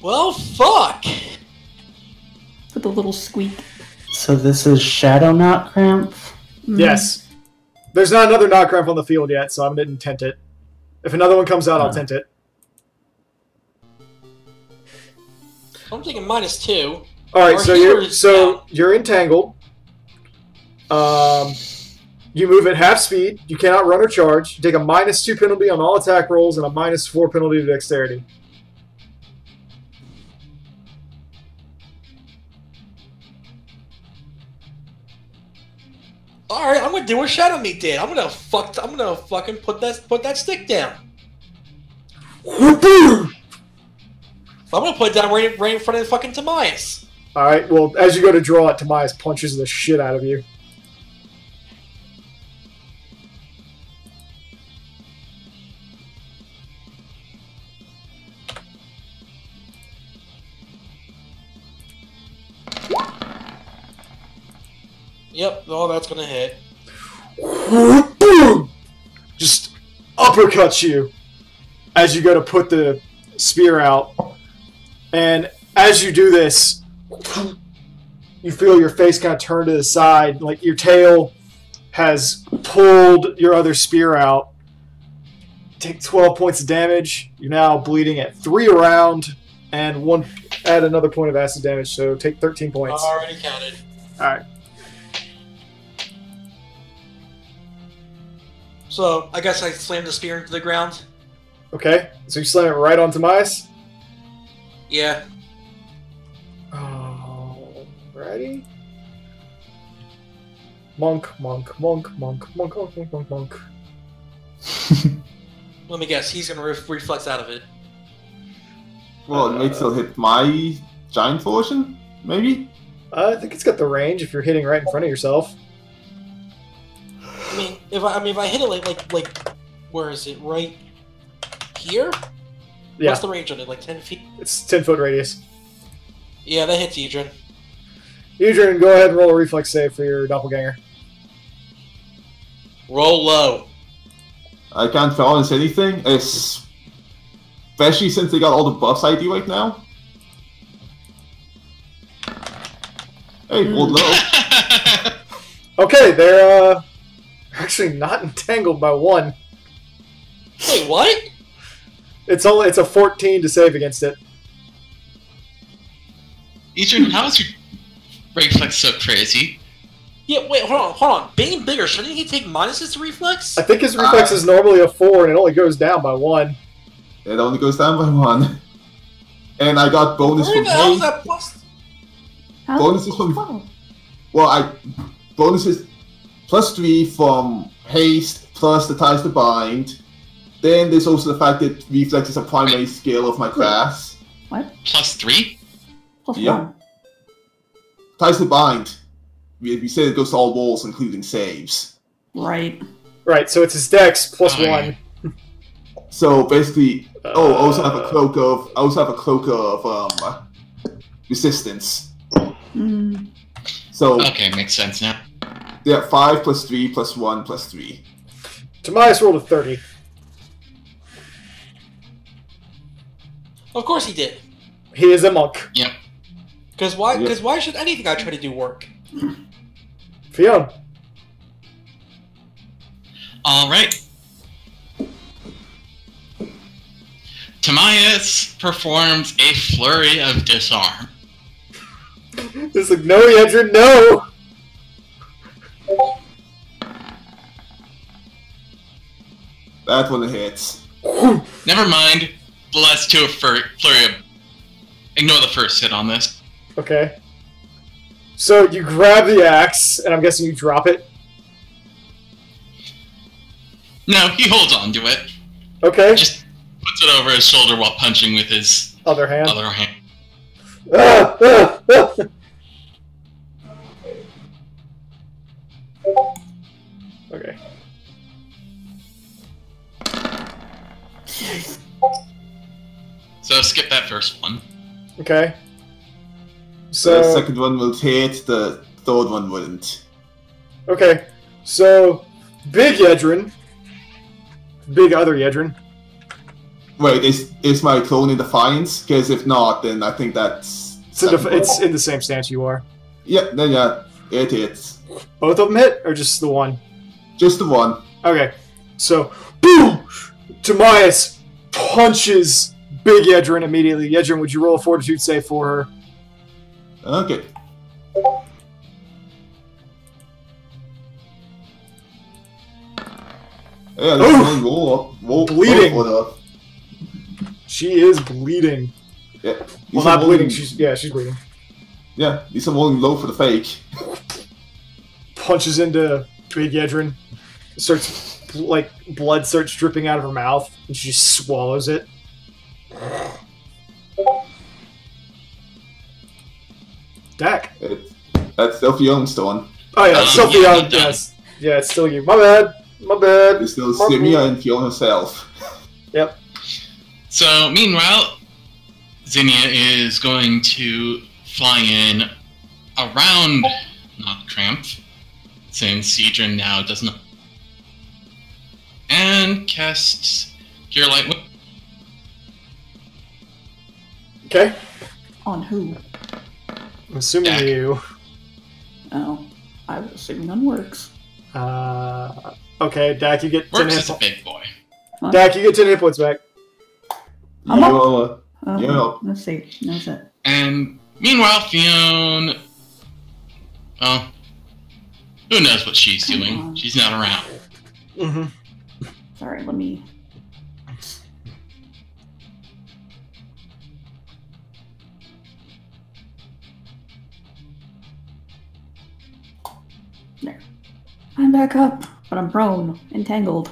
Well, fuck! With a little squeak. So this is Shadow Knot Cramp? Yes. There's not another Knot Cramp on the field yet, so I didn't tent it. If another one comes out, I'll tent it. I'm taking -2. Alright, so you're entangled. You move at half speed. You cannot run or charge. You take a -2 penalty on all attack rolls and a -4 penalty to dexterity. Alright, I'm gonna do what Shadow Meat did. I'm gonna fucking put that stick down. I'm gonna put it down right in front of fucking Tamias. Alright, well, as you go to draw it, Tamias punches the shit out of you. Yep, all that's gonna hit. Just uppercuts you as you go to put the spear out. And as you do this, you feel your face kind of turn to the side, like your tail has pulled your other spear out. Take 12 points of damage. You're now bleeding at 3 around, and add another point of acid damage, so take 13 points. Already counted. Alright. So, I guess I slammed the spear into the ground. Okay, so you slam it right on Tamias? Yeah. Alrighty. Monk. Let me guess, he's gonna reflex out of it. Well, it might still hit my giant version, maybe? I think it's got the range if you're hitting right in front of yourself. I mean, if I hit it like, where is it? Right here? Yeah. What's the range on it? Like 10 feet? It's 10-foot radius. Yeah, that hits Edrin. Adrian, go ahead and roll a reflex save for your doppelganger. Roll low. I can't balance anything, especially since they got all the buffs I do right now. Hey, rolled low. Okay, they're actually not entangled by 1. Wait, what? It's a 14 to save against it. Adrian, how is your reflex so crazy? Yeah, wait, hold on. Being bigger, shouldn't he take minuses to reflex? I think his reflex is normally a 4, and it only goes down by 1. It only goes down by 1. And I got bonus Where from the hell is haste. that plus? Bonuses from... Well, bonuses +3 from haste, plus the ties to bind. Then there's also the fact that reflex is a primary skill of my class. What? +3? Plus Yep. 1. Ties to bind. We said it goes to all rolls, including saves. Right. Right, so it's his dex plus 1. So basically, I also have a cloak of resistance. Mm. So Okay, makes sense now. yeah, 5 + 3 + 1 + 3. Tobias rolled a 30. Of course he did. He is a monk. Yep. Because why? Yep. Because why should anything I try to do work? Fiona. Alright. Timaeus performs a flurry of disarm. It's like, no, Yedrin, no! That one hits. Never mind. Let's do a flurry of... Ignore the first hit on this. Okay. So you grab the axe, and I'm guessing you drop it. No, he holds on to it. Okay. Just puts it over his shoulder while punching with his Other hand. other hand. Ah, ah, ah. Okay. So skip that first one. Okay. The So second one will hit, the third one wouldn't. okay. So big Yedrin. Big other Yedrin. Wait, is my clone in Defiance? Because if not, then I think that's... It's in the same stance you are. Yeah, then yeah, it hits. Both of them hit, or just the one? Just the one. Okay. So boom! Timaeus punches big Yedrin immediately. Yedrin, would you roll a fortitude save for her? Okay. Yeah, this one roll Bleeding. for the... She is bleeding. Yeah. Well, not bleeding. She's bleeding. Yeah, these are rolling low for the fake. Punches into big Yedrin. Starts blood starts dripping out of her mouth, and she just swallows it. Dak. That's still Fiona's one. Oh yeah, it's still yeah, Fiona. Yes. Yeah, it's still you. My bad. My bad. It's still My Simia bad. and Fiona herself. Yep. So, meanwhile, Zinnia is going to fly in around not Cramped, since Cedron now does not. And casts Cure Light Wound. Okay. On who? I'm assuming Dak. you. Oh, I was assuming on works. Okay, Dak, you get 10 Works hit is a points. big boy. Huh? Dak, you get 10 hit points back. I'm up. You're- Yeah. Let's see. That's it. And meanwhile, Fiona. Well, who knows what she's doing? She's not around. Mm-hmm. Sorry, let me. There. I'm back up, but I'm prone, entangled.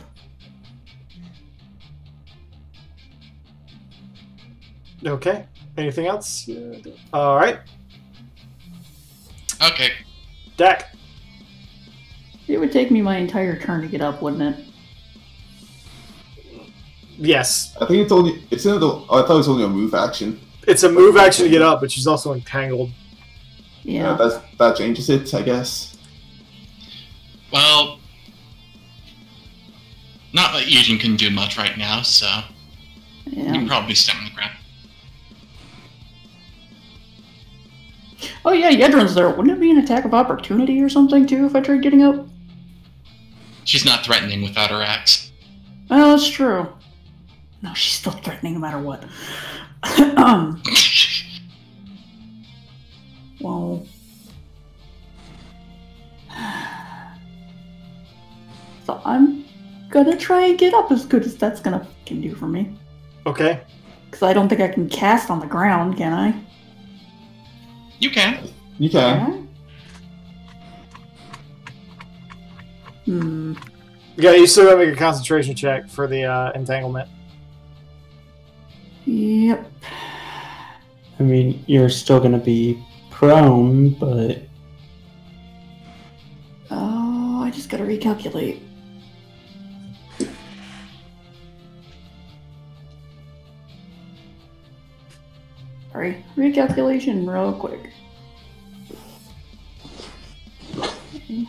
Okay. Anything else? Alright. Okay. Dak. It would take me my entire turn to get up, wouldn't it? Yes. I think it's in the... I thought it was only a move action. It's a move action to get up, but she's also entangled. Yeah. That changes it, I guess. Well, not that Eugen can do much right now, so you can Yeah. probably stay on the ground. Oh yeah, Yedrin's there. Wouldn't it be an attack of opportunity or something too if I tried getting up? She's not threatening without her axe. Oh, that's true. No, she's still threatening no matter what. Well. I'm gonna try and get up as good as that's gonna fucking do for me. Okay. Because I don't think I can cast on the ground, can I? You can. You can. Yeah, you still gotta make a concentration check for the entanglement. Yep. I mean, you're still gonna be prone, but Oh, I just gotta recalculate. Sorry, recalculation real quick. Okay.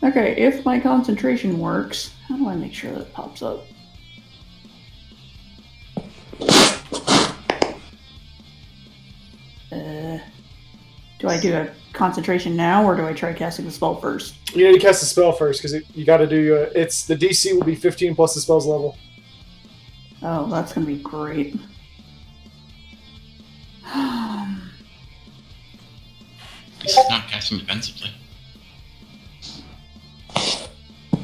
Okay, if my concentration works, how do I make sure that pops up? Do I do a concentration now, or do I try casting the spell first? You need to cast the spell first, because you gotta do it's the DC will be 15 plus the spell's level. Oh, that's gonna be great. This is not casting defensively.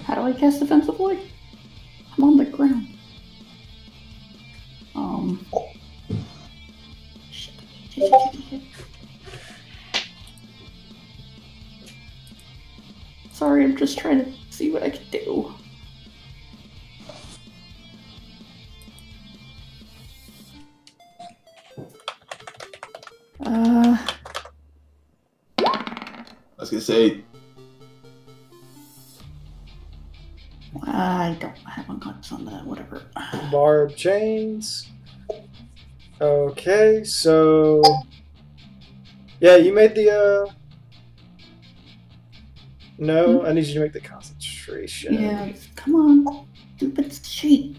How do I cast defensively? I'm on the ground. Shit. Sorry, I'm just trying to see what I can do. I was gonna say, I don't have unconscious on that, whatever. Barb chains. Okay, so yeah, you made the no, I need you to make the concentration. Yeah, come on. Stupid sheet.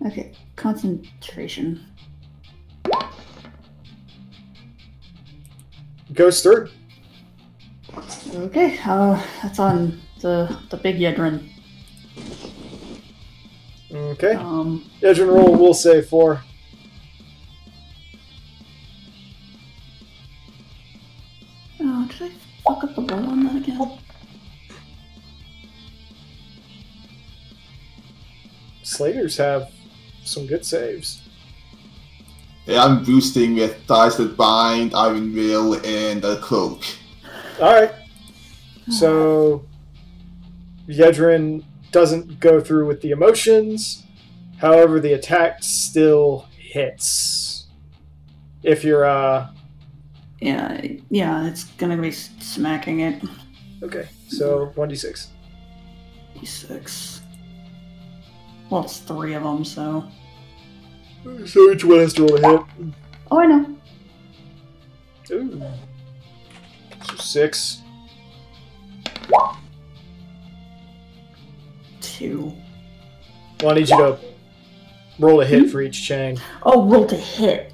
Okay, concentration. Goes through. Okay, that's on the big Yedrin. Okay. Yedrin roll will save 4. Oh, did I fuck up the roll on that again? Slaters have some good saves. yeah, I'm boosting with Ties That Bind, Iron Will, and a Cloak. Alright. So Yedrin doesn't go through with the emotions. However, the attack still hits. If you're Yeah, it's gonna be smacking it. okay, so 1d6. D6. Well, it's 3 of them, so. So each one has to roll a hit. Oh, I know. Ooh. So 6. 2. Well, I need you to roll a hit for each chain. Oh, roll to hit.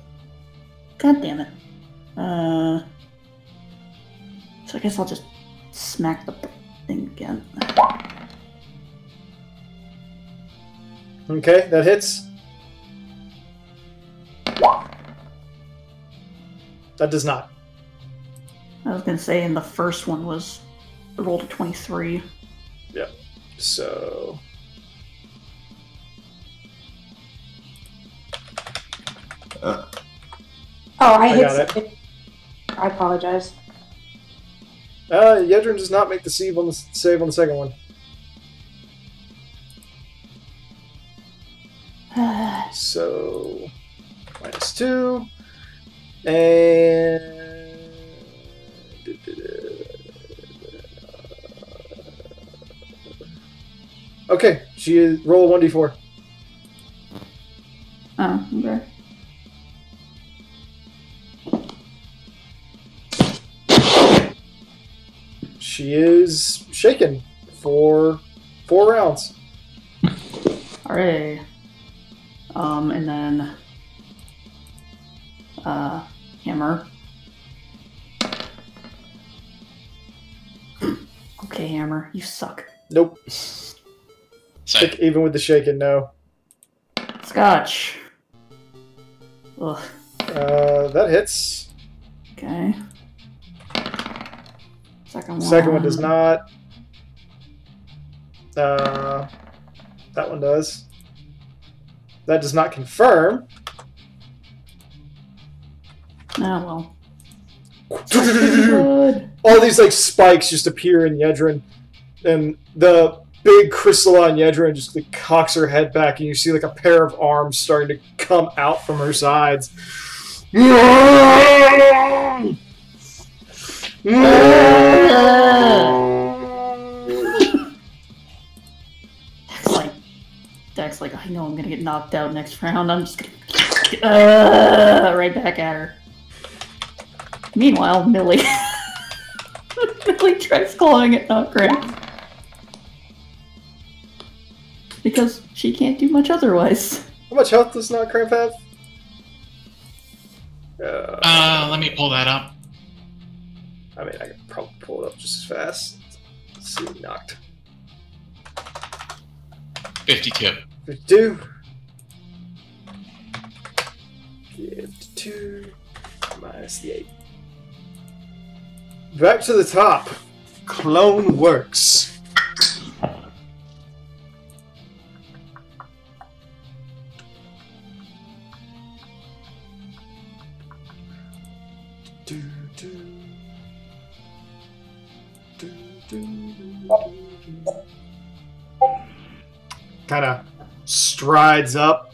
God damn it. So I guess I'll just smack the thing again. Okay, that hits. That does not. I was gonna say, and the first one was I rolled a 23. Yep. So Oh, I hit got it. something. I apologize. Yedrin does not make the save on the second one. So -2 and okay, she is roll a 1d4. Oh, okay. She is shaken for 4 rounds. Alright. And then hammer. Okay, hammer, you suck. Nope. So, Even with the shaken, no. Scotch. Ugh. That hits. Okay. Second one does not. That one does. That does not confirm. Oh, well. All these like spikes just appear in Yedrin, and the big crystalline Yedrin just like, cocks her head back, and you see like a pair of arms starting to come out from her sides. Dex like, I know I'm gonna get knocked out next round. I'm just gonna right back at her. Meanwhile, Millie Millie tries clawing at Nutcracker because she can't do much otherwise. How much health does Nutcracker have? Let me pull that up. I mean, I could probably pull it up just as fast. Let's see, knocked. 52. 52. 52 minus the 8. Back to the top. Clone works. Kind of strides up,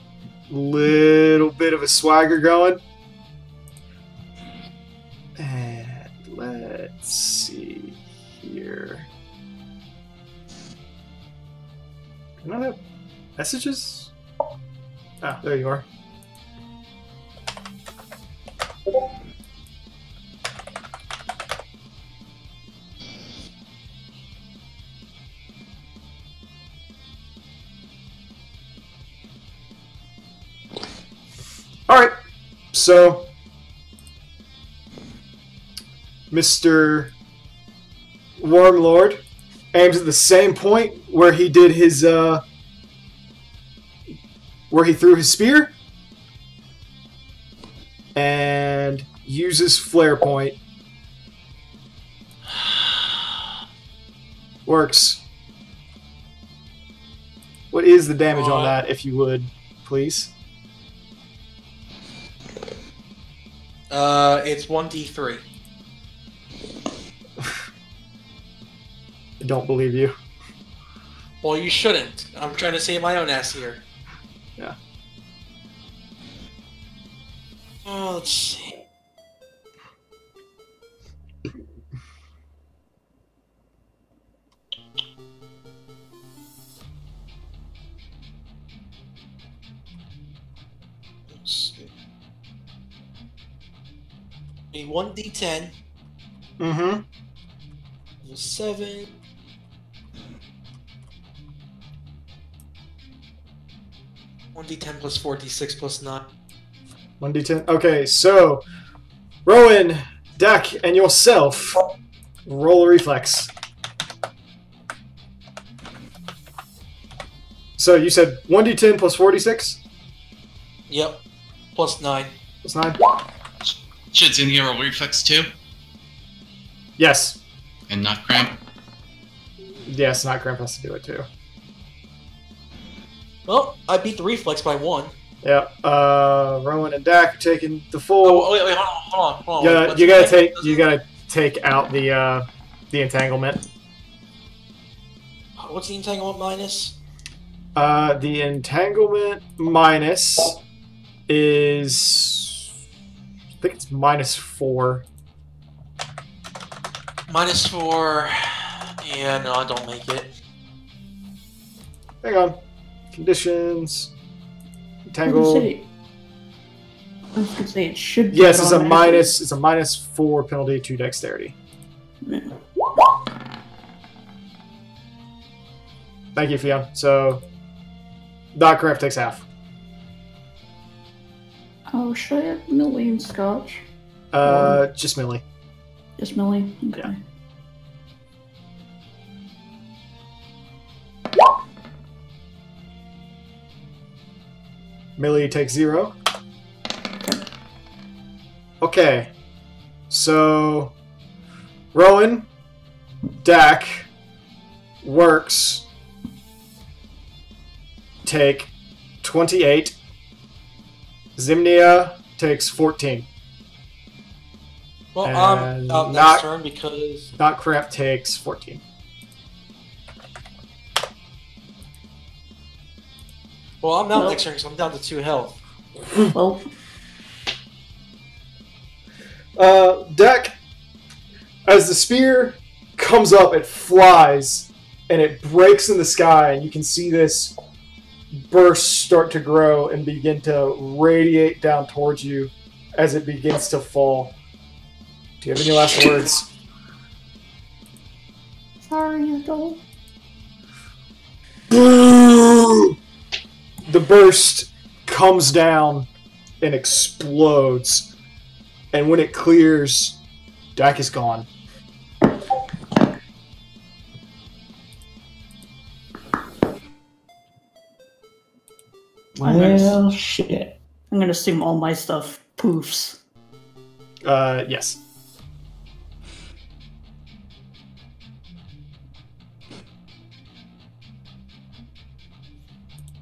little bit of a swagger going. And let's see here. Can I have messages? Ah, there you are. Alright, so Mr. Wormlord aims at the same point where he did his, where he threw his spear, and uses Flare Point. Works. What is the damage on that, if you would, please? It's 1d3. I don't believe you. Well, you shouldn't. I'm trying to save my own ass here. Yeah. Let's see. A 1d10. Mm-hmm. 7. One d10 plus 4, d6 plus 9. 1d10. Okay, so Rowan, Dak, and yourself roll a reflex. So you said 1d10 plus 4d6? Yep. Plus 9. Plus 9? Shit's in here, roll reflex too? Yes. And not cramp? Yes, not Cramp has to do it too. Well, I beat the reflex by 1. Yeah, Rowan and Dak are taking the full. Oh, wait, hold on. Yeah, you gotta take out the entanglement. What's the entanglement minus? The entanglement minus is, I think it's -4. -4. Yeah, no, I don't make it. Hang on. Conditions. I Entangled. was gonna say it should be. Yes, it's a minus. It's a -4 penalty to dexterity. Yeah. Thank you, Fiona. So, Doc Craft takes half. Oh, should I have Millie and Scotch? Just Millie. Just Millie? Okay. Yeah. Millie takes 0. Okay. So, Rowan, Dak, Works take 28. Zimnia takes 14. Well, And I'm out next turn because... Knockcraft takes 14. Well, I'm out next turn because I'm down to 2 health. Well, Dak, as the spear comes up, it flies and it breaks in the sky, and you can see this burst start to grow and begin to radiate down towards you as it begins to fall. Do you have any last words? sorry, adult. The burst comes down and explodes, and when it clears, Dak is gone. Well, shit. I'm gonna assume all my stuff poofs. Yes.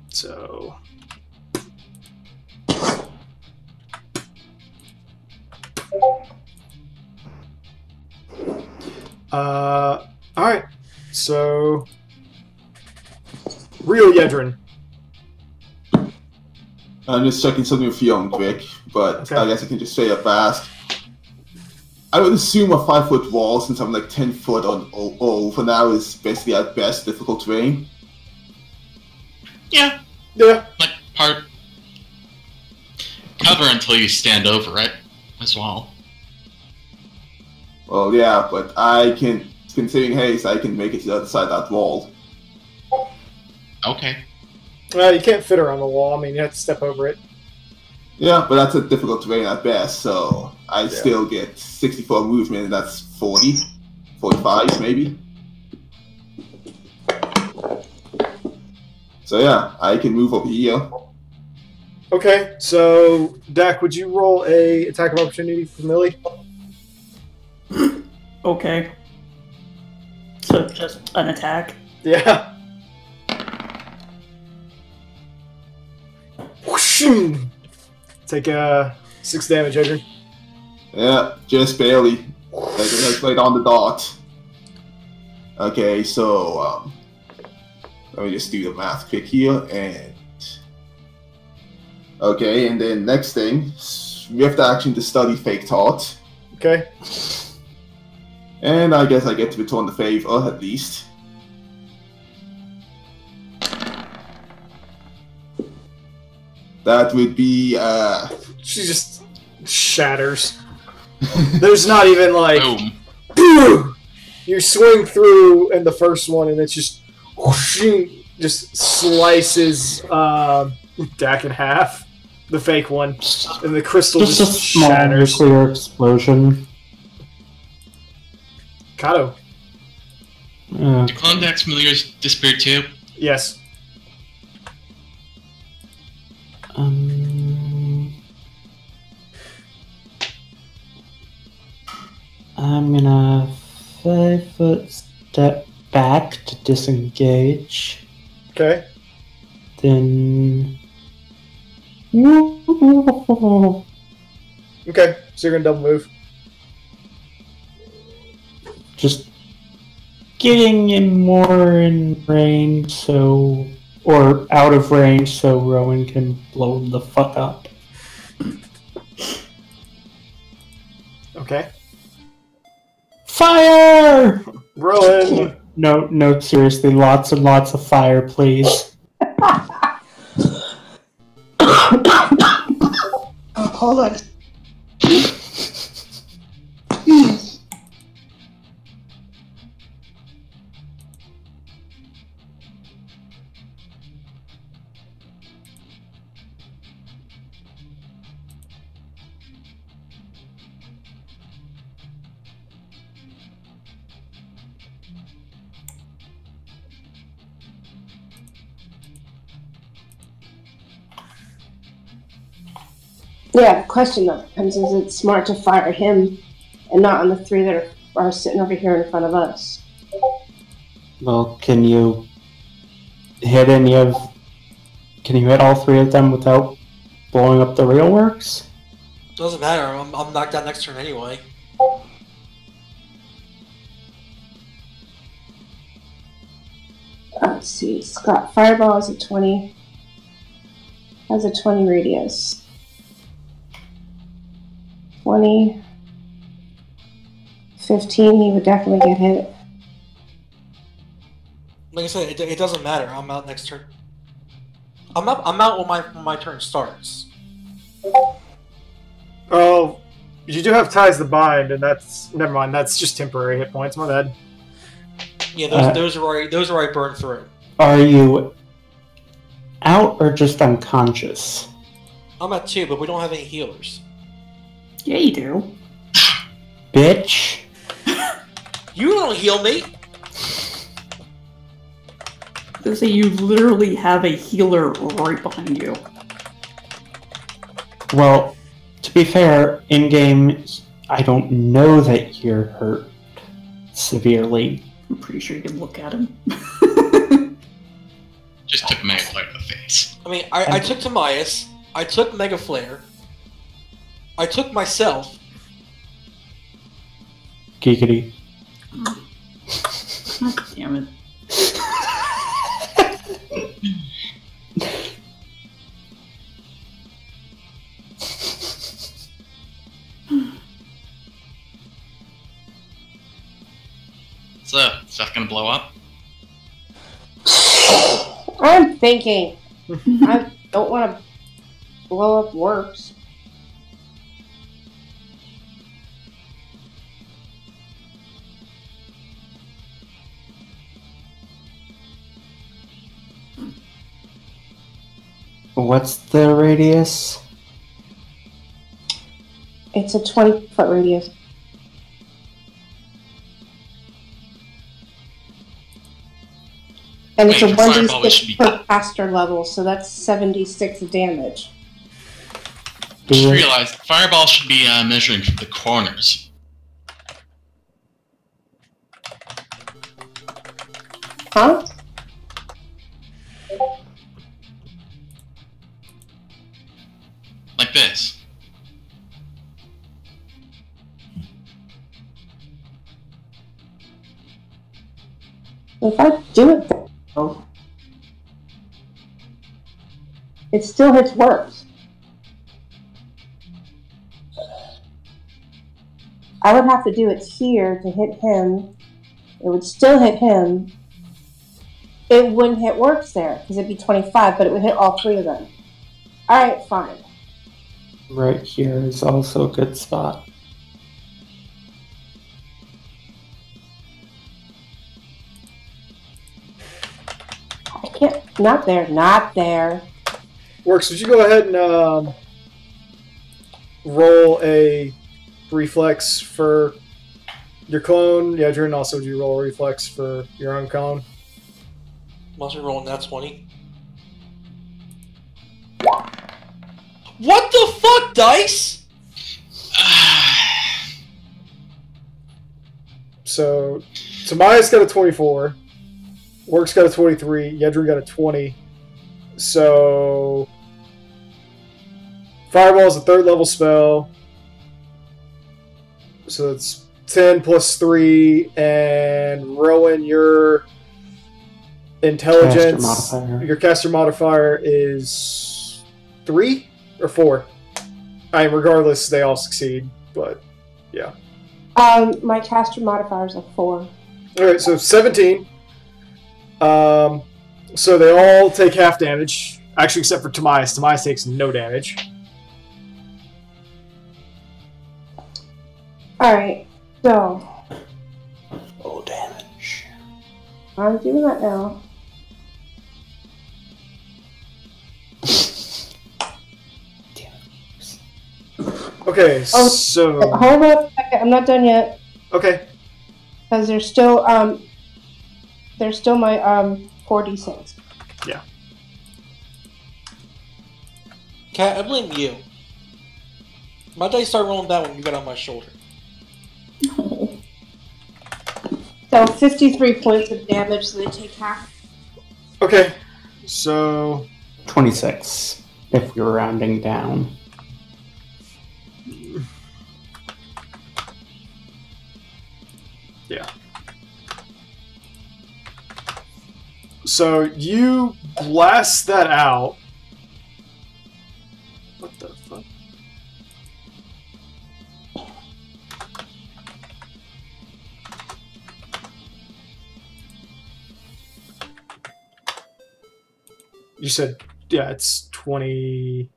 So... alright. So... Real Yedrin. I'm just checking something with Fiona quick, but Okay. I guess I can just say it fast. I would assume a 5-foot wall, since I'm like 10 foot on over now, is basically at best difficult terrain. Yeah, Yeah. like part cover until you stand over it as well. Well, yeah, but I can, considering haste, I can make it to the other side of that wall. Okay. You can't fit around the wall. I mean, you have to step over it. Yeah, but that's a difficult terrain at best, so I still get 64 movement, and that's 40, 45 maybe. So yeah, I can move over here. Okay, so Dak, would you roll a attack of opportunity for Millie? Okay. So just an attack. Yeah. Whoosh! Take 6 damage, Adrian. Yeah, just barely. That's right on the dot. Okay, so let me just do the math quick here, and okay, and then next thing, we have the action to study Fake Thought, Okay. and I guess I get to return the favor at least. That would be She just shatters. There's not even like... Boom. Boom! You swing through in the first one, and it's just... Whoosh, just slices Dak in half. The fake one. And the crystal Just just, a small shatters. nuclear explosion. Kato. Do Klondike's familiars disappear too? Yes. I'm gonna 5-foot step back to disengage. Okay. Then. Okay, so you're gonna double move. Just getting him more in range, so. Or out of range, so Rowan can blow him the fuck up. Okay. Fire! Rowan! No, seriously, lots and lots of fire, please. Oh, hold on. Yeah, the question that becomes, is it smart to fire him and not on the 3 that are sitting over here in front of us. Well, can you hit all 3 of them without blowing up the real works? Doesn't matter. I'm knocked out next turn anyway. Let's see. Scott, Fireball is a 20. Has a 20 radius. 20. 15, he would definitely get hit. Like I said, it doesn't matter. I'm out next turn. I'm out when my turn starts. Oh, you do have Ties the Bind, and that's... Never mind, that's just temporary hit points. My bad. Yeah, those are already burned through. Are you out or just unconscious? I'm at 2, but we don't have any healers. Yeah, you do. Bitch. You don't heal me! They say you literally have a healer right behind you. Well, to be fair, in-game, I don't know that you're hurt severely. I'm pretty sure you can look at him. Just took Mega Flare to the face. I mean, I took Tamias, I took Mega Flare, I took myself. Giggity. God damn it. So, stuff gonna blow up? I'm thinking. I don't want to blow up works. What's the radius? It's a 20-foot radius. And it's a Wait, Fireball, it should 1d6 be- per caster level, so that's 76 damage. Just realized Fireball should be measuring from the corners. Huh? Like this. If I do it though, it still hits works. I would have to do it here to hit him. It would still hit him. It wouldn't hit works there, because it'd be 25, but it would hit all 3 of them. Alright, fine. Right here is also a good spot. I can't. Not there. Not there. Works, would you go ahead and roll a reflex for your clone? Yeah, Jordan, also would you roll a reflex for your own clone? I'm also rolling that 20. What the fuck, Dice? So, Tamias got a 24. Works got a 23. Yedrin got a 20. So, Fireball is a 3rd level spell. So it's 10 plus 3. And Rowan, your intelligence, Caster modifier. your caster modifier is 3 or 4. I mean, regardless, they all succeed. But, yeah. My caster modifier is a 4. Alright, so 17. So they all take half damage. Actually, except for Tamias. Tamias takes no damage. Alright, so Low damage. I'm doing that now. Damn it. Okay, Oh, so... Hold up a second, I'm not done yet. Okay. Because there's still my 4d6. Yeah. Cat, I blame you. My dice started rolling down when you got on my shoulder. So 53 points of damage, so they take half. Okay, so 26, if you're rounding down. yeah. So you blast that out. What the fuck? You said, yeah, it's 20.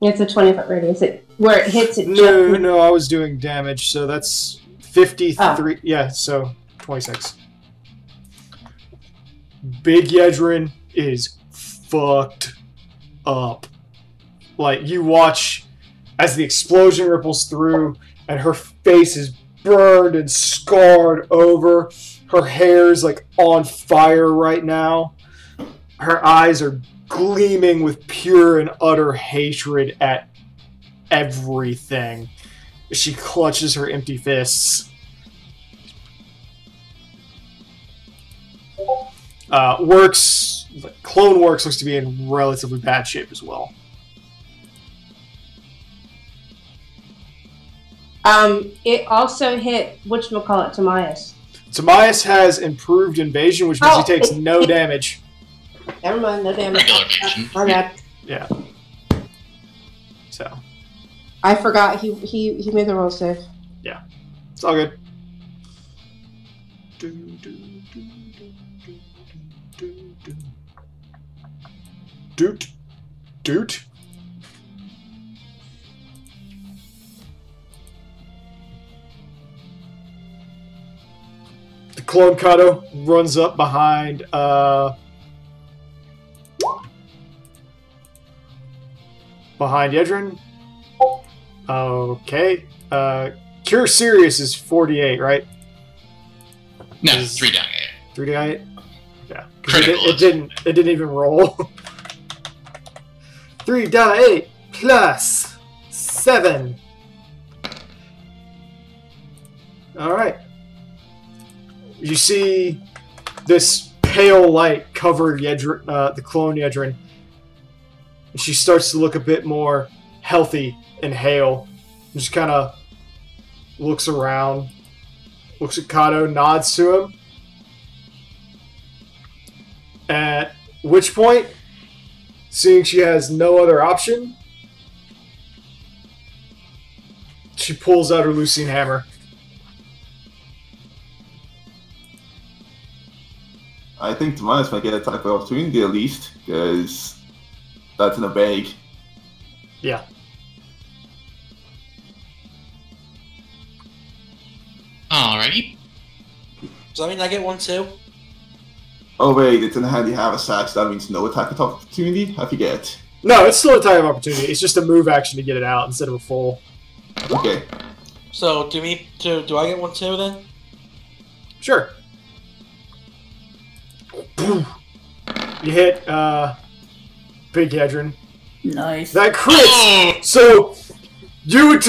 It's a 20-foot radius. Where it hits it. No, I was doing damage, so that's 53. Oh. Yeah, so 26. Big Yedrin is fucked up. Like, you watch as the explosion ripples through, and her face is burned and scarred over. Her hair's, like, on fire right now. Her eyes are gleaming with pure and utter hatred at everything. She clutches her empty fists. Clone Works looks to be in relatively bad shape as well. It also hit whatchamacallit, Timaeus. Timaeus has improved invasion, which means he takes no damage. Never mind, no damage. Regular evasion. My bad. Yeah. So. I forgot he made the roll save. Yeah. It's all good. Doot. The clone Kato runs up behind Yedrin. Okay. Cure Serious is 48, right? No, 3 die. 3 die? Yeah. Critical. It didn't even roll. 3 die 8 plus 7. Alright. You see this pale light cover Yedrin, the clone Yedrin. And she starts to look a bit more healthy and hale. And just kind of looks around, looks at Kato, nods to him. At which point, seeing she has no other option, she pulls out her Lucine hammer. I think Timaeus might get a type of opportunity at least, because that's in a bag. Yeah. Alrighty. Does that mean I get one too? Oh wait, it's in the hand you have a sack, so that means no attack of opportunity? I forget. No, it's still a type of opportunity. It's just a move action to get it out instead of a full. Okay. So do I get one too then? Sure. You hit Big Yedrin. Nice. That crits. So you and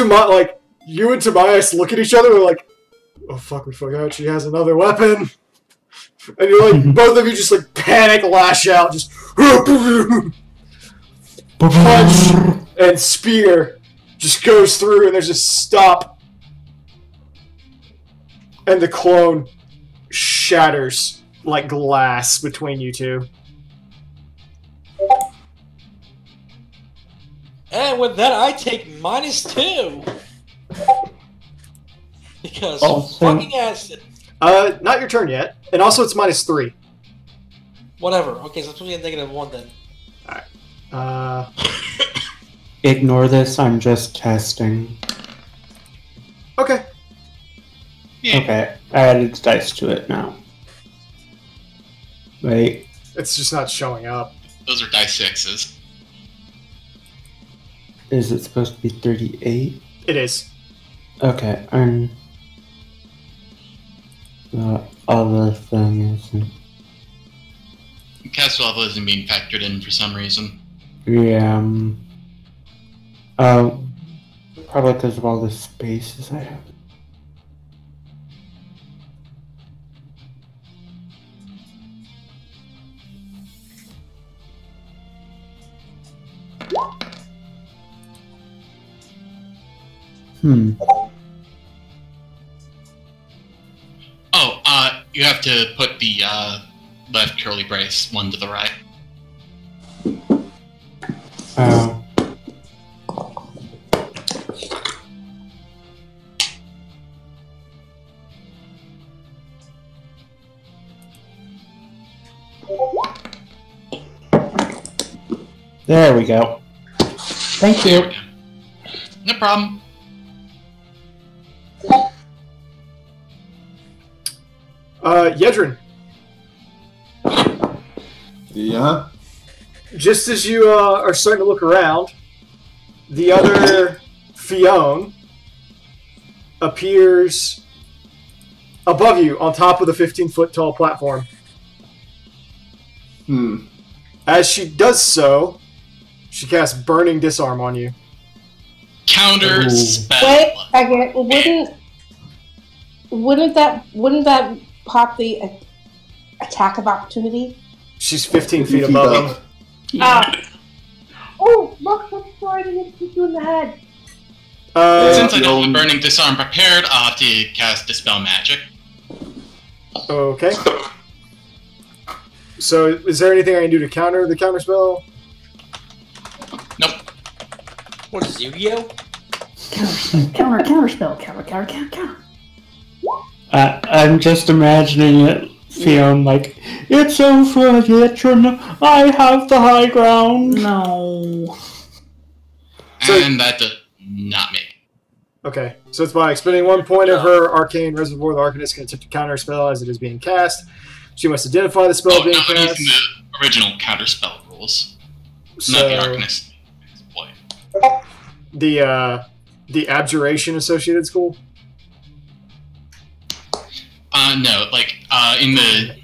Timaeus look at each other and like, oh fuck, we forgot she has another weapon. And you're like, both of you just like panic, lash out, just punch and spear just goes through, and there's a stop, and the clone shatters like glass between you two. And with that, I take -2. Because fucking acid. Not your turn yet. And also it's -3. Whatever. Okay, so it's only a -1 then. Alright. Ignore this, I'm just testing. Okay. Yeah. Okay, I added dice to it now. Wait. It's just not showing up. Those are dice 6s. Is it supposed to be 38? It is. Okay, and the other thing isn't. Cast level isn't being factored in for some reason. Yeah, probably because of all the spaces I have. Oh, you have to put the left curly brace one to the right. Oh. There we go. Thank you. No problem. Yedrin. Yeah. Just as you are starting to look around, the other Fionn appears above you on top of the 15-foot tall platform. As she does so, she casts Burning Disarm on you. Counter Ooh. spell. Wait, again, wouldn't that pop the attack of opportunity? She's 15 feet above him. Oh, look, that's why I didn't hit you in the head. Since I don't have Burning Disarm prepared, I'll have to cast Dispel Magic. Okay. So, is there anything I can do to counter the counter spell? Nope. What is Yu-Gi-Oh? Counter spell. Counter. I'm just imagining it, Fionn, like, it's over, Yetrin. I have the high ground. No. And that does not make. Okay, so it's by expending 1 point of her Arcane Reservoir, the Arcanist can attempt to counter a spell as it is being cast. She must identify the spell being I'm cast. using the original counter spell rules, So, not the Arcanist. Boy. the Abjuration associated school? No, like, in the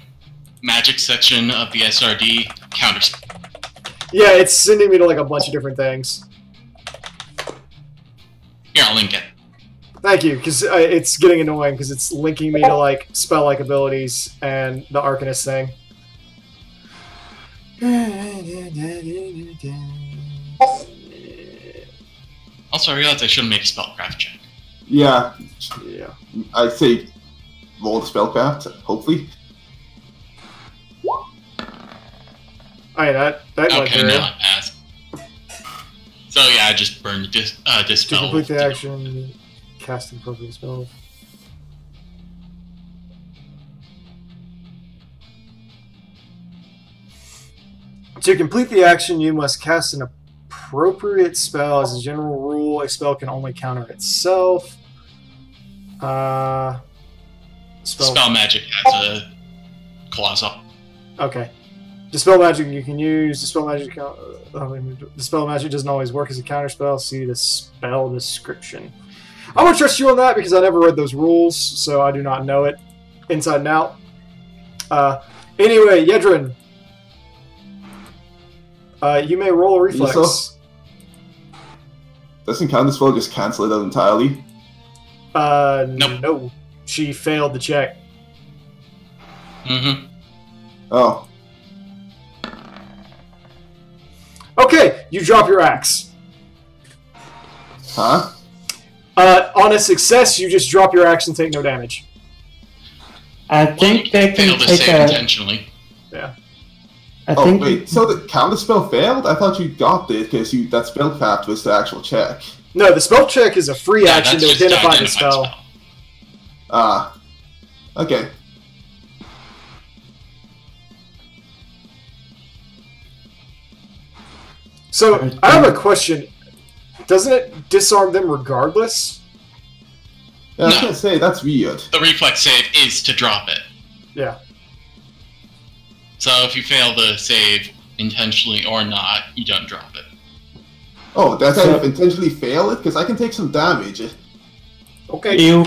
magic section of the SRD, counter spell. Yeah, it's sending me to like a bunch of different things. Here, I'll link it. Thank you, because it's getting annoying because it's linking me to like spell-like abilities and the Arcanist thing. Also, I realized I should have made a spellcraft check. Yeah. Yeah. I'd say roll the spellcraft, hopefully. Oh yeah, that went Okay, through. no, I passed. So yeah, I just burned To dispel. complete the action, cast an appropriate spell. To complete the action, you must cast an appropriate spell. As a general rule, a spell can only counter itself. Spell magic has a colossal. Okay. Dispel magic you can use. Dispel magic. Dispel magic doesn't always work as a counter spell. See the spell description. I'm gonna trust you on that because I never read those rules, so I do not know it inside and out. Anyway, Yedrin, you may roll a reflex. So, doesn't counter spell just cancel it out entirely? Nope. No. She failed the check. Mm-hmm. Oh. Okay, you drop your axe. Huh? On a success, you just drop your axe and take no damage. I think they can fail to take save a... intentionally. Yeah. I Oh, think wait, so the counter spell failed? I thought you got it because that spellcraft was the actual check. No, the spell check is a free Yeah, action that's to just identify the spell. Ah. Okay. So, I have a question. Doesn't it disarm them regardless? Yeah, I was No. gonna say, that's weird. The reflex save is to drop it. Yeah. So if you fail to save intentionally or not, you don't drop it. Oh, that's So- how you intentionally fail it? Because I can take some damage. Okay. you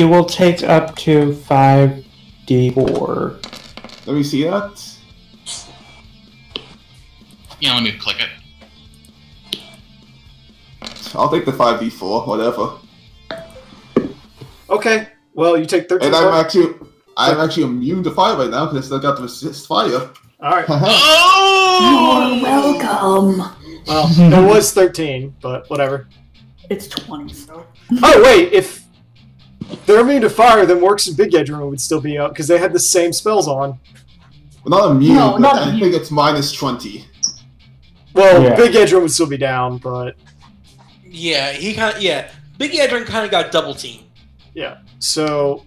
will take up to 5d4. Let me see that. Yeah, let me click it. I'll take the 5d4, whatever. Okay. Well, you take 13. And I'm actually immune to fire right now because I still got to resist fire. Alright. Oh! You're welcome. Well, it was 13, but whatever. It's 20, so. Oh, wait, if they're immune to fire, then Works and Big Edron would still be up, because they had the same spells on. Well, not immune, No, but not I immune. think it's minus 20. Well, Yeah. Big Edron would still be down, but Yeah, he kind of Big Edron kind of got double teamed. yeah. So,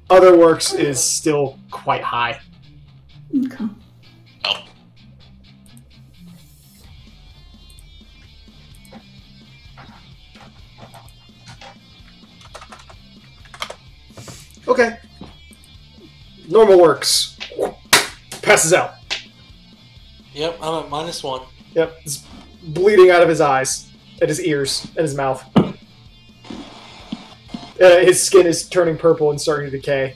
Other Works is still quite high. Okay. Oh, Okay. Normal Works. Passes out. Yep, I'm at -1. Yep. It's bleeding out of his eyes, and his ears, and his mouth. His skin is turning purple and starting to decay.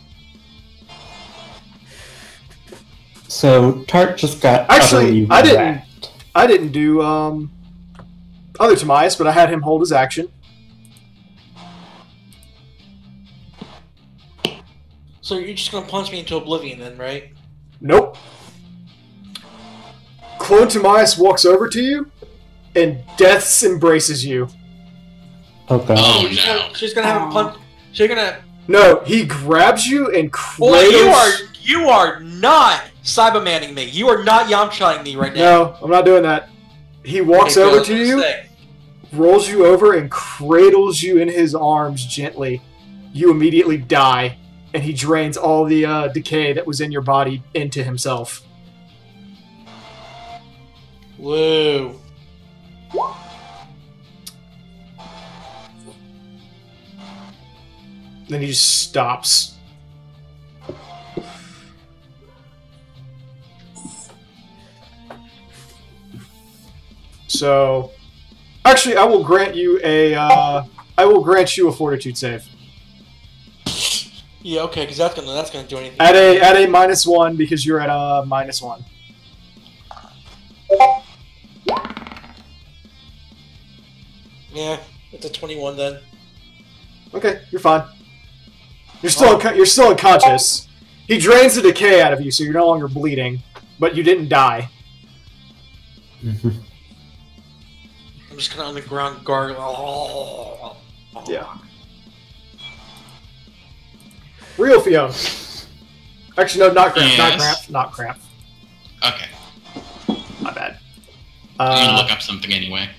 So Tart just got Actually, utterly I wrecked. didn't do other Tamias, but I had him hold his action. So you're just gonna punch me into oblivion then, right? Nope. Clone Tamias walks over to you, and Deaths embraces you. Oh god. Oh, She's no. She's gonna have a punch. She's gonna. No, he grabs you and Boy, cradles... you are not Cybermanning me. You are not Yamchaing me right now. No, I'm not doing that. He walks Okay, over good, to I was you, gonna say. rolls you over, and cradles you in his arms gently. You immediately die, and he drains all the decay that was in your body into himself. Whoa. Then he just stops. So, actually, I will grant you a fortitude save Yeah, okay, because that's gonna do anything. at a -1 because you're at a -1. Yeah, it's a 21 then. Okay, you're fine. You're still unconscious. He drains the decay out of you, so you're no longer bleeding, but you didn't die. Mhm. I'm just kind of on the ground gargle. Yeah. Real Fiona. Actually, no, not Cramp. Not Yes. Cramp. Not Cramp. okay. My bad. I'm gonna look up something anyway.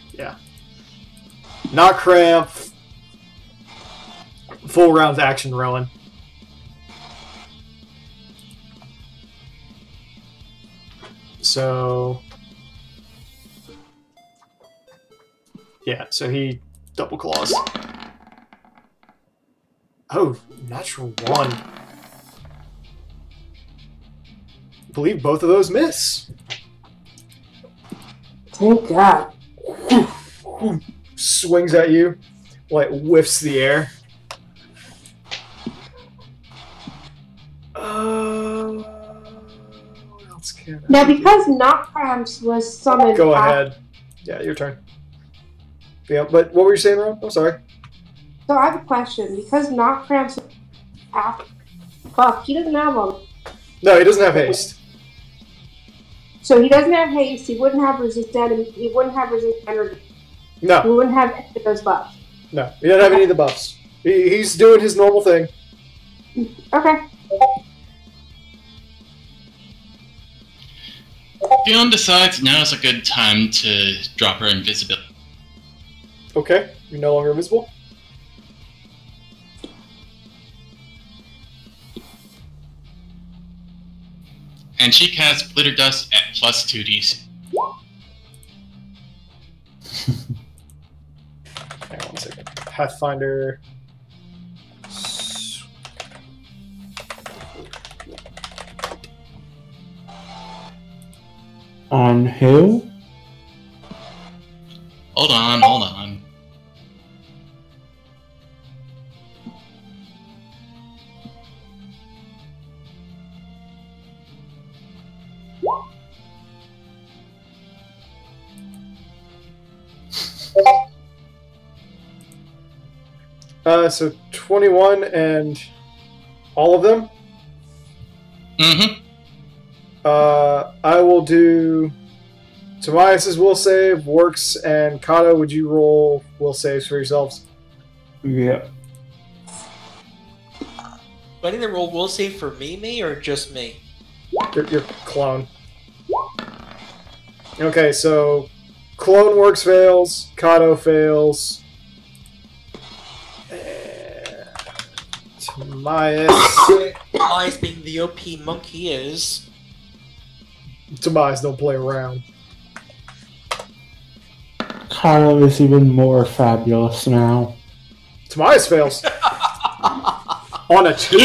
Not Cramp. Full rounds action, Rowan. So... yeah, so he double claws. Oh, natural 1. I believe both of those miss. Thank God. Swings at you, like whiffs the air. What else can I Now, do? because Knock Cramps was summoned. Go ahead. Yeah, your turn. Yeah, but what were you saying, Ron? I'm sorry. So I have a question. Because Knock Cramps after. Fuck, he doesn't have them. No, he doesn't have haste. So he doesn't have haste, he wouldn't have resistant, he wouldn't have resist energy. He No, wouldn't have any of those buffs. no, he doesn't have any of the buffs. He's doing his normal thing. Okay. Fiona decides now's a good time to drop her invisibility. Okay, you're no longer invisible. And she casts Glitter Dust at +2 DC. Hang on one second. Pathfinder. On who? Hold on. So 21 and all of them. Mm-hmm. I will do Tobias's will save works, and Kato, would you roll will saves for yourselves? Yeah. Do I need to roll will save for me, or just me? Your clone. Okay, so clone works fails, Kato fails. Tobias being the OP monk he is. Tobias don't play around. Carlo is even more fabulous now. Tobias fails. On a 2.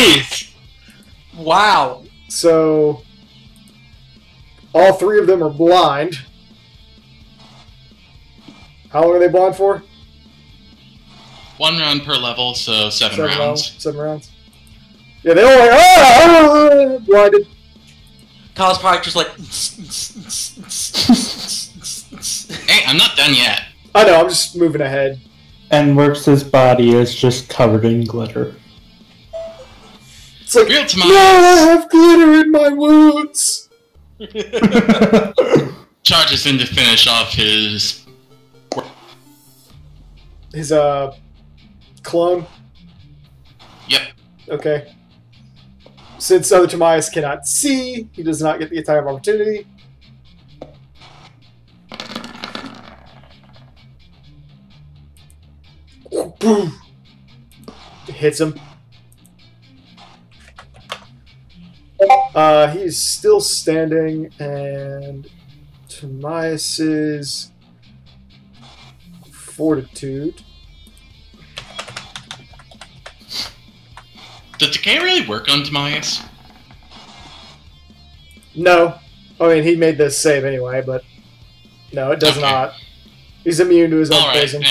Wow. So all 3 of them are blind. How long are they blind for? 1 round per level, so 7 rounds. 7 rounds. Yeah, they all like, blinded. Kyle's probably just like. Hey, I'm not done yet. I know, I'm just moving ahead. And Works' body is just covered in glitter. It's like, Real no, Tobias. I have glitter in my wounds. Charges in to finish off his. His, clone? Yep. Okay. Since other Tobias cannot see, he does not get the attack of opportunity. Boom! Hits him. He's still standing, and Tobias's fortitude. Does decay really work on Tobias? No. I mean, he made this save anyway, but no, it does Okay. not. He's immune to his own Alright, poison.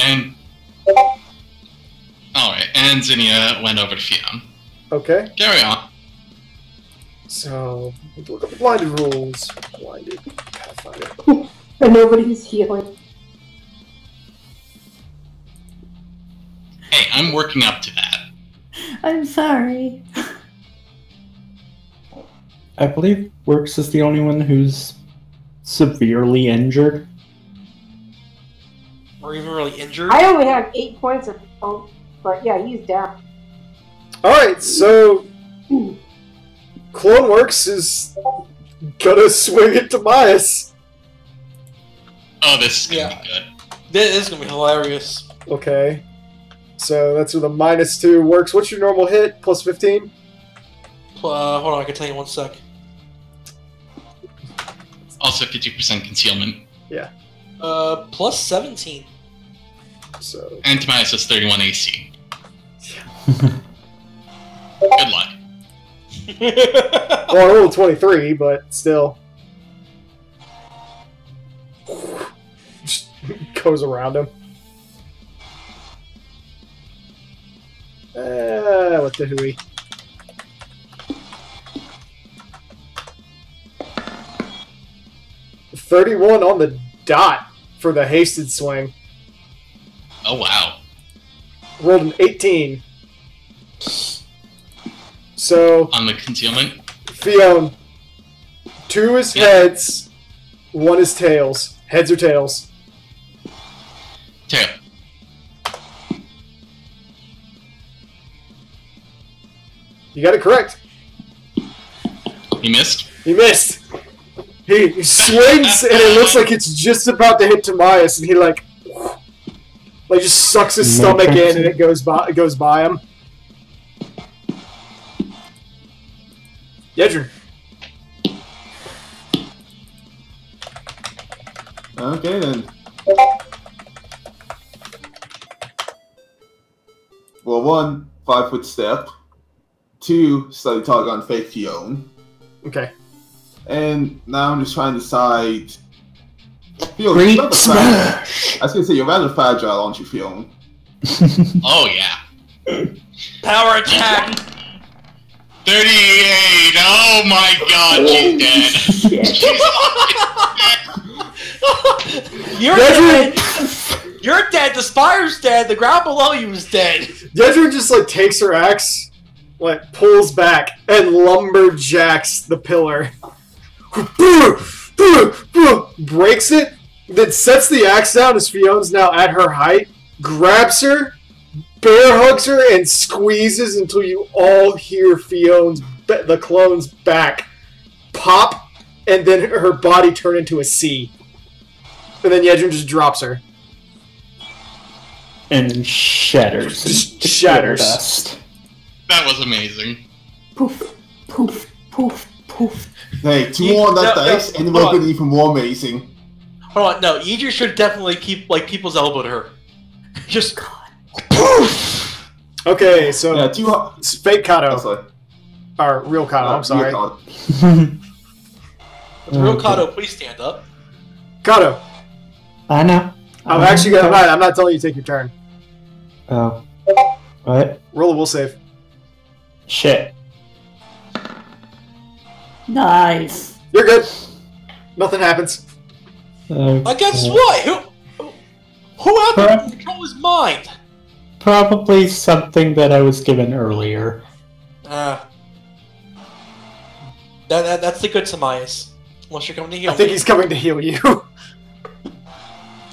and Zinnia went over to Fionn. Okay. Carry on. So, let's look up the blinded rules. Blinded Pathfinder. And nobody's healing. Hey, I'm working up to that. I'm sorry. I believe Works is the only one who's severely injured. Or even really injured. I only have 8 points of health, but yeah, he's down. Alright, so Cloneworks is gonna swing at Tobias. Oh, this is gonna Yeah. be good. This is gonna be hilarious. Okay. So that's with a -2. Works. What's your normal hit? Plus 15? Hold on, I can tell you 1 sec. Also 50% concealment. Plus 17. So. And Tobias has 31 AC. Good luck. Well, I rolled 23, but still. Just goes around him. What the hooey? $31 on the dot for the hasted swing. Oh, wow. Rolled an 18. So, On the concealment? Fionn, 2 is heads, 1 is tails. Heads or tails? Tail. You got it correct. He missed? He missed. He swings and it looks like it's just about to hit Tobias, and he like just sucks his stomach in, and it goes by him. Yedrin. Okay then. Well, 1, 5-foot step. 2, study talk on fake Fionn. Okay. And now I'm just trying to decide. Fionn, Great you're rather smash! I was gonna say, you're rather fragile, aren't you, Fionn? Oh, yeah. Power attack! 38! Oh my god, she's dead. She's You're dead! You're dead, the spire's dead, the ground below you is dead! Yedrin just like takes her axe, like pulls back, and lumberjacks the pillar. Breaks it, Then sets the axe down as Fiona's now at her height, grabs her, bear hugs her, and squeezes until you all hear the clone's back pop, and then her body turn into a C. And then Yedrin just drops her. And then shatters. Just shatters. Dust. That was amazing. Poof, poof, poof, poof. Hey, 2 more on that dice, and it would have been even more amazing. Hold on, no, Idris should definitely keep like people's elbow to her. Just poof. Okay, so Yeah, 2 it's fake Kato. Oh, sorry. Or real Kato, I'm sorry. Real Real Kato, please stand up. Kato, I know. I'm actually gonna. I'm not telling you to take your turn. Oh. What? Roll a will save. Shit. Nice. You're good. Nothing happens. But guess what? Who had to control his mind? Probably something that I was given earlier. That's the good Samias. Unless you're coming to heal I think me. he's coming to heal you.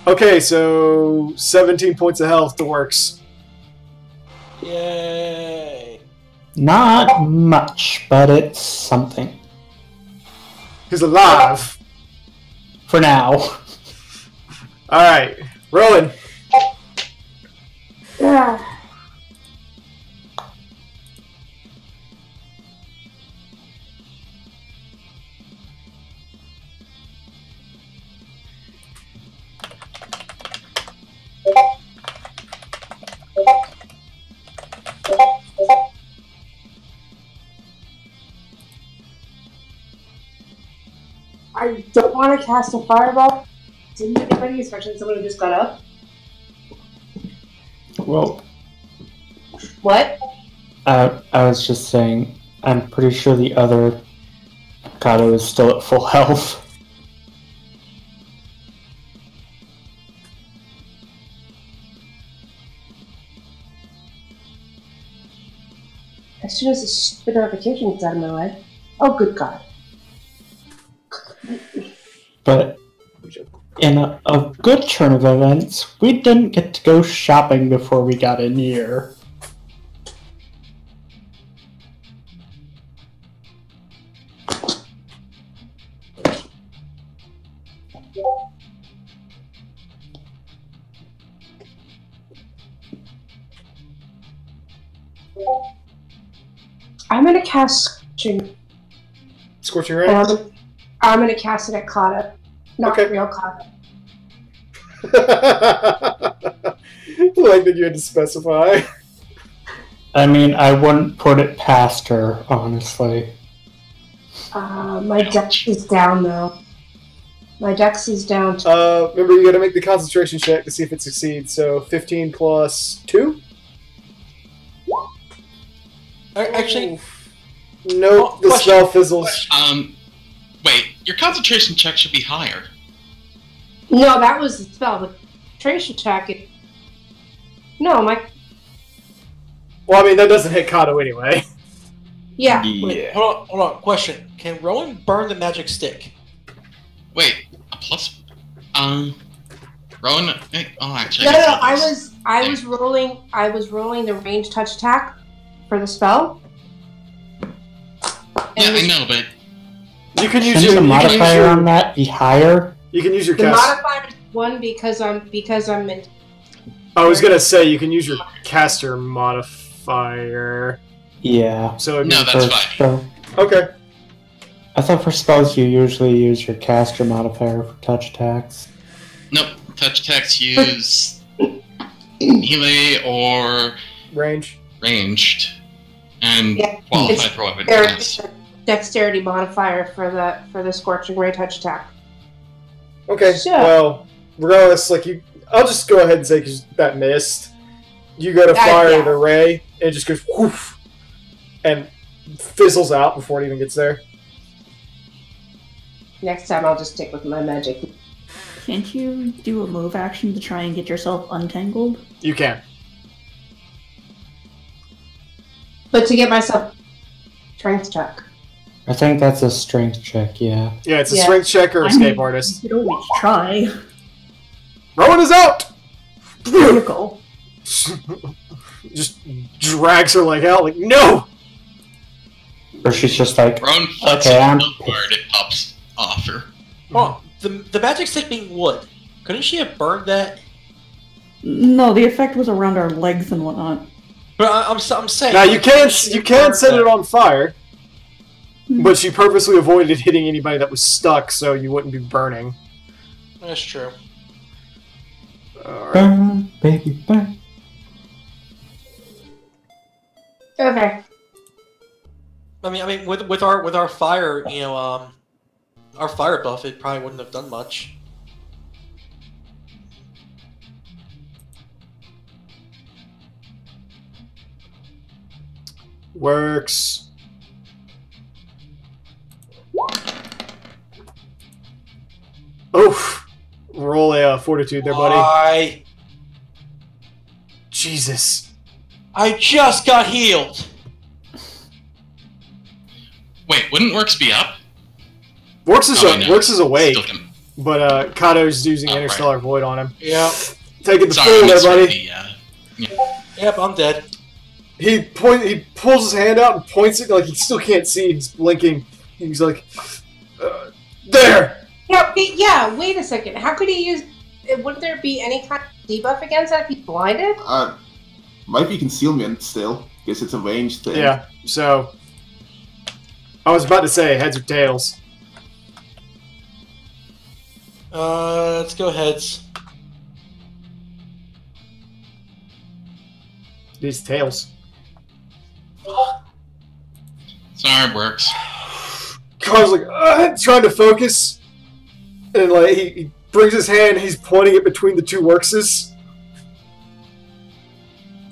Okay, so 17 points of health to works. Yay. Not much, but it's something. He's alive. For now. Alright, rolling. Yeah. I don't want to cast a fireball. Didn't anybody, especially someone who just got up? Well, What? I was just saying, I'm pretty sure the other Kato is still at full health. As soon as the stupid notification gets out of my way. Oh, good God. But in a good turn of events, we didn't get to go shopping before we got in here. I'm gonna cast Scorching. Scorching And Ray? I'm gonna cast it at Kata. Not Okay. real Kata. Like that you had to specify. I mean, I wouldn't put it past her, honestly. My dex is down though. My dex is down to Remember, you gotta make the concentration check to see if it succeeds. So 15 plus 2? Actually, Nope, the question. spell fizzles. Wait, your concentration check should be higher. No, that was the spell. The trace attack. No, my Well, I mean, that doesn't hit Kato anyway. yeah. wait, hold on. Question: can Rowan burn the magic stick? Wait, a plus? Rowan. Oh, actually. No, I guess I was rolling the range touch attack for the spell. Yeah, And I know, but You can use Shouldn't your the modifier your, on that be higher? You can use your the cast. modifier is 1 because I'm in. I was gonna say you can use your caster modifier. Yeah. So it'd no, be that's For fine. spell- okay. I thought for spells you usually use your caster modifier for touch attacks. Nope. Touch attacks use melee or Range. ranged, and Yeah, qualified it's for weapon There class. is a dexterity modifier for the scorching ray touch attack. Okay. So- Well, regardless, I'll just go ahead and say 'cause that missed. You go to fire yeah. the ray, and it just goes whoof, and fizzles out before it even gets there. Next time I'll just stick with my magic. Can't you do a move action to try and get yourself untangled? You can. But to get myself strength check. I think that's a strength check, yeah. Yeah, it's a Yeah. strength check or I escape mean- artist. You could always try. Rowan is out! Vehicle. Just drags her like out, like, no! Or she's just like, Rowan flips okay, it I'm word it pops off her. Oh, the magic stick being wood. Couldn't she have burned that? No, the effect was around our legs and whatnot. But I'm saying. Now you can set it on fire, but she purposely avoided hitting anybody that was stuck, so you wouldn't be burning. That's true. Alright. burn, baby, burn. Okay. I mean, with our fire, our fire buff, it probably wouldn't have done much. Works. Oof. Roll a fortitude there, buddy. Jesus. I just got healed. Wait, wouldn't Works be up? Works is awake, Still can- but Kato's using Oh, Interstellar Void on him. Yeah. Taking the Sorry, full I there, misread buddy. Yep, I'm dead. He pulls his hand out and points it like he still can't see. He's blinking. He's like, there. Yeah, wait a second. How could he use... Wouldn't there be any kind of debuff against that if he's blinded? Might be concealment still. Guess it's a ranged thing. Yeah. So I was about to say heads or tails. Let's go heads. These tails. Sorry, Works. Carl's like trying to focus, and like he brings his hand, he's pointing it between the two workses,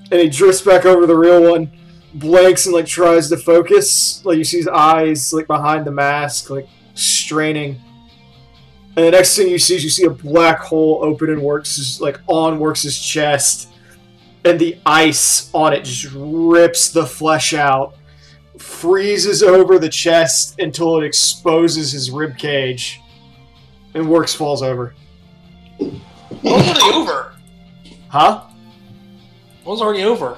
and he drifts back over the real one, blanks and like tries to focus. Like you see his eyes like behind the mask, like straining. And the next thing you see a black hole open in on Works' chest, and the ice on it just rips the flesh out, freezes over the chest until it exposes his rib cage, and Works falls over. It was already over. Huh? It was already over.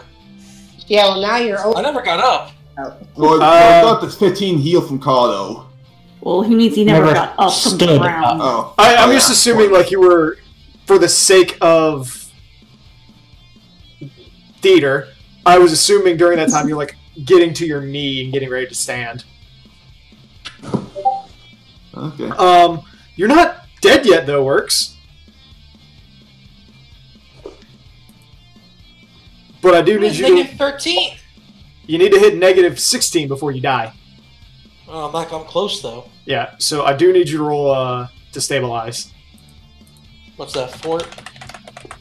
Yeah, well now you're I over. never got up. Well, I got the 15 heal from Carlo. Well, he means he never Never got up from the stood ground. up. I'm just assuming like you were, for the sake of theater, I was assuming during that time you're like getting to your knee and getting ready to stand. Okay. You're not dead yet though, Works. But I do need you Negative to... 13. You need to hit negative 16 before you die. Oh, I'm close though. Yeah, so I do need you to roll to stabilize. What's that, fort?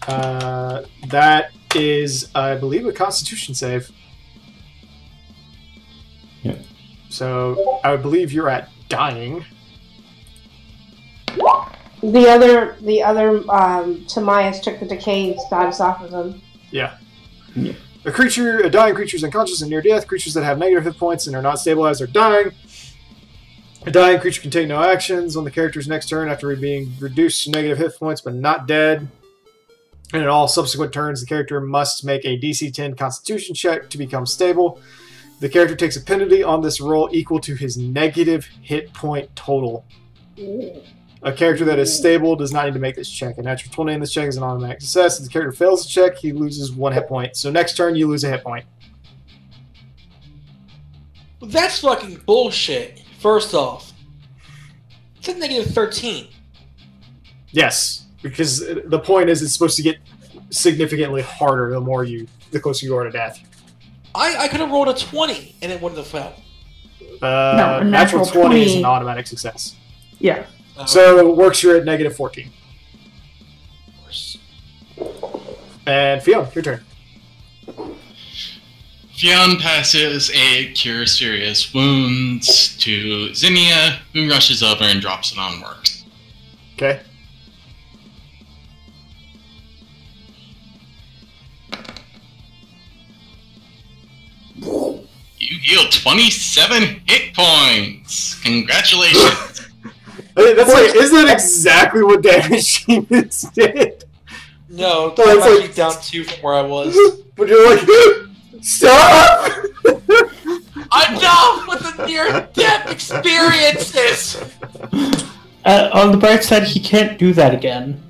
That is, I believe, a Constitution save. Yep. So I would believe you're at dying. The other Tamias took the decay status off of him. Yeah. Yeah. A dying creature is unconscious and near death. Creatures that have negative hit points and are not stabilized are dying. A dying creature can take no actions on the character's next turn after being reduced to negative hit points but not dead. And in all subsequent turns, the character must make a DC 10 Constitution check to become stable. The character takes a penalty on this roll equal to his negative hit point total. A character that is stable does not need to make this check. A natural 20 in this check is an automatic success. If the character fails the check, he loses 1 hit point. So next turn, you lose a hit point. That's fucking bullshit. First off, it's at negative 13. Yes, because the point is it's supposed to get significantly harder the closer you are to death. I could have rolled a 20 and it wouldn't have failed. No, a natural natural 20 is 20. an automatic success. Yeah. So it works, you're at negative 14. And Fiona, your turn. Fionn passes a Cure Serious Wounds to Zinnia, who rushes over and drops it on Works. Okay. You heal 27 hit points! Congratulations! That's like, isn't that exactly what damage Sheemus did? No, Oh, I'm it's actually like- down 2 from where I was. But you're like, stop! Enough with the near-death experiences! On the bright side, he can't do that again.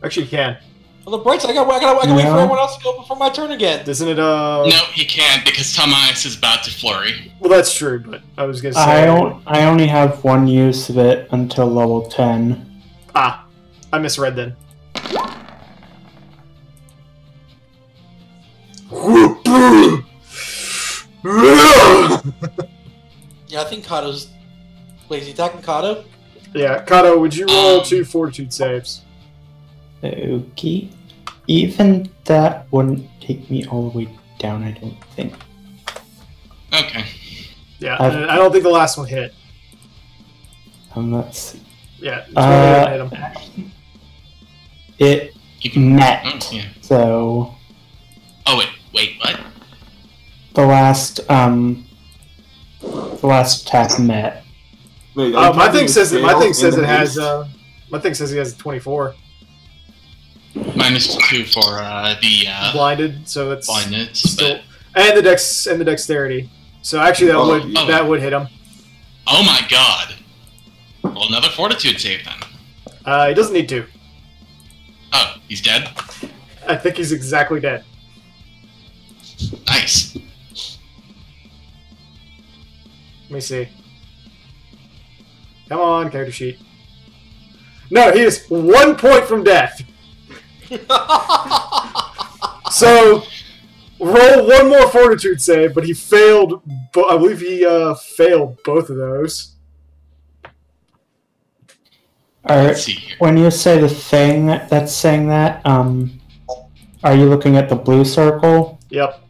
Actually, you can. On the bright side, I gotta wait for No. everyone else to go before my turn again. Isn't it, No, he can't because Tomias is about to flurry. Well, that's true, but I was gonna say... I only have one use of it until level 10. Ah, I misread then. Yeah, I think Kato's... Wait, is he attacking Kato? Yeah, Kato, would you roll 2 fortitude saves? Okay. Even that wouldn't take me all the way down, I don't think. Okay. Yeah, I don't think the last one hit. Let's see. Yeah, it's really hit him. It You can... met. Oh, yeah. So Oh, wait, what? the last attack met. Wait, My thing says it has. Uh, My thing says he has a 24 -2 for the blinded, so it's blindness, still, but... and the dexterity. So actually, that would hit him. Oh my god. Well, another fortitude save then. He doesn't need to. Oh, he's dead? I think he's exactly dead. Nice. Let me see. Come on, character sheet. No, he is 1 point from death. So, roll one more fortitude save, but he failed. I believe he failed both of those. Alright, Let's see here. when you say the thing that's saying that, are you looking at the blue circle? Yep.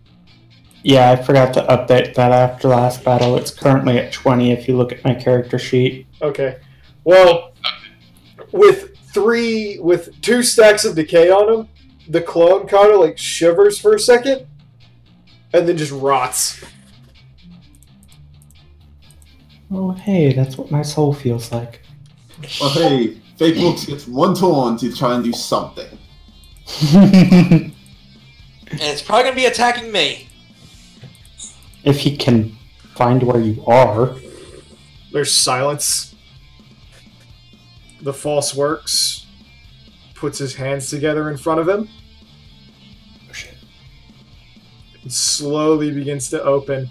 Yeah, I forgot to update that after last battle. It's currently at 20 if you look at my character sheet. Okay. Well, with 2 stacks of decay on him, the clone kind of like shivers for a second, and then just rots. Oh, hey, that's what my soul feels like. oh, hey, Fake Looks gets 1 turn to try and do something. And it's probably gonna be attacking me. If he can find where you are. There's silence. The false works puts his hands together in front of him Oh, shit. and slowly begins to open.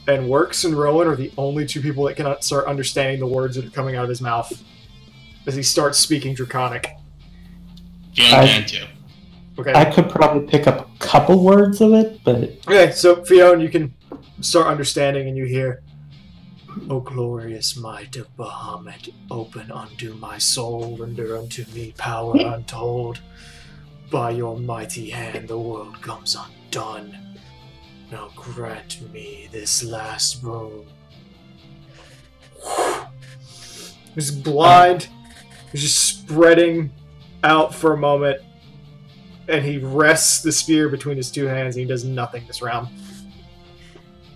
And Works and Rowan are the only 2 people that can start understanding the words that are coming out of his mouth as he starts speaking Draconic. Fiona can too. Okay. I could probably pick up a couple words of it, but Okay, so Fiona, you can start understanding, and you hear, "O glorious might of Bahamut, open unto my soul, render unto me power untold. By your mighty hand the world comes undone. Now grant me this last boon." He's blind. He's just spreading out for a moment, and he rests the spear between his 2 hands, and he does nothing this round.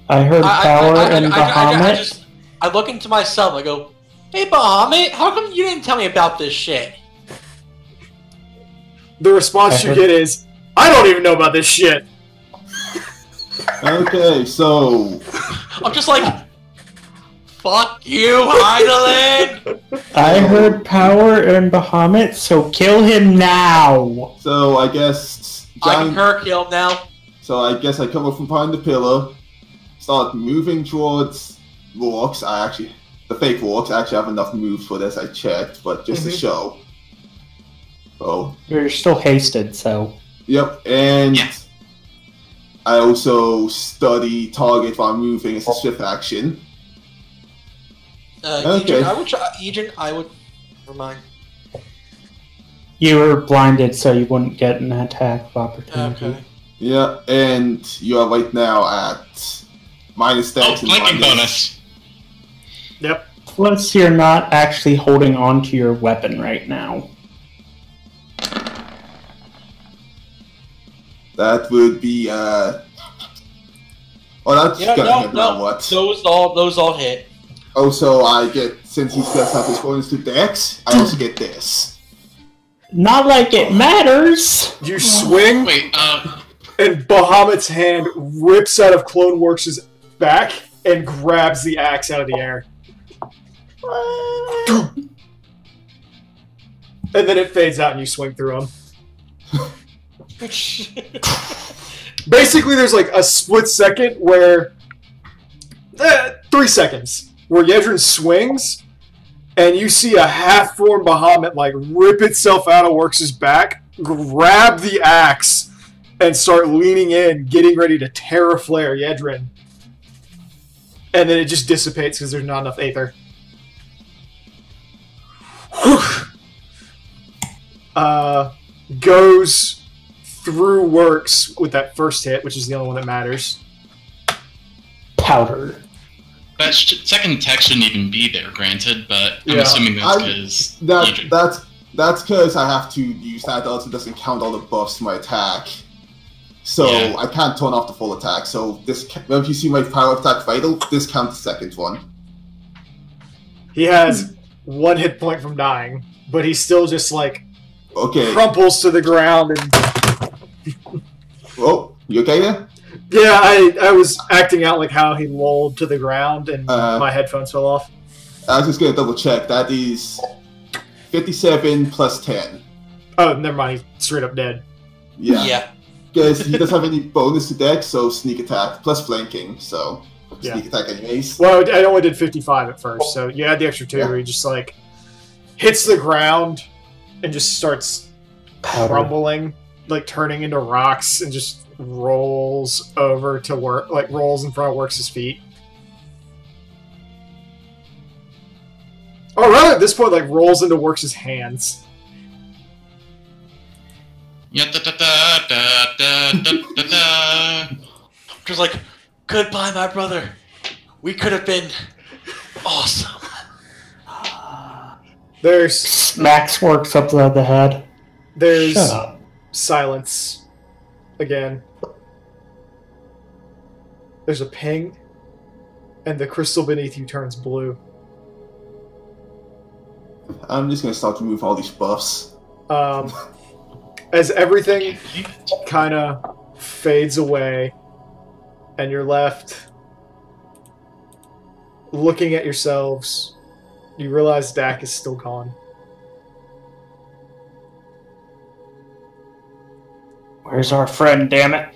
I heard power and Bahamut. I look into myself. I go, "Hey, Bahamut, how come you didn't tell me about this shit?" The response you get is, "I don't even know about this shit." Okay, so I'm just like, "Fuck you, Heidelin!" I heard power and Bahamut, so kill him now! I guess I can her kill now. So I guess I come up from behind the pillar, start moving towards Warlocks. The fake Warlocks, I actually have enough moves for this, I checked, but just to show. Oh. You're still hasted, so... Yep, and Yeah. I also study target while moving as a swift action. Okay. Ejin, I would... Never mind. You were blinded, so you wouldn't get an attack of opportunity. Okay. Yeah, and you are right now at minus Oh, dex and flanking minus. bonus. Yep. Plus, you're not actually holding on to your weapon right now. That would be that's gonna hit now what? Those all hit. Oh, so I get, since he does have his bonus to dex, I also get this. Not like it matters. You swing, Wait, and Bahamut's hand rips out of Cloneworks' back and grabs the axe out of the air. And then it fades out and you swing through him. Basically, there's like a split second where... 3 seconds. Where Yedrin swings, and you see a half-formed Bahamut like rip itself out of Works' back, grab the axe, and start leaning in, getting ready to Terra Flare Yedrin. And then it just dissipates because there's not enough Aether. Goes through Works with that first hit, which is the only one that matters. Powder. that second attack shouldn't even be there, granted, but I'm Yeah. assuming that's because... That's because I have to use that, else it doesn't count all the buffs to my attack. So Yeah. I can't turn off the full attack. So this, if you see my power attack vital, this counts the second one. He has 1 hit point from dying, but he's still just like Okay. crumples to the ground and Oh, you okay there? yeah, I was acting out like how he lolled to the ground and my headphones fell off. I was just gonna double check. That is 57 plus 10. Oh, never mind. He's straight up dead. Yeah. Because he doesn't have any bonus to deck, so sneak attack plus flanking. So sneak attack anyways. Well, I only did 55 at first, so you add the extra 2. Yeah. Where he just like hits the ground and just starts crumbling, like turning into rocks, and just rolls over to work, like rolls in front of Works' feet. Or rather, at this point, like rolls into Works' hands. Yeah, da da da da da da da da. Just like, goodbye, my brother. We could have been awesome. There's Smacks Works upside the head. there's Shut up. silence again. There's a ping, and the crystal beneath you turns blue. I'm just gonna start to remove all these buffs. As everything Believe it. kind of fades away, and you're left looking at yourselves, you realize Dak is still gone. Where's our friend, damn it?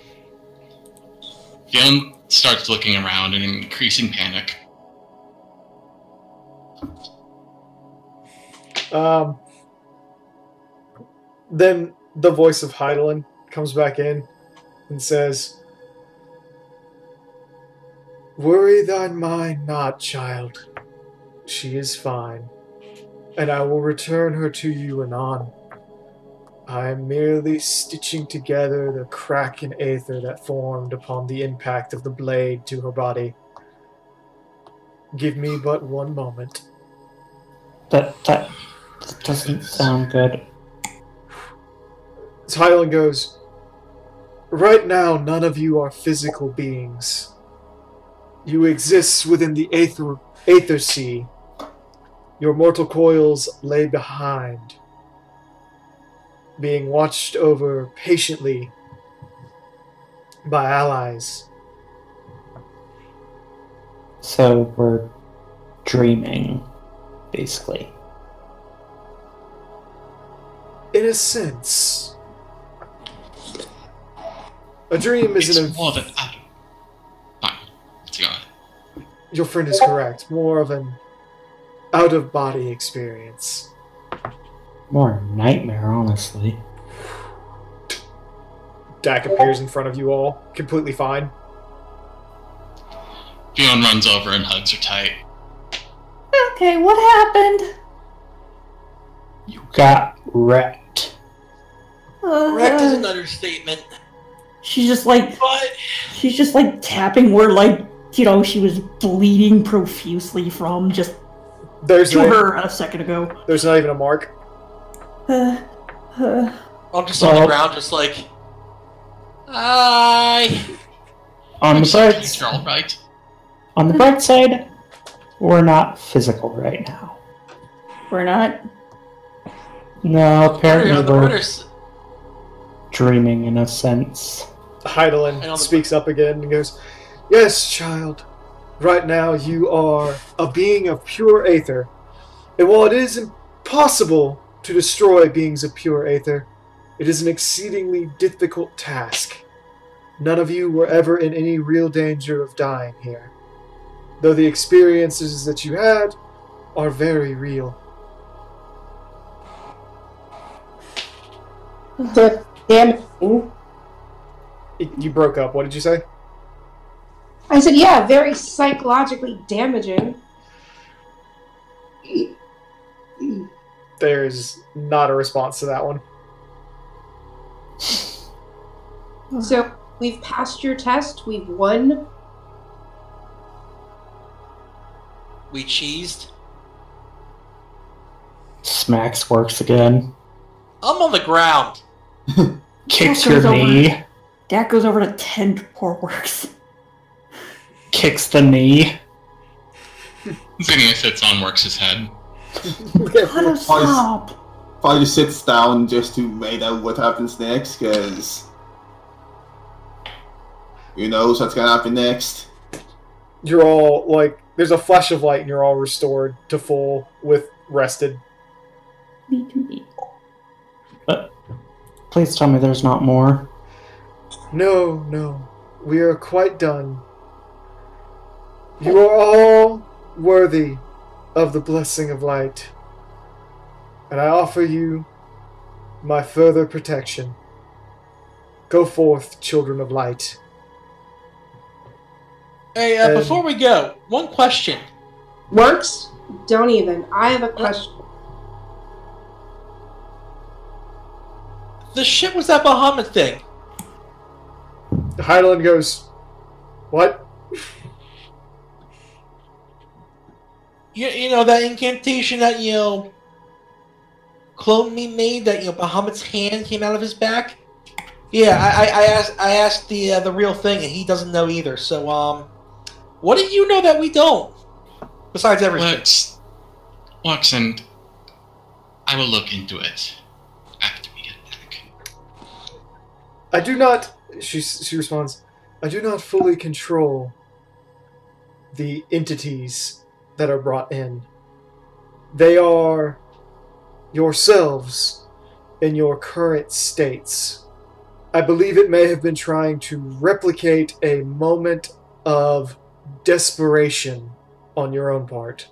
Galen starts looking around in increasing panic. Then the voice of Heidelin comes back in and says, "Worry thine mind not, child. She is fine, and I will return her to you anon. I am merely stitching together the crack in aether that formed upon the impact of the blade to her body. Give me but 1 moment." That doesn't sound good. So Heidelin goes, "Right now, none of you are physical beings. You exist within the aether sea. Your mortal coils lay behind, being watched over patiently by allies." So we're dreaming, basically. In a sense, a dream is It's more than Adam. Fine. Let's go on. Your friend is correct. More of an out-of-body experience. More nightmare, honestly. Dak appears in front of you all, completely fine. Fiona runs over and hugs her tight. Okay, what happened? You got wrecked. Correct is an understatement. She's just like But tapping where, like, you know, she was bleeding profusely from just There's to no, her a second ago. there's not even a mark. I'm just on the ground, just like, hi. On the bright, You're all right. on the bright side, we're not physical right now. We're not. No, apparently The we're runners. dreaming in a sense. Heidelin speaks up again and goes, "Yes, child. Right now you are a being of pure aether. And while it is impossible to destroy beings of pure aether, it is an exceedingly difficult task. None of you were ever in any real danger of dying here, though the experiences that you had are very real." The damaging. You broke up. What did you say? I said, yeah, very psychologically damaging. There's not a response to that one. So, we've passed your test. We've won. We cheesed. Smacks works again. I'm on the ground. Kicks That your goes knee. over. That goes over to 10 poor works. Kicks the knee. Zinnia sits on Works' head. Gotta stop. Probably just sits down just to wait out what happens next, because who knows what's gonna happen next. You're all, like, there's a flash of light and you're all restored to full with rested. Me. Please tell me there's not more. No. We are quite done. You are all worthy of the blessing of light, and I offer you my further protection. Go forth, children of light. Hey, before we go, one question. Works? Don't even. I have a question. The shit was that Bahamut thing. Heidelin goes, "What?" You know, that incantation that, Clone Me made, that, Bahamut's hand came out of his back? Yeah, I asked the real thing, and he doesn't know either. So, what do you know that we don't? Besides everything. Lux, and I will look into it after we get back. I do not, she responds, I do not fully control the entities that are brought in. They are yourselves in your current states. I believe it may have been trying to replicate a moment of desperation on your own part.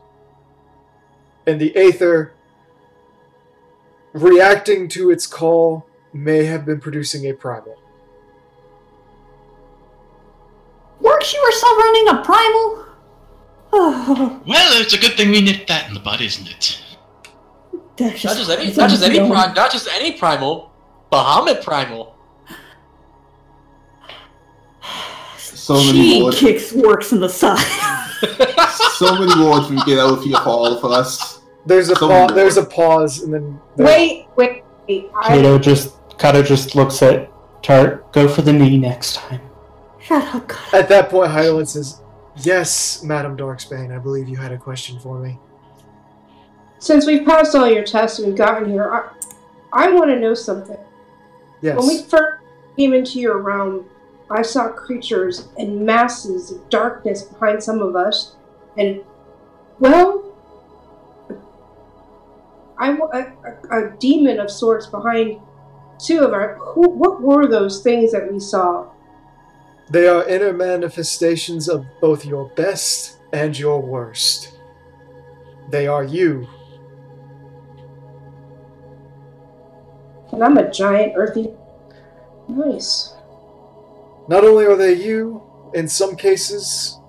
And the Aether, reacting to its call, may have been producing a primal. Works, you were still running a primal? Oh, Well, it's a good thing we nipped that in the bud, isn't it? that's Not just just any primal. Bahamut primal. So many She words. kicks Works in the side. So many words we get out here for all of us. There's a So pause. many There's a words. pause, and then Wait. Kato just looks at Tart. Go for the knee next time. Shut up, God. At that point, Heidelin says, "Yes, Madam Darksbane, I believe you had a question for me." Since we've passed all your tests and we've gotten here, I want to know something. Yes. When we first came into your realm, I saw creatures and masses of darkness behind some of us, and, well, a demon of sorts behind two of our... What were those things that we saw? They are inner manifestations of both your best and your worst. They are you. And I'm a giant earthy... Nice. Not only are they you, in some cases,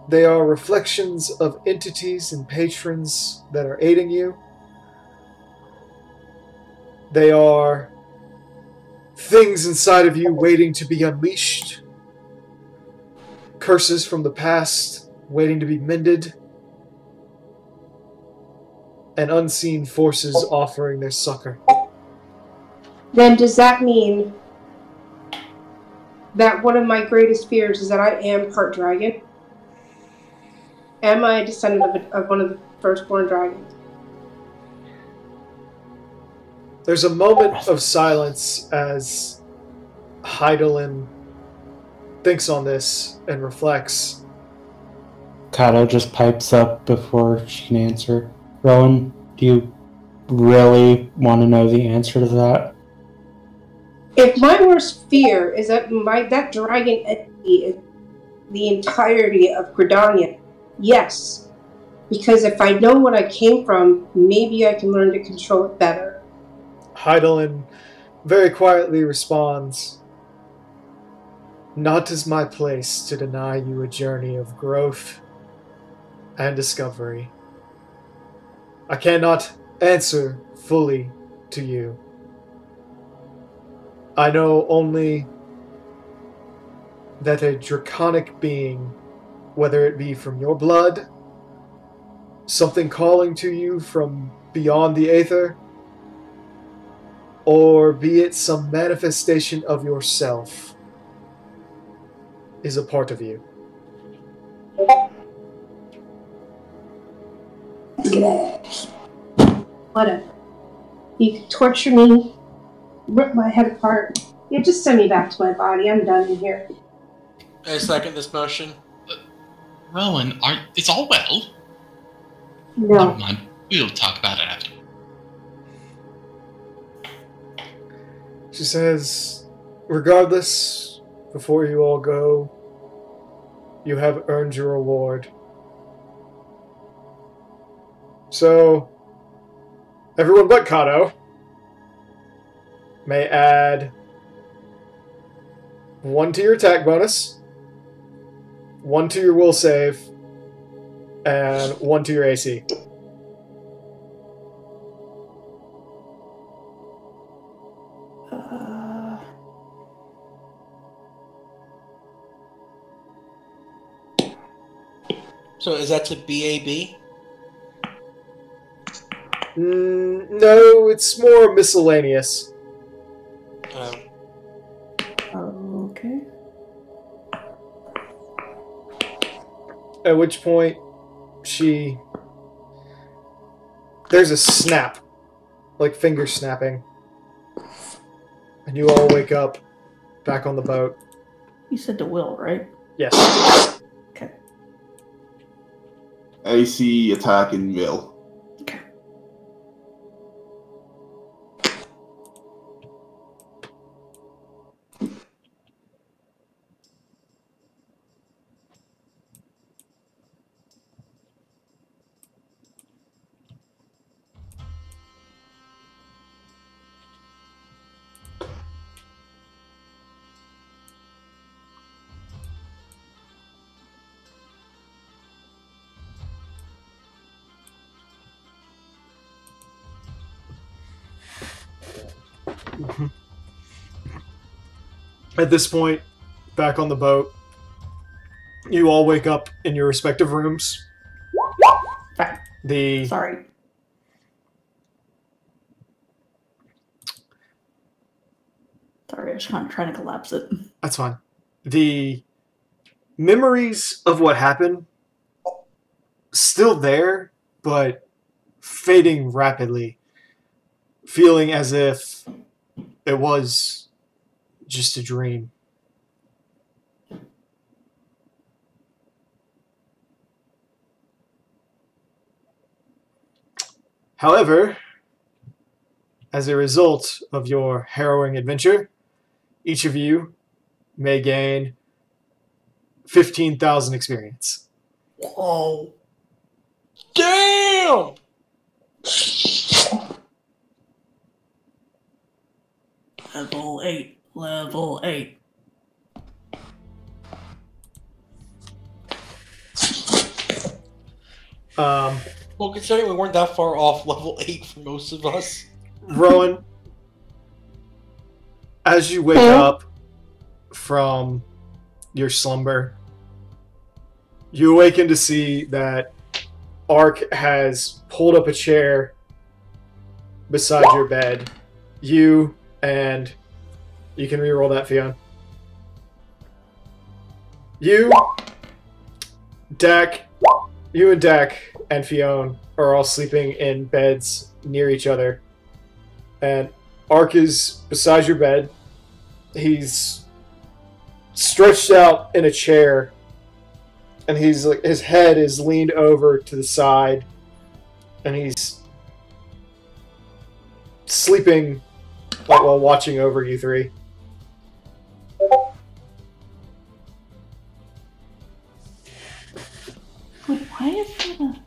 they are reflections of entities and patrons that are aiding you. They are things inside of you waiting to be unleashed. Curses from the past waiting to be mended. And unseen forces offering their succor. Then does that mean that one of my greatest fears is that I am part dragon? Am I a descendant of one of the firstborn dragons? There's a moment of silence as Heidelin thinks on this and reflects. Kato just pipes up before she can answer. Rowan, do you really want to know the answer to that? If my worst fear is that that dragon entity is the entirety of Gridania, yes. Because if I know what I came from, maybe I can learn to control it better. Heidelin very quietly responds, "Not is my place to deny you a journey of growth and discovery. I cannot answer fully to you. I know only that a draconic being, whether it be from your blood, something calling to you from beyond the aether, or be it some manifestation of yourself, is a part of you." Whatever. You can torture me, rip my head apart. You just send me back to my body. I'm done in here. I second this motion. Rowan, it's all well? No. Never mind. We'll talk about it after. She says, "Regardless, before you all go, you have earned your reward. So, everyone but Kato may add 1 to your attack bonus, 1 to your will save, and 1 to your AC." So is that to BAB? No, it's more miscellaneous. Okay. At which point, there's a snap, like finger snapping, and you all wake up back on the boat. You said to Will, right? Yes. Okay. AC, attack, and will. Okay. At this point, back on the boat, you all wake up in your respective rooms. Fine. Sorry. Sorry, I was kind of trying to collapse it. That's fine. The memories of what happened, still there, but fading rapidly. Feeling as if it was just a dream. However, as a result of your harrowing adventure, each of you may gain 15,000 experience. Oh. Damn! Level 8. Level 8. Well, considering we weren't that far off level 8 for most of us. Rowan, as you wake up from your slumber, you awaken to see that Ark has pulled up a chair beside your bed. You can reroll that, Fionn. You and Dak and Fionn are all sleeping in beds near each other. And Ark is beside your bed. He's stretched out in a chair, and he's like his head is leaned over to the side, and he's sleeping while watching over you three. Wait, why is that a...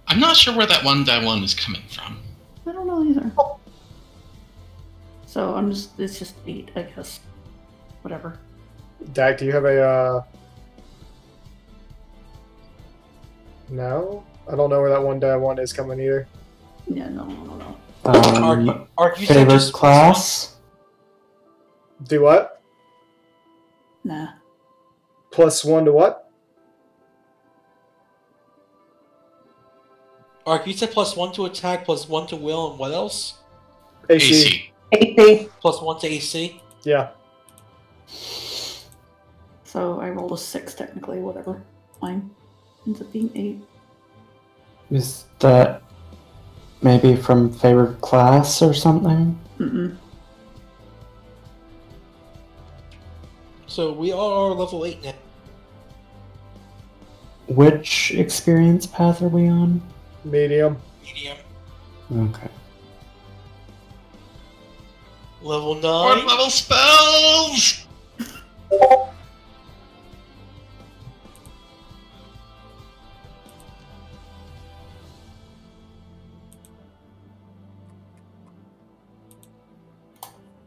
I'm not sure where that 1-1 is coming from. I don't know either. So it's just 8, I guess. Whatever. Dak, do you have a, No? I don't know where that 1-1 is coming either. Yeah, no. Ark, you said Favorite just class? Do what? Nah. +1 to what? Ark, you said +1 to attack, +1 to will, and what else? AC. AC. +1 to AC? Yeah. So I rolled a 6 technically, whatever. Fine. Ends up being 8. Is that maybe from favorite class or something? Mm-mm. So we all are level 8 now. Which experience path are we on? Medium. Medium. Okay. Level 9. 4th level spells!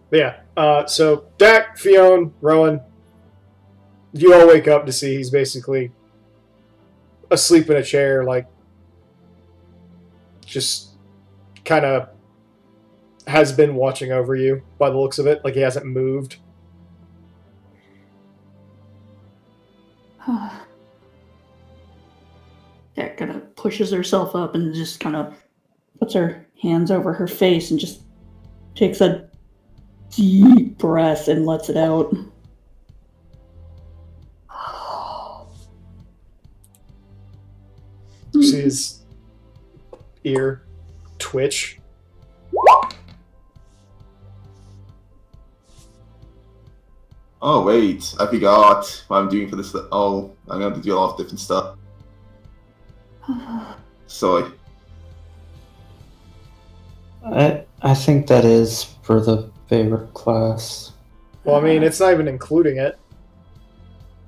But yeah. So Dak, Fionn, Rowan, you all wake up to see he's basically asleep in a chair, like just kind of has been watching over you by the looks of it. Like he hasn't moved. Kat kind of pushes herself up and just kind of puts her hands over her face and just takes a deep breath and lets it out. You see his ear twitch. Oh wait, I forgot what I'm doing for this. Oh, I'm going to do a lot of different stuff. Sorry. I think that is for the favorite class. Well, I mean, it's not even including it.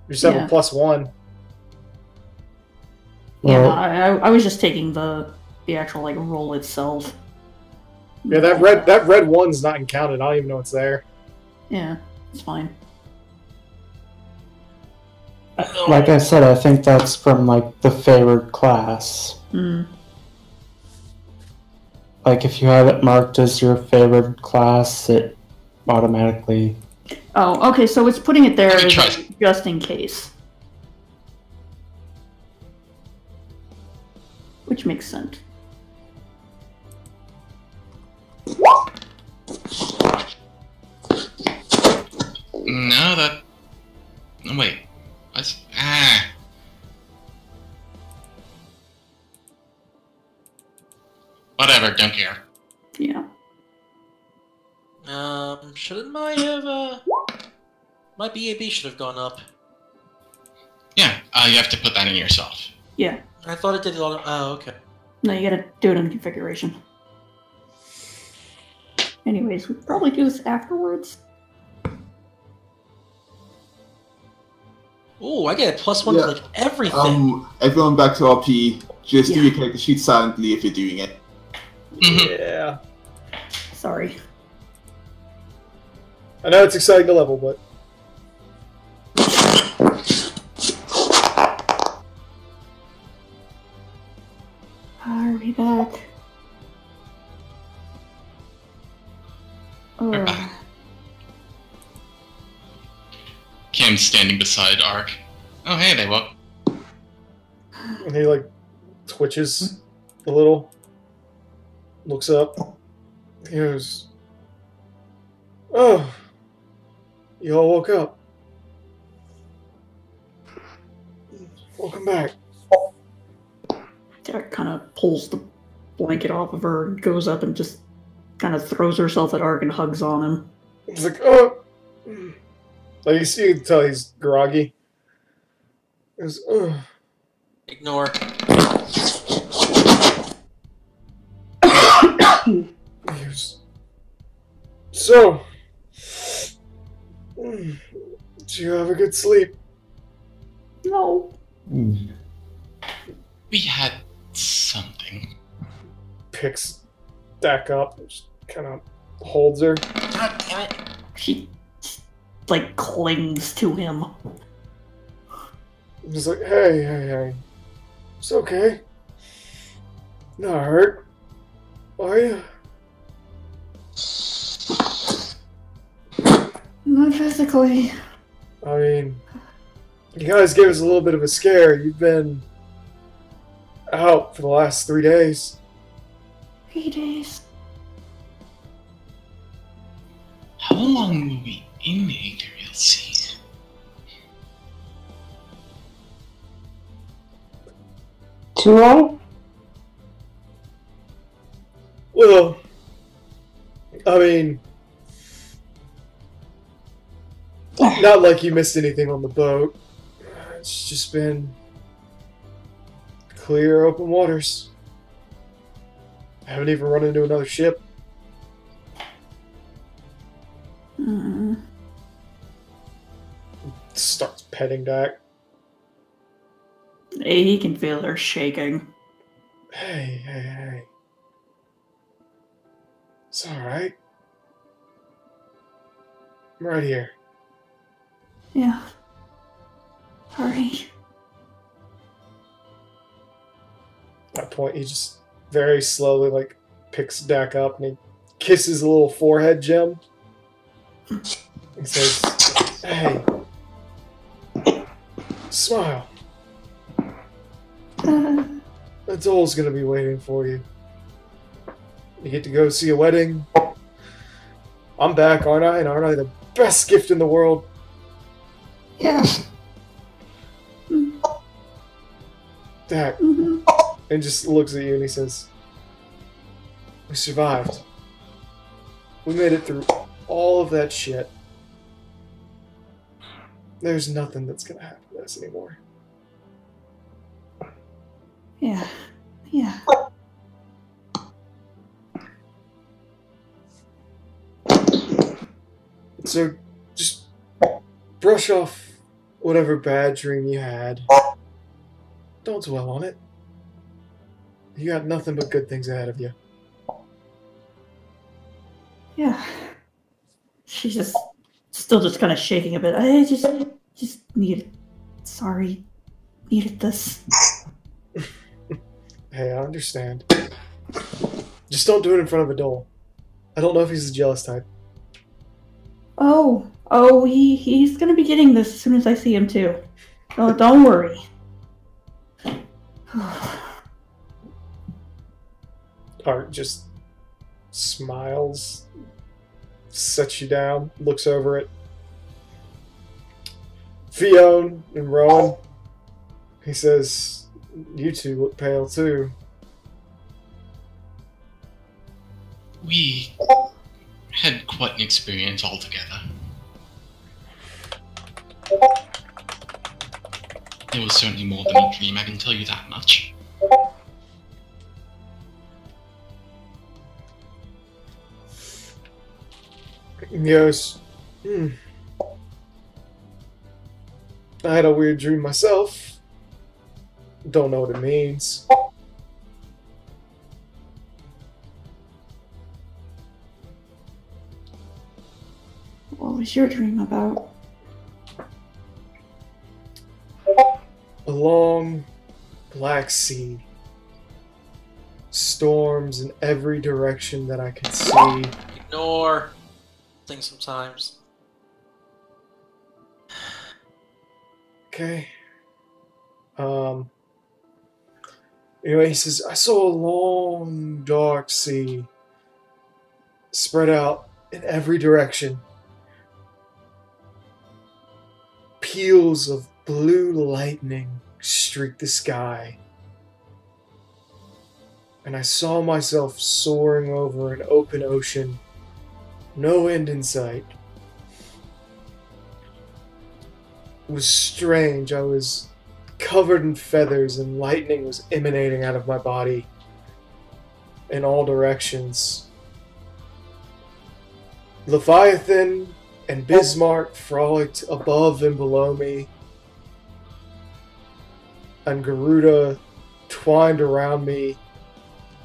You just have Yeah. a +1. Yeah, Well, I was just taking the actual like roll itself. Yeah, that red one's not counted. I don't even know it's there. Yeah, it's fine. like I said, I think that's from like the favorite class. Hmm. Like if you have it marked as your favorite class, it automatically. Oh, okay. So it's putting it there Let me as, try. like, just in case, which makes sense. No, that. No, wait. What's. Whatever, don't care. Yeah. Shouldn't my BAB should have gone up. Yeah, you have to put that in yourself. Yeah. I thought it did a lot of. Oh, okay. No, you gotta do it in configuration. Anyways, we probably do this afterwards. Ooh, I get a +1 Yeah. to like everything. Everyone back to RP. Just do Yeah. your character sheet silently if you're doing it. Yeah. Sorry. I know it's exciting to level, but Are we back? We're back. Kim's standing beside Ark. Oh, hey, they woke. and he like twitches a little, looks up, he goes, "Oh, you all woke up. Welcome back." Jack kind of pulls the blanket off of her and goes up and just kind of throws herself at Ark and hugs on him. He's like, oh. Like, you can tell he's groggy. He goes, oh. Ignore. He goes, so, did you have a good sleep? No. We had something. Picks back up, just kind of holds her. God damn it. She, like, clings to him. He's like, hey. It's okay. Not hurt. Are you? Not physically. I mean, you guys gave us a little bit of a scare. You've been out for the last 3 days. 3 days. How long were we in the Imperial Sea? Too long? Well, I mean, not like you missed anything on the boat. It's just been clear, open waters. I haven't even run into another ship. Starts petting Dak. He can feel her shaking. Hey. It's alright. I'm right here. Yeah. Sorry. At that point, he just very slowly, like, picks Dak up and he kisses a little forehead gem. He says, hey. Smile. Adol's gonna be waiting for you. You get to go see a wedding. I'm back, aren't I? And aren't I the best gift in the world? Yes. Dak. And just looks at you and he says, we survived. We made it through all of that shit. There's nothing that's gonna happen to us anymore. Yeah. So, just brush off whatever bad dream you had. Don't dwell on it. You got nothing but good things ahead of you. Yeah. She's just still just kind of shaking a bit. I just needed this. Hey, I understand. Just don't do it in front of Adol. I don't know if he's a jealous type. Oh, he's gonna be getting this as soon as I see him too. Oh, don't worry. Art just smiles, sets you down, looks over it. Fiona and Rowan, he says, you two look pale too. We had quite an experience altogether. It was certainly more than a dream, I can tell you that much. He goes, I had a weird dream myself. Don't know what it means. What was your dream about? A long black sea. Storms in every direction that I could see. Ignore things sometimes. Okay. Anyway, he says, I saw a long, dark sea spread out in every direction. Peals of blue lightning streaked the sky. and I saw myself soaring over an open ocean, no end in sight. It was strange. I was covered in feathers, and lightning was emanating out of my body in all directions. Leviathan and Bismarck frolicked above and below me, and Garuda twined around me,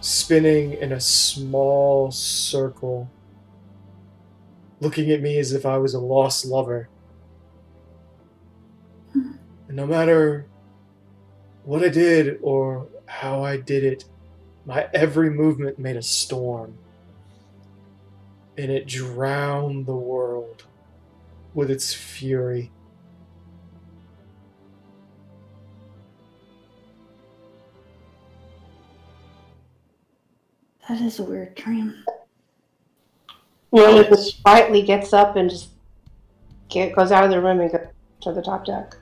spinning in a small circle, looking at me as if I was a lost lover. And no matter what I did or how I did it, my every movement made a storm, and it drowned the world with its fury. That is a weird dream. Lily just quietly gets up and just goes out of the room and goes to the top deck.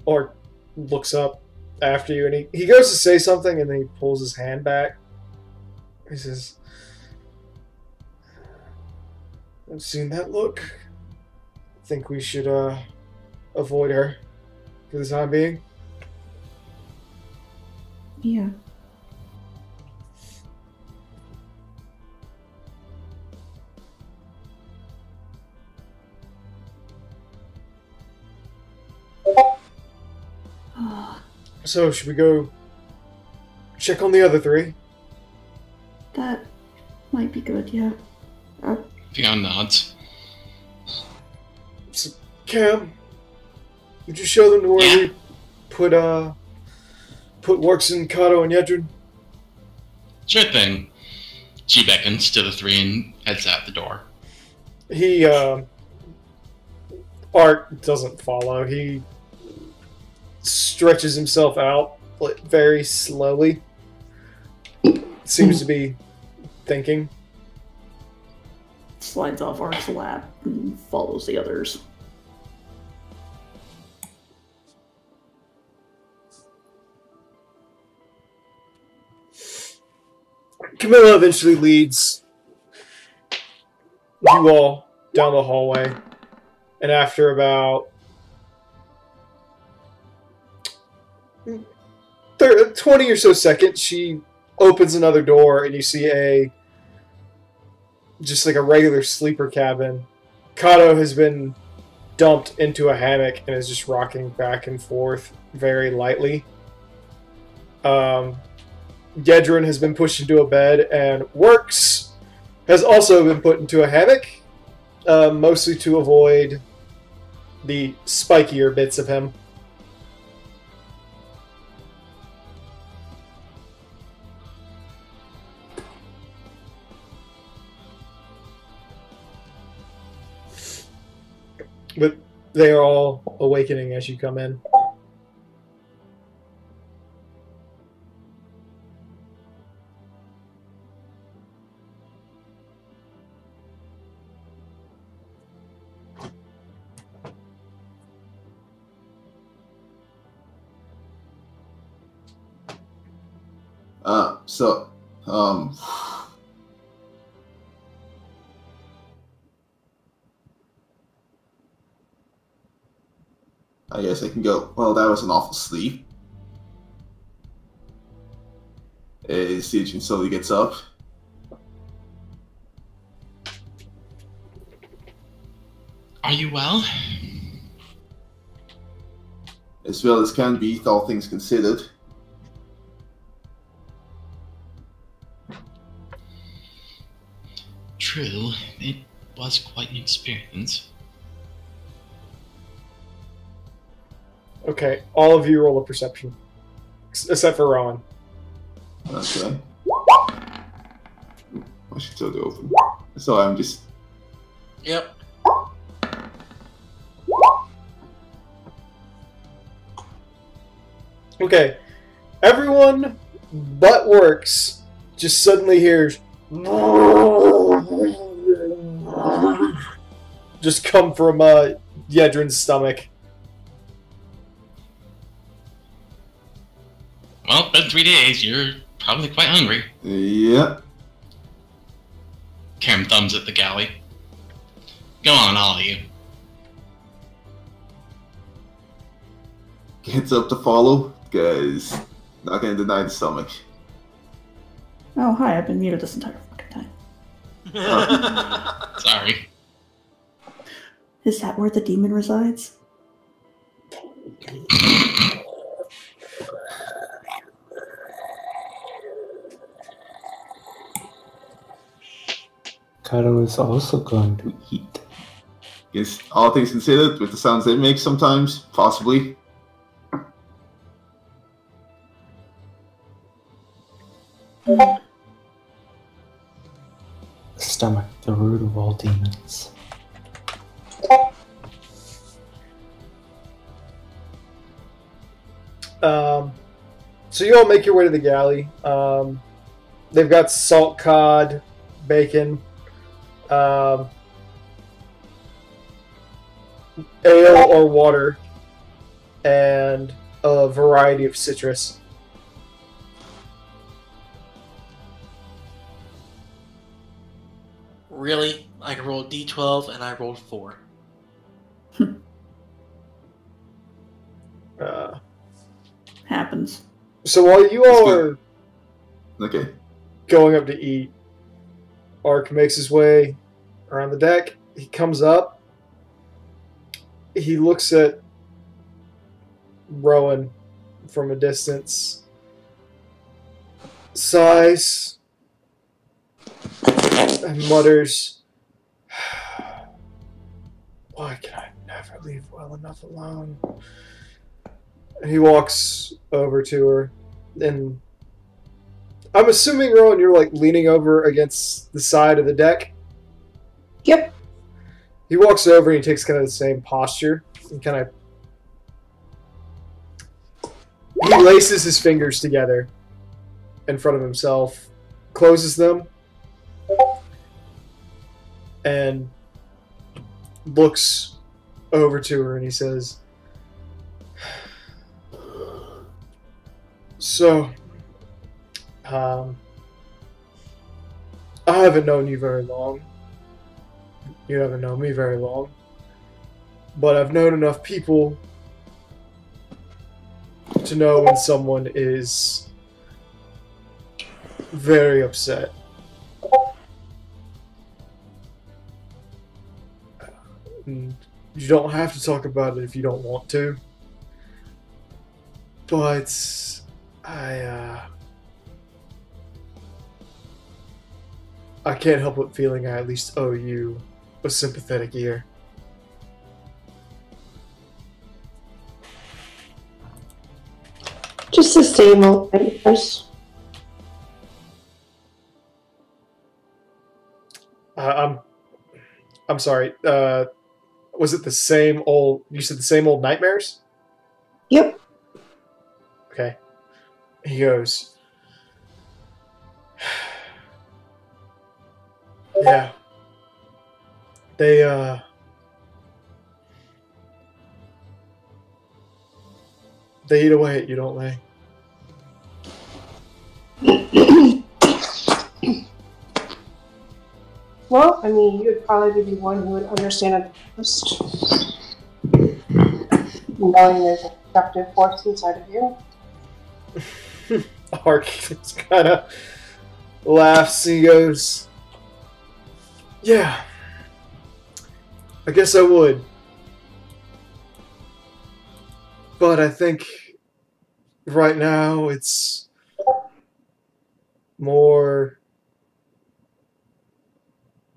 Or looks up after you, and he goes to say something, and then he pulls his hand back. He says, "I've seen that look. I think we should avoid her for the time being." Yeah. So, should we go check on the other three? That might be good, yeah. Theon nods. So, Cam, would you show them to where we put Works in Kato and Yedrin? Sure thing. She beckons to the three and heads out the door. He, Art doesn't follow. He stretches himself out very slowly. Seems to be thinking. Slides off Art's lap and follows the others. Camilla eventually leads you all down the hallway, and after about 20 or so seconds, she opens another door, and you see just like a regular sleeper cabin. Kato has been dumped into a hammock and is just rocking back and forth very lightly. Yedrin has been pushed into a bed, and Works has also been put into a hammock, mostly to avoid the spikier bits of him. But they are all awakening as you come in. I guess I can go. Well, that was an awful sleep. As the agent slowly gets up. Are you well? As well as can be, all things considered. True, it was quite an experience. Okay, all of you roll a perception. Except for Ron. Okay. I should still do open. So I'm just... Yep. Okay. Everyone but Works just suddenly hears just come from Yedrin's stomach. Well, it's been 3 days. You're probably quite hungry. Yeah. Karam thumbs at the galley. Go on, all of you. Gets up to follow, guys. Not gonna deny the stomach. Oh, hi, I've been muted this entire fucking time. Sorry. Is that where the demon resides? Kato is also going to eat. Guess all things considered, with the sounds they make sometimes, possibly. The stomach, the root of all demons. So you all make your way to the galley. They've got salt cod, bacon, ale or water, and a variety of citrus. Really? I rolled D12 and I rolled 4. Happens. So while you all are Okay. going up to eat, Ark makes his way around the deck. He comes up. He looks at Rowan from a distance, sighs, and mutters, "Why can I never leave well enough alone?" And he walks over to her, and I'm assuming, Rowan, you're like leaning over against the side of the deck. Yep. He walks over and he takes kind of the same posture and kind of he laces his fingers together in front of himself, closes them, and looks over to her and he says, "So, I haven't known you very long. You haven't known me very long. But I've known enough people to know when someone is very upset. And you don't have to talk about it if you don't want to. But I can't help but feeling I at least owe you a sympathetic ear." Just the same old nightmares. I'm sorry. Was it the same old? You said the same old nightmares? Yep. Okay. He goes, "Yeah. They eat away at you, don't they?" Well, I mean, you would probably be the one who would understand it most. Knowing there's a destructive force inside of you. Ark just kind of laughs and he goes, "Yeah. I guess I would. But I think right now it's more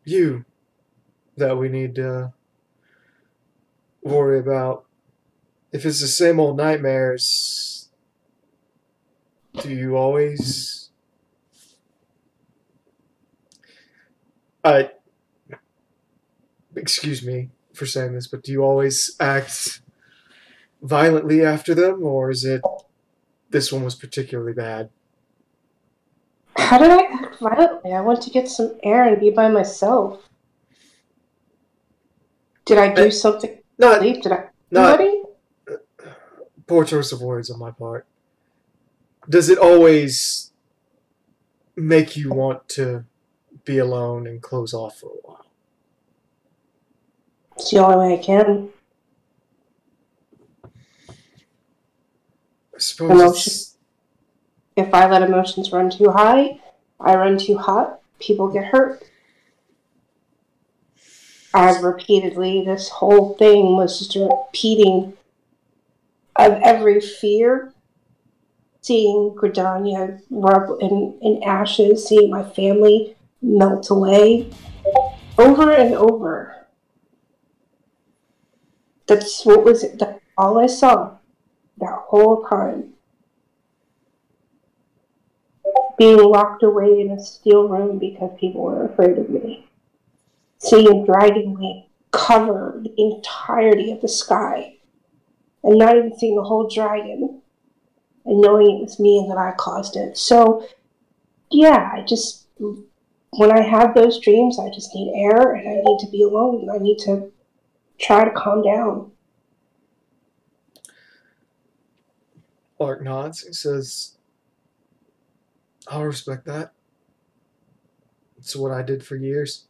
you that we need to worry about. If it's the same old nightmares, do you always..." Excuse me for saying this, but do you always act violently after them, or is it this one was particularly bad? How did I act violently? I went to get some air and be by myself. Did I do something? Not, Did I? not Nobody? poor choice of words on my part. Does it always make you want to be alone and close off for a while? It's the only way I can. I suppose Emotion. it's... If I let emotions run too high, I run too hot, people get hurt. I've repeatedly, this whole thing was just a repeating of every fear. Seeing Gridania rub in ashes, seeing my family melt away over and over. That's what was it. That's all I saw that whole time. Being locked away in a steel room because people were afraid of me. Seeing Dragonwing cover the entirety of the sky and not even seeing the whole dragon and knowing it was me and that I caused it. So, yeah, when I have those dreams, I just need air and I need to be alone and I need to try to calm down. Lark nods. He says, I'll respect that. It's what I did for years.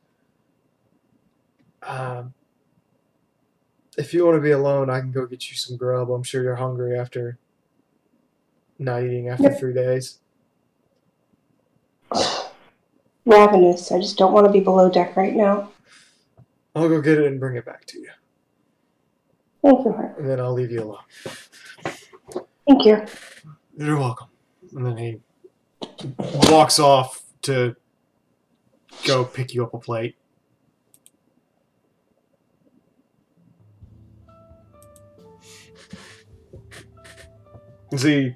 If you want to be alone, I can go get you some grub. I'm sure you're hungry after not eating after 3 days. Ravenous. I just don't want to be below deck right now. I'll go get it and bring it back to you. Thank you, Mark. And then I'll leave you alone. Thank you. You're welcome. And then he walks off to go pick you up a plate. As he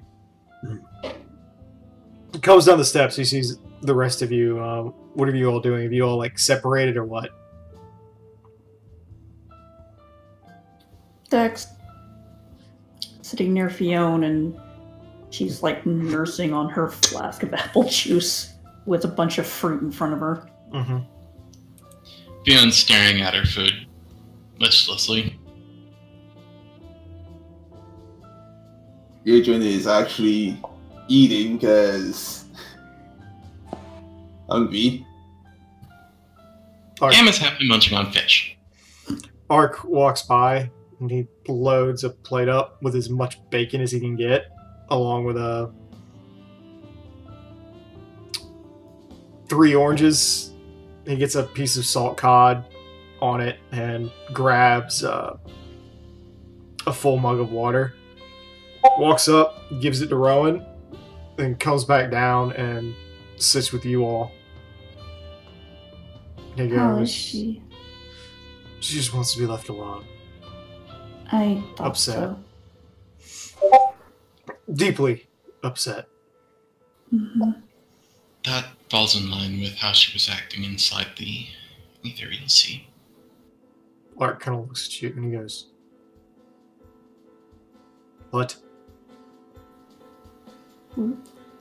comes down the steps, he sees the rest of you. What are you all doing? Have you all like separated or what? Dex sitting near Fiona, and she's like nursing on her flask of apple juice with a bunch of fruit in front of her. Mm-hmm. Fiona's staring at her food listlessly. Adrian is actually eating because hungry. Am is happily munching on fish. Ark walks by and he loads a plate up with as much bacon as he can get, along with 3 oranges. He gets a piece of salt cod on it and grabs a full mug of water. Walks up, gives it to Rowan, then comes back down and sits with you all. He goes, How is she? She just wants to be left alone. I thought Upset. so. Deeply upset. Mm-hmm. That falls in line with how she was acting inside the ethereal sea. Lark kind of looks at you and he goes, What?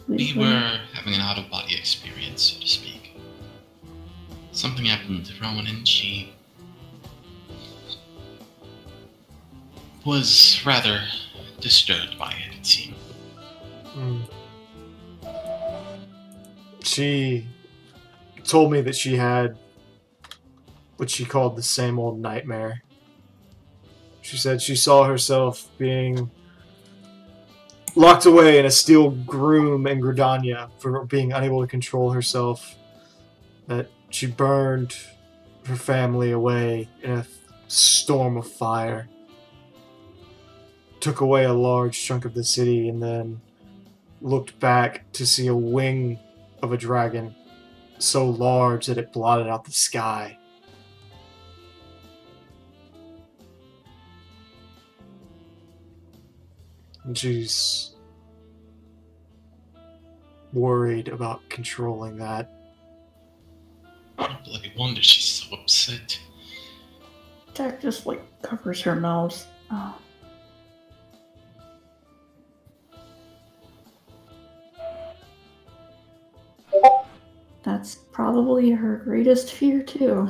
We were having an out-of-body experience, so to speak. Something happened to Rowan and she was rather disturbed by it seemed. She told me that she had what she called the same old nightmare. She said she saw herself being locked away in a steel groom in Gridania for being unable to control herself. That she burned her family away in a storm of fire. Took away a large chunk of the city and then looked back to see a wing of a dragon so large that it blotted out the sky. And she's worried about controlling that. No bloody wonder she's so upset. Jack just like covers her mouth. Oh. That's probably her greatest fear too.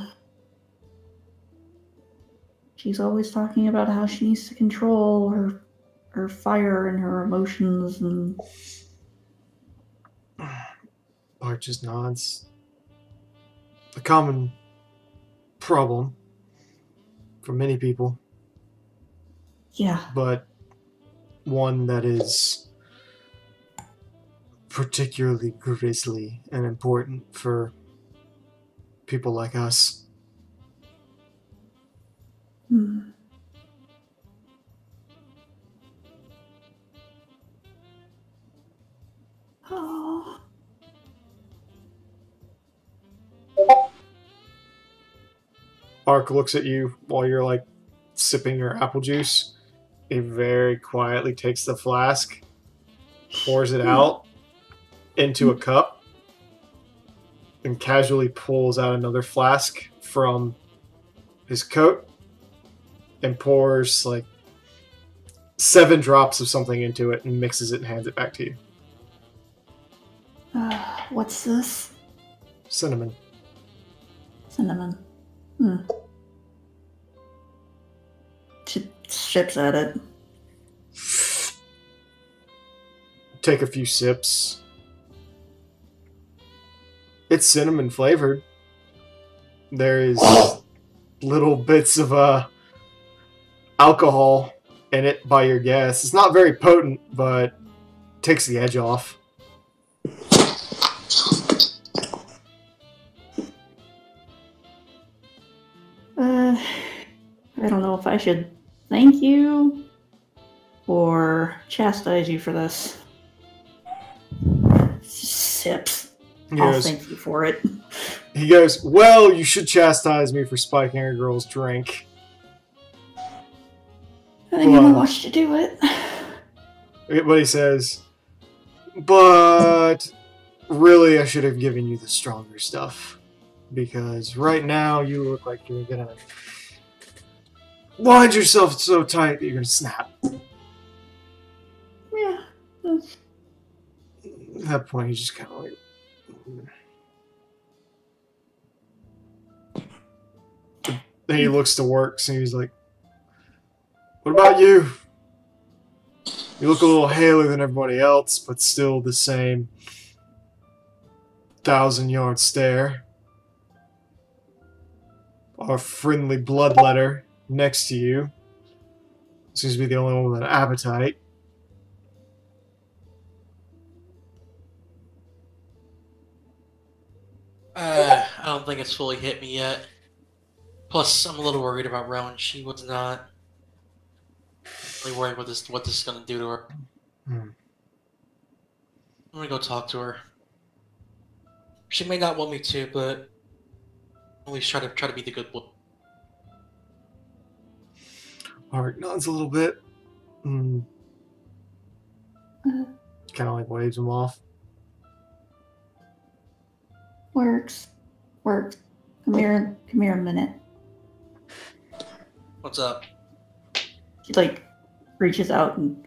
She's always talking about how she needs to control her fire and her emotions, and Art just nods. A common problem for many people, Yeah. but one that is particularly grisly and important for people like us. Hmm. Oh. Ark looks at you while you're like sipping your apple juice. He very quietly takes the flask, pours it out into a cup, and casually pulls out another flask from his coat and pours like 7 drops of something into it and mixes it and hands it back to you. What's this? Cinnamon. Cinnamon. She ships at it. Take a few sips. It's cinnamon flavored. There is little bits of alcohol in it by your guess. It's not very potent, but takes the edge off. I don't know if I should thank you or chastise you for this. Sips. I'll thank you for it. He goes, well, you should chastise me for spiking a girl's drink. I think I watched you do it. But he says, but really I should have given you the stronger stuff. Because right now you look like you're gonna wind yourself so tight that you're gonna snap. Yeah. At that point, he's just kind of like... Then he looks to Works and he's like, what about you? You look a little paler than everybody else, but still the same 1,000-yard stare. Our friendly bloodletter next to you seems to be the only one with an appetite. I don't think it's fully hit me yet. Plus, I'm a little worried about Rowan. She was not really worried what this is gonna do to her. I'm gonna go talk to her. She may not want me to, but at least try to be the good boy. Art nods a little bit. Kind of like waves him off. Works. Come here a minute. What's up? He like reaches out and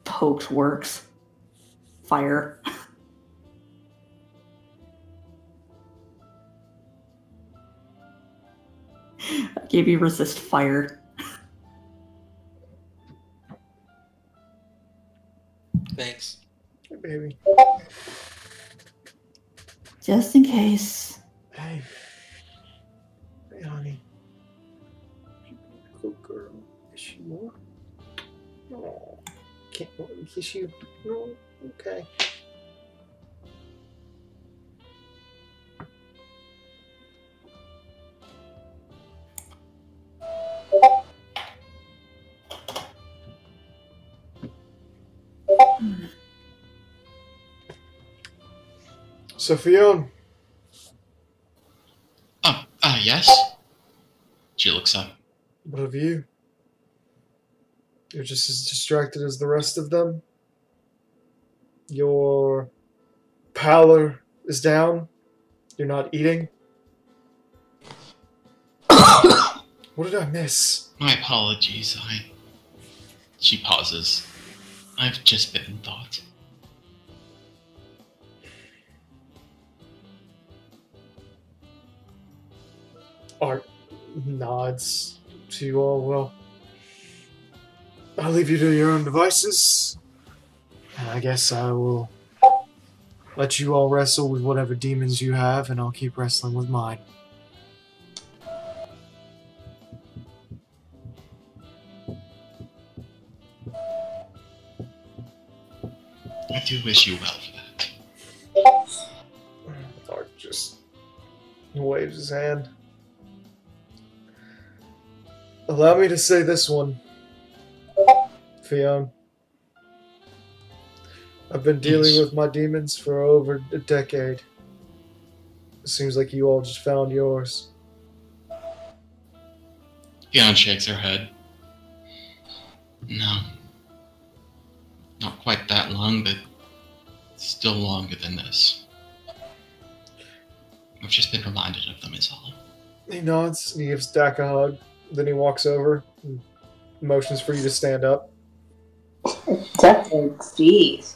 pokes Works. Fire. I gave you resist fire. Thanks. Hey, baby. Just in case. Hey. Hey, honey. Good girl. Is she more? Oh, can't let me kiss you. No? Okay. Sophia? Yes? She looks up. What of you? You're just as distracted as the rest of them? Your pallor is down? You're not eating? What did I miss? My apologies, She pauses. I've just been in thought. Art nods to you all. Well, I'll leave you to your own devices. And I guess I will let you all wrestle with whatever demons you have, and I'll keep wrestling with mine. I do wish you well for that. Ark just waves his hand. Allow me to say this one, Fionn. I've been dealing with my demons for over a decade. It seems like you all just found yours. Fionn shakes her head. No. Not quite that long, but still longer than this. I've just been reminded of them is all. He nods and he gives Dak a hug. Then he walks over and motions for you to stand up. Decade, jeez.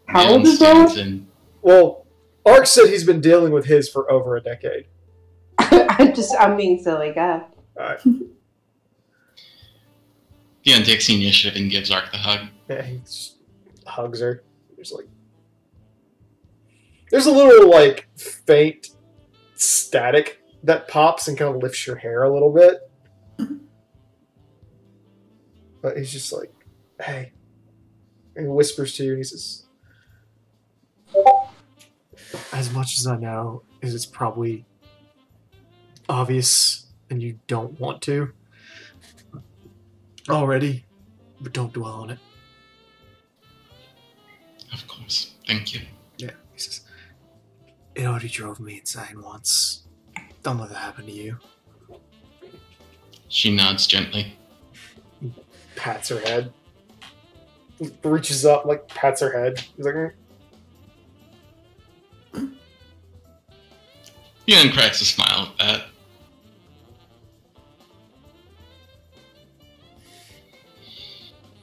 How Fionn old is stands that? in. Well, Ark said he's been dealing with his for over a decade. I'm being silly, God. Alright. Fionn takes the initiative and gives Ark the hug. Yeah, he just hugs her. There's a little, like, faint static that pops and kind of lifts your hair a little bit. But he's just like, hey. And he whispers to you and he says, as much as I know is it's probably obvious and you don't want to already, but don't dwell on it. Of course. Thank you. Yeah, he says, it already drove me insane once. Don't let that happen to you. She nods gently. Pats her head. Reaches up, like, pats her head. He's like, Fionn cracks a smile at that.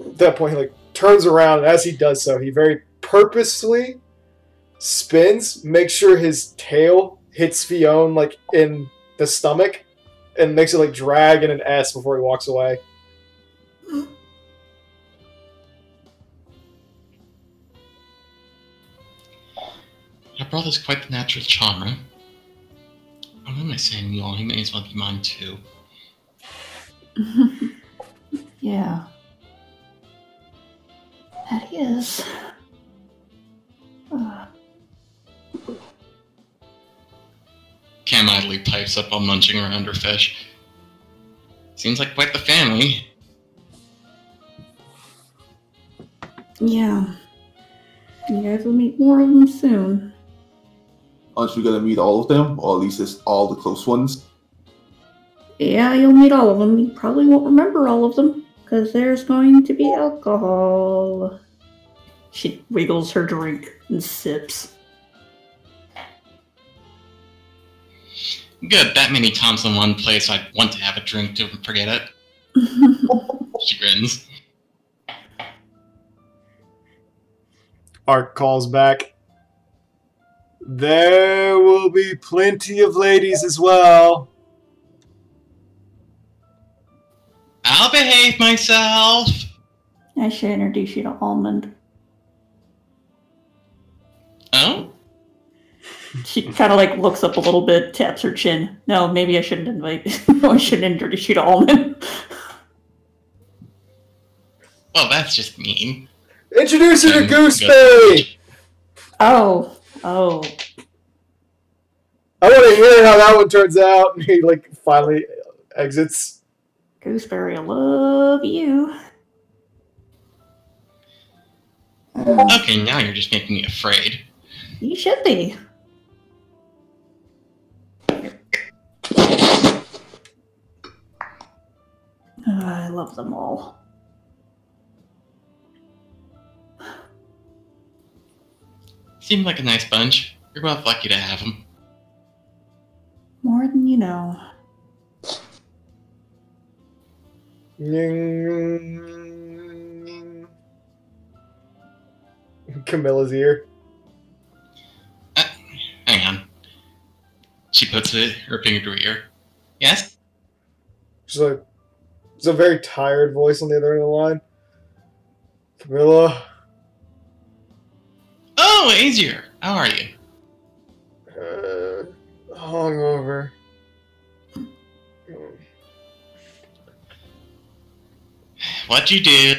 At that point, he, like, turns around, and as he does so, he very purposely spins, makes sure his tail hits Fionn, like, in the stomach, and makes it, like, drag in an S before he walks away. Your brother's quite the natural charmer. What am I saying, you all? He may as well be mine too. Yeah. That is. Cam idly pipes up while munching around her fish. Seems like quite the family. Yeah. You guys will meet more of them soon. Aren't you gonna meet all of them, or at least it's all the close ones? Yeah, you'll meet all of them. You probably won't remember all of them, because there's going to be alcohol. She wiggles her drink and sips. Good, that many times in one place I'd want to have a drink to forget it. She grins. Ark calls back. There will be plenty of ladies as well. I'll behave myself. I should introduce you to Almond. Oh? She kind of like looks up a little bit, taps her chin. No, maybe I shouldn't invite. No, I shouldn't introduce you to Almond. Well, that's just mean. Introduce her to And Gooseberry! Oh. I want to hear how that one turns out. And he, like, finally exits. Gooseberry, I love you. Okay, now you're just making me afraid. You should be. I love them all. Seem like a nice bunch. You're both lucky to have them. More than you know. Camilla's ear. Hang on. She puts her finger to her ear. Yes? She's like, there's a very tired voice on the other end of the line. Camilla. Oh, easier. How are you? Hungover. What'd you do?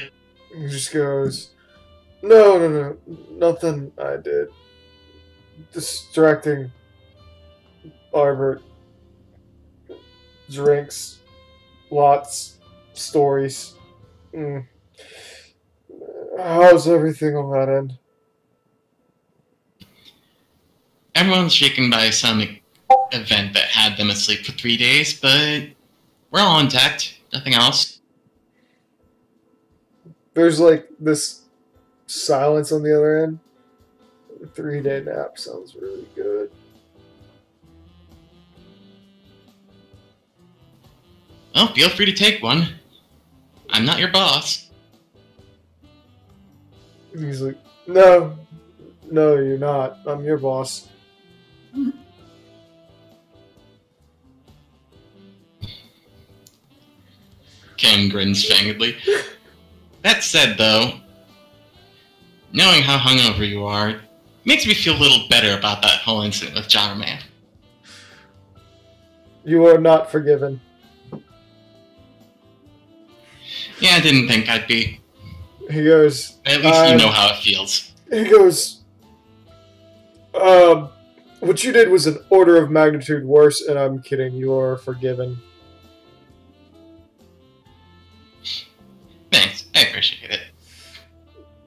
He just goes, no, nothing I did. Distracting Arbor. Drinks. Lots. Stories. How's everything on that end? Everyone's shaken by some event that had them asleep for 3 days, but we're all intact. Nothing else. There's like this silence on the other end. A 3-day nap sounds really good. Well, feel free to take one. I'm not your boss. He's like, no, you're not. I'm your boss. Ken grins fangedly. That said, though, knowing how hungover you are makes me feel a little better about that whole incident with John Man. You are not forgiven. Yeah, I didn't think I'd be. He goes, At least you know how it feels. He goes, what you did was an order of magnitude worse, and I'm kidding. You are forgiven. Thanks, I appreciate it.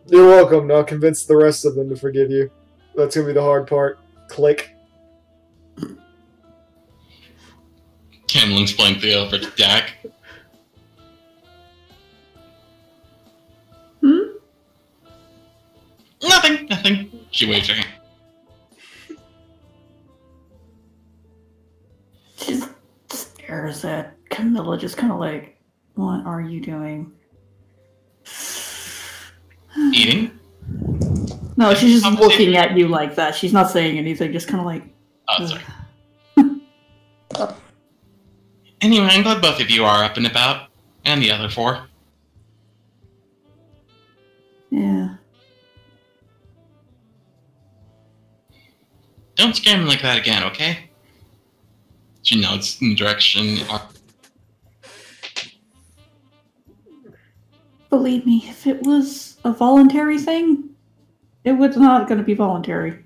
You're welcome. Now convince the rest of them to forgive you. That's gonna be the hard part. Click. Cam looks blankly over to Dak. Nothing. She waves her hand. She stares at Camilla, just kind of like, what are you doing? Eating? No, she's just looking at you like that. She's not saying anything, just kind of like... Oh, sorry. Anyway, I'm glad both of you are up and about. And the other 4. Yeah. Don't scare me like that again, okay? She nods in the direction. Believe me, if it was a voluntary thing, it was not going to be voluntary.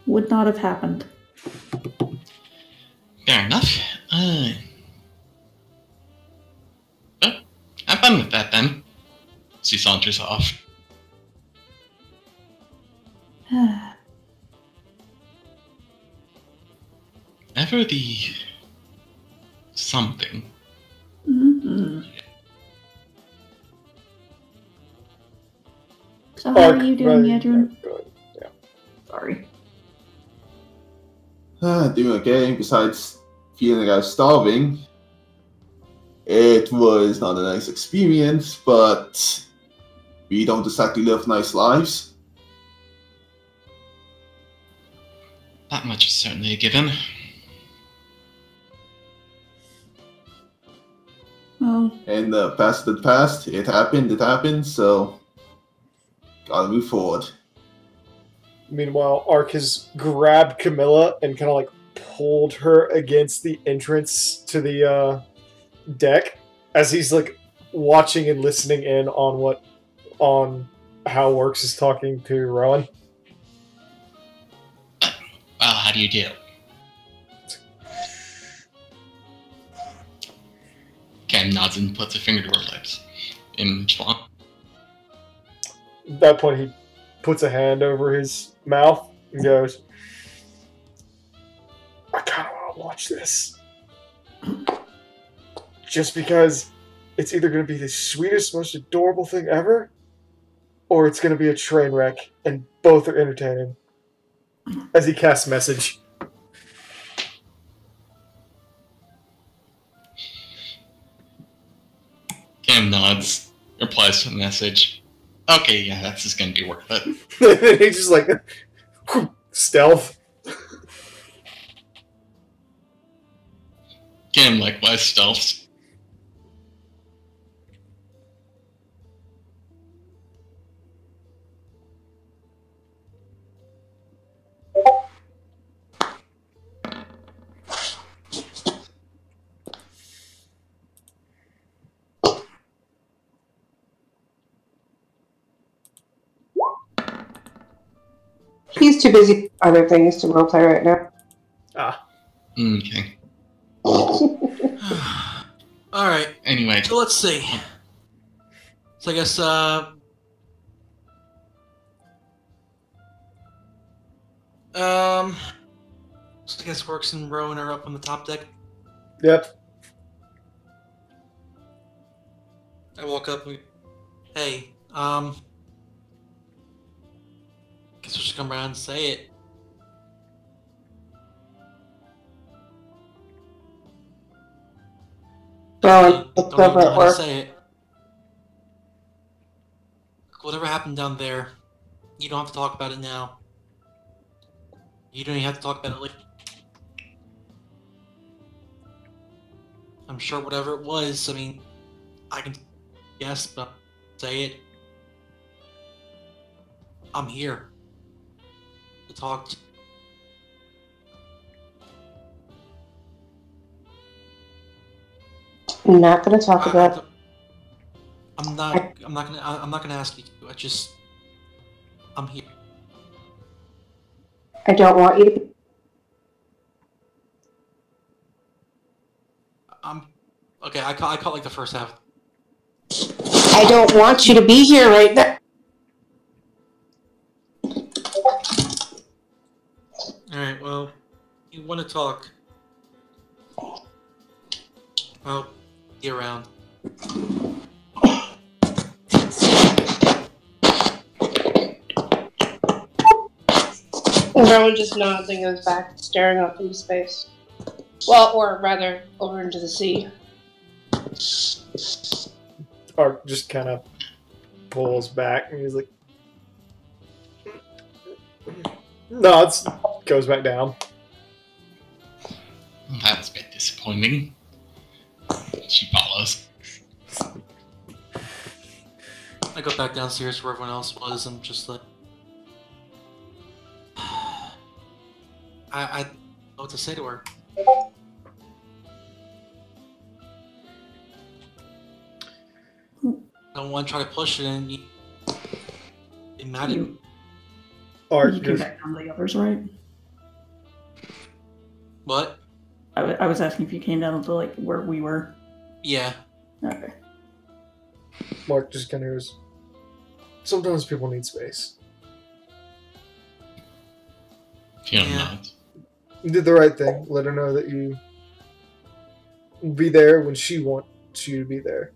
Would not have happened. Fair enough. But have fun with that then. She saunters off. Ever the something. Mm-hmm. So how are you doing, Yedrin? Yeah. Sorry. Doing okay, besides feeling like I was starving. It was not a nice experience, but we don't exactly live nice lives. That much is certainly a given. Well, And the past of the past, it happened, so gotta move forward. Meanwhile, Ark has grabbed Camilla and kind of like pulled her against the entrance to the deck as he's like watching and listening in on how Works is talking to Rowan. Well, how do you do? Ken nods and puts a finger to her lips. In response. At that point, he puts a hand over his mouth and goes, I kind of want to watch this. Just because it's either going to be the sweetest, most adorable thing ever, or it's going to be a train wreck, and both are entertaining. As he casts message. Cam nods, replies to the message. Okay, yeah, that's just gonna be worth it. He just like stealth. Cam likewise stealths. too busy with other things to roleplay right now. Ah. Okay. Alright. Anyway. So let's see. So I guess, so I guess Works and Rowan are up on the top deck. Yep. I walk up and, hey, guess we'll just come around and say it. Rowan Don't looked even over know at how to work. say it. Whatever happened down there, you don't have to talk about it now. You don't even have to talk about it later. I'm sure whatever it was, I mean, I can guess, but say it. I'm here to talk to. I'm not going to talk about it. I'm not gonna ask you to. I'm here. I don't want you to be. Okay. I caught like the first half. I don't want you to be here right now. Alright, well, you want to talk. Well, get around. And Rowan just nods and goes back, staring off into space. Well, or rather, over into the sea. Art just kind of pulls back, and he's like, nods, goes back down. That's a bit disappointing. She follows. I go back downstairs where everyone else was. I'm just like, I don't know what to say to her. I don't want to try to push it and get mad at me. Art You came back down to the others, right? What? I was asking if you came down to like where we were. Yeah. Okay. Mark just kind of goes, sometimes people need space. Feel Yeah. not. You did the right thing. Let her know that you will be there when she wants you to be there.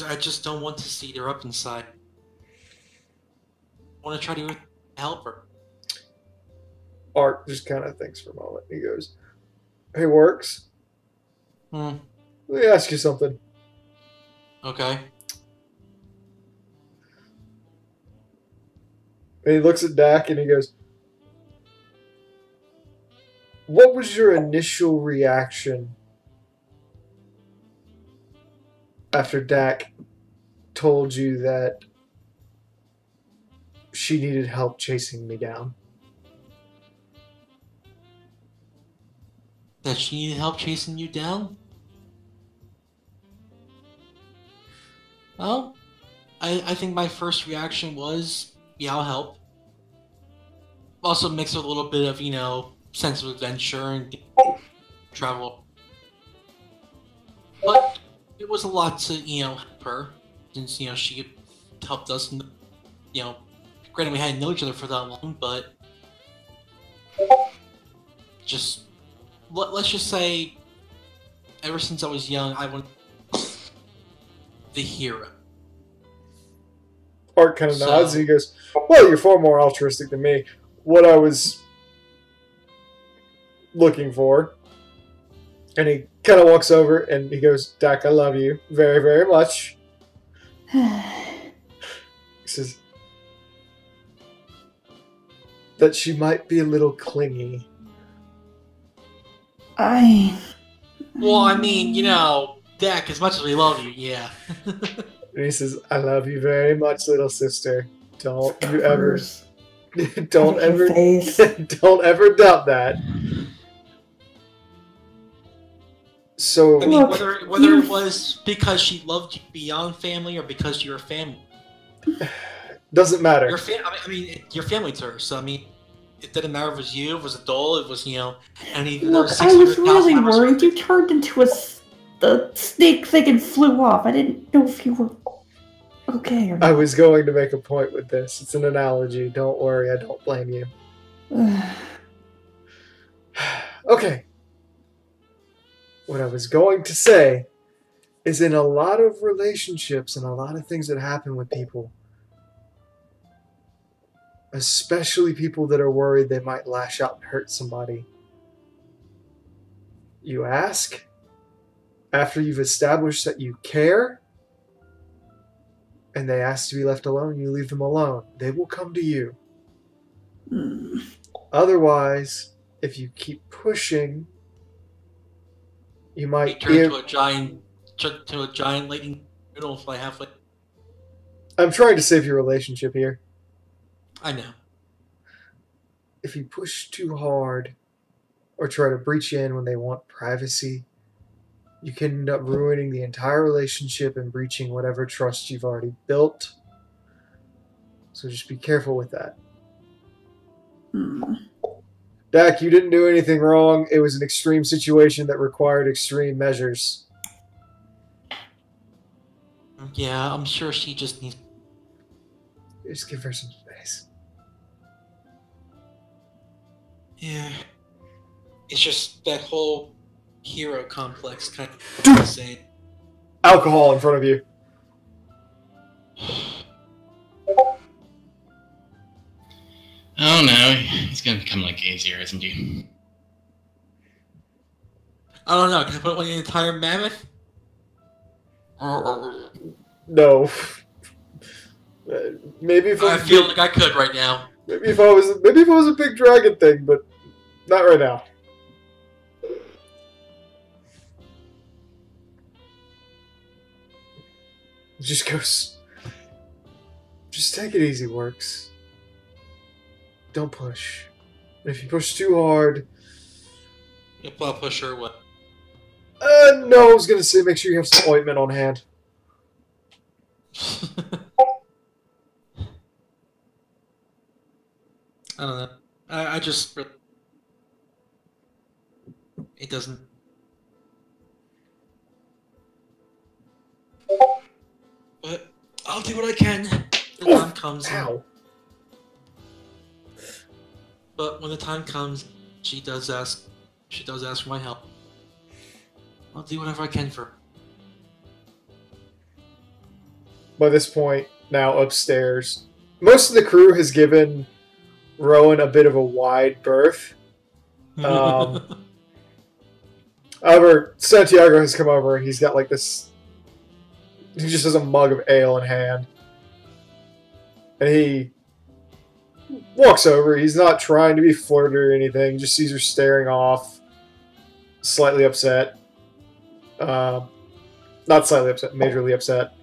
I just don't want to see her up inside. I want to try to help her. Art just kind of thinks for a moment. He goes, hey, Works, Hmm. let me ask you something. Okay. And he looks at Dak and he goes, what was your initial reaction after Dak told you that she needed help chasing me down? That she needed help chasing you down? Well, I think my first reaction was, yeah, I'll help. Also mixed with a little bit of, you know, sense of adventure and travel. But it was a lot to, you know, help her, since, you know, she helped us, and, you know, granted we hadn't known each other for that long, but just, let's just say, ever since I was young, I wanted the hero. Art kind of nods and he goes, well, you're far more altruistic than me. What I was looking for. And he kind of walks over and he goes, Dak, I love you very, very much. He says that she might be a little clingy. Well, I mean, you know, Dak, as much as we love you, yeah. And he says, I love you very much, little sister. Don't you ever don't ever don't ever doubt that. So I mean, whether it was because she loved you beyond family or because you're family. Doesn't matter. Your family's her, so I mean, it didn't matter if it was you, if it was a doll, if it was, any of Look, those I was 600,000 really members. worried. You turned into the snake thing and flew off. I didn't know if you were okay or not. I was going to make a point with this. It's an analogy. Don't worry, I don't blame you. Okay. What I was going to say is in a lot of relationships and a lot of things that happen with people, especially people that are worried they might lash out and hurt somebody, you ask, after you've established that you care, and they ask to be left alone, you leave them alone. They will come to you. Otherwise, if you keep pushing, you might turn to a giant lightning noodle fly halfway. I'm trying to save your relationship here. I know. If you push too hard or try to breach in when they want privacy, you can end up ruining the entire relationship and breaching whatever trust you've already built. So just be careful with that. Dak, you didn't do anything wrong. It was an extreme situation that required extreme measures. Yeah, I'm sure she just needs... Just give her some space. Yeah. It's just that whole hero complex kind of insane. Alcohol in front of you. Oh no, he's gonna become like easier, isn't he? I don't know, can I put one in the entire mammoth? No. Maybe if I feel like I could right now. Maybe if I was a big dragon thing, but not right now. It just goes. Just take it easy, Works. Don't push. And if you push too hard. I'll push her what? No, I was gonna say make sure you have some ointment on hand. I don't know. I just... It doesn't... But I'll do what I can. The time comes. Ow. But when the time comes, she does ask for my help. I'll do whatever I can for her. By this point, now upstairs, most of the crew has given Rowan a bit of a wide berth. However, Santiago has come over and he's got like this. He just has a mug of ale in hand. And he walks over. He's not trying to be flirty or anything. He just sees her staring off, slightly upset. Not slightly upset, majorly upset.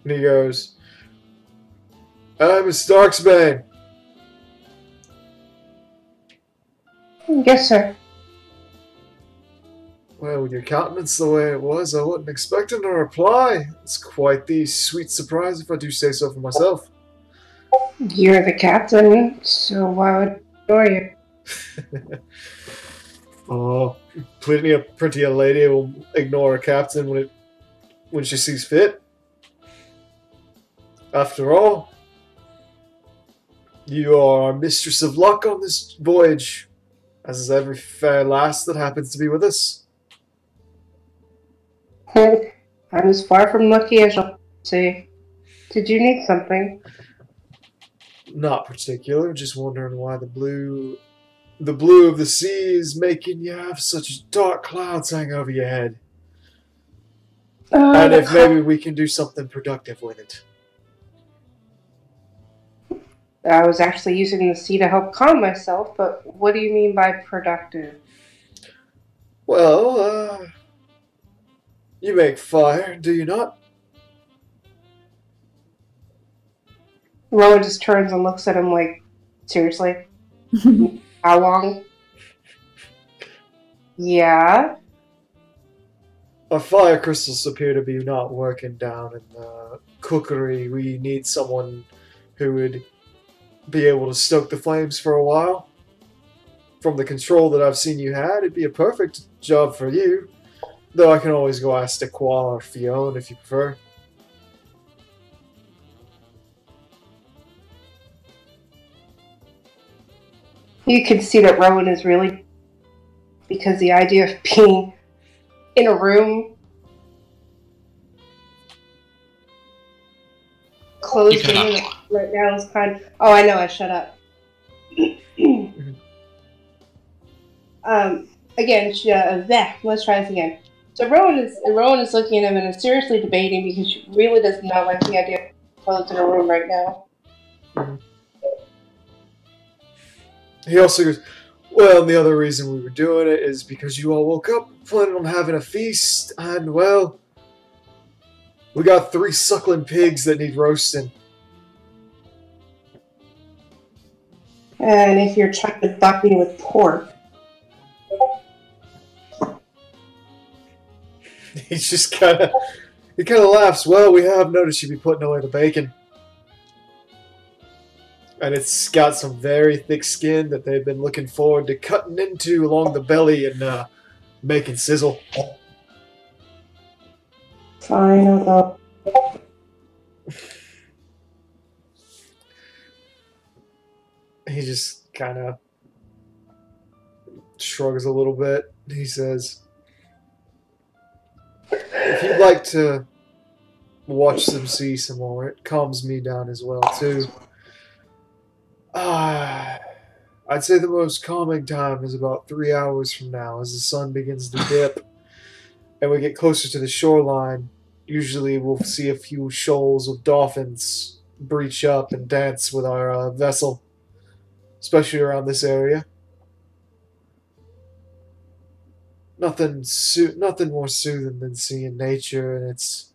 And he goes, Miss Darksbane. Yes, sir. Well, with your countenance the way it was, I wasn't expecting a reply. It's quite the sweet surprise, if I do say so for myself. You're the captain, so why would I ignore you? Oh, plenty a lady will ignore a captain when she sees fit. After all, you are mistress of luck on this voyage, as is every fair lass that happens to be with us. I'm as far from lucky as I'll say. Did you need something? Not particular, just wondering why the blue of the sea is making you have such dark clouds hang over your head. And if maybe we can do something productive with it. I was actually using the sea to help calm myself, but what do you mean by productive? Well, you make fire, do you not? Rowan just turns and looks at him like, seriously? How long? Yeah? Our fire crystals appear to be not working down in the cookery. We need someone who would be able to stoke the flames for a while. From the control that I've seen you had, it'd be a perfect job for you. Though I can always go ask Dequal or Fionn if you prefer. You can see that Rowan is really, because the idea of being in a room closed in right now is kind of... Oh, I know, I shut up. Again, let's try this again. So Rowan is looking at him and is seriously debating because she really does not like the idea of closed in a room right now. He also goes, well, the other reason we were doing it is because you all woke up planning on having a feast, and, well, we got 3 suckling pigs that need roasting. And if you're trying to buck me with pork... He's just kind of laughs. Well, we have noticed you'd be putting away the bacon. And it's got some very thick skin that they've been looking forward to cutting into along the belly and making sizzle. Fine, I'll go. He just kind of shrugs a little bit. He says, if you'd like to watch them see some more, it calms me down as well, too. I'd say the most calming time is about 3 hours from now as the sun begins to dip and we get closer to the shoreline. Usually we'll see a few shoals of dolphins breach up and dance with our vessel, especially around this area. Nothing more soothing than seeing nature in its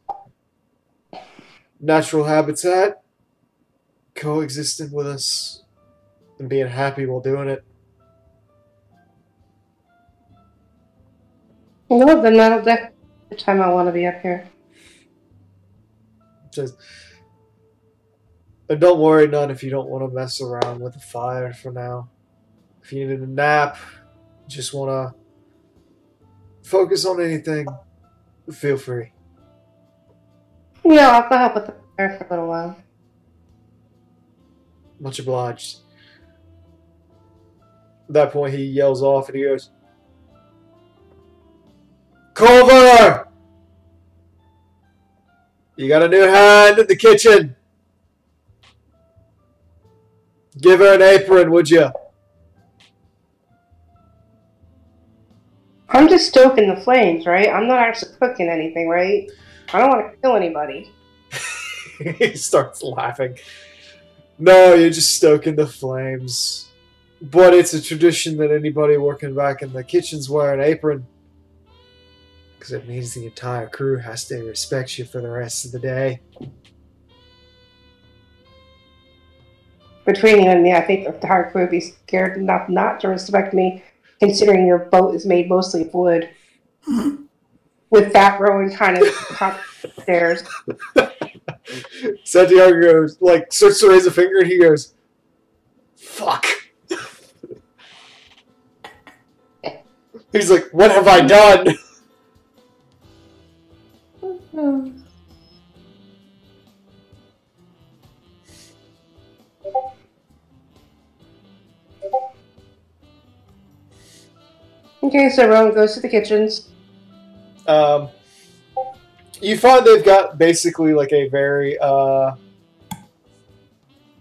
natural habitat coexisting with us and being happy while doing it. Well, then that'll be the time I want to be up here. And don't worry none if you don't want to mess around with the fire for now. If you needed a nap, just want to focus on anything, feel free. Yeah, I'll go help with the fire for a little while. Much obliged. At that point, he yells off and he goes, Culver! You got a new hand in the kitchen. Give her an apron, would you? I'm just stoking the flames, right? I'm not actually cooking anything, right? I don't want to kill anybody. He starts laughing. No, you're just stoking the flames. But it's a tradition that anybody working back in the kitchens wear an apron. Because it means the entire crew has to respect you for the rest of the day. Between you and me, I think the entire crew would be scared enough not to respect me, considering your boat is made mostly of wood. With that Rowan kind of upstairs. Santiago goes, starts to raise a finger and he goes, fuck. He's like, what have I done? Okay, so Rowan goes to the kitchens. You find they've got basically like a very, they've got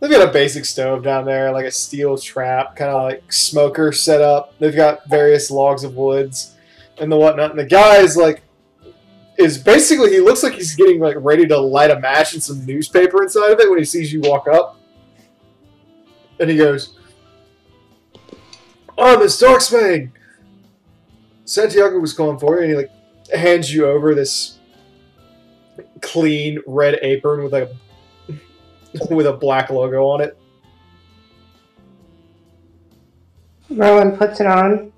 a basic stove down there, like a steel trap, kind of like smoker set up. They've got various logs of woods and the whatnot. And the guy is basically, he looks like he's getting like ready to light a match and some newspaper inside of it when he sees you walk up. And he goes, "Oh, Miss Darksbane! Santiago was calling for you," and he like hands you over this clean red apron with like with a black logo on it. Rowan puts it on.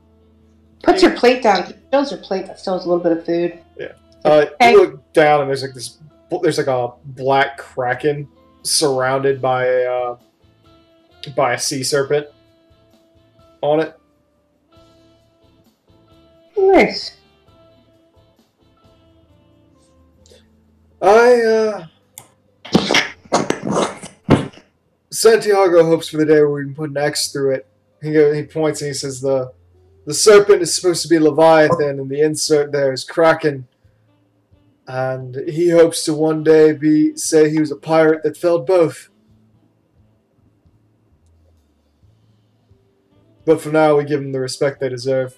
Puts your plate down. Shows your plate that still has a little bit of food. Yeah. You look down and there's like a black kraken surrounded by a sea serpent on it. Nice. Santiago hopes for the day where we can put an X through it. He points and he says the serpent is supposed to be Leviathan and the insert there is Kraken. And he hopes to one day say he was a pirate that felled both. But for now, we give them the respect they deserve.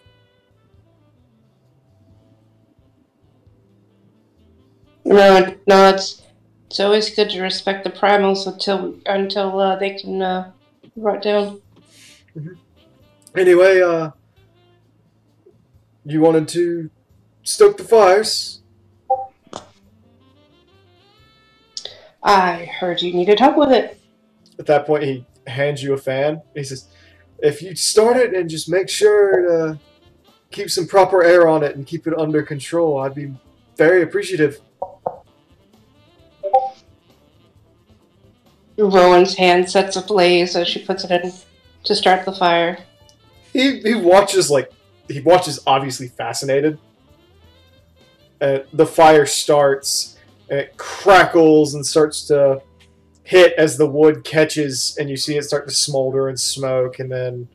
No, it's always good to respect the primals until they can rot down. Mm-hmm. Anyway, you wanted to stoke the fires? I heard you needed help with it. At that point, he hands you a fan. He says, if you start it and just make sure to keep some proper air on it and keep it under control, I'd be very appreciative. Rowan's hand sets ablaze as she puts it in to start the fire. He watches obviously fascinated. The fire starts and it crackles and starts to hit as the wood catches, and you see it start to smolder and smoke, and then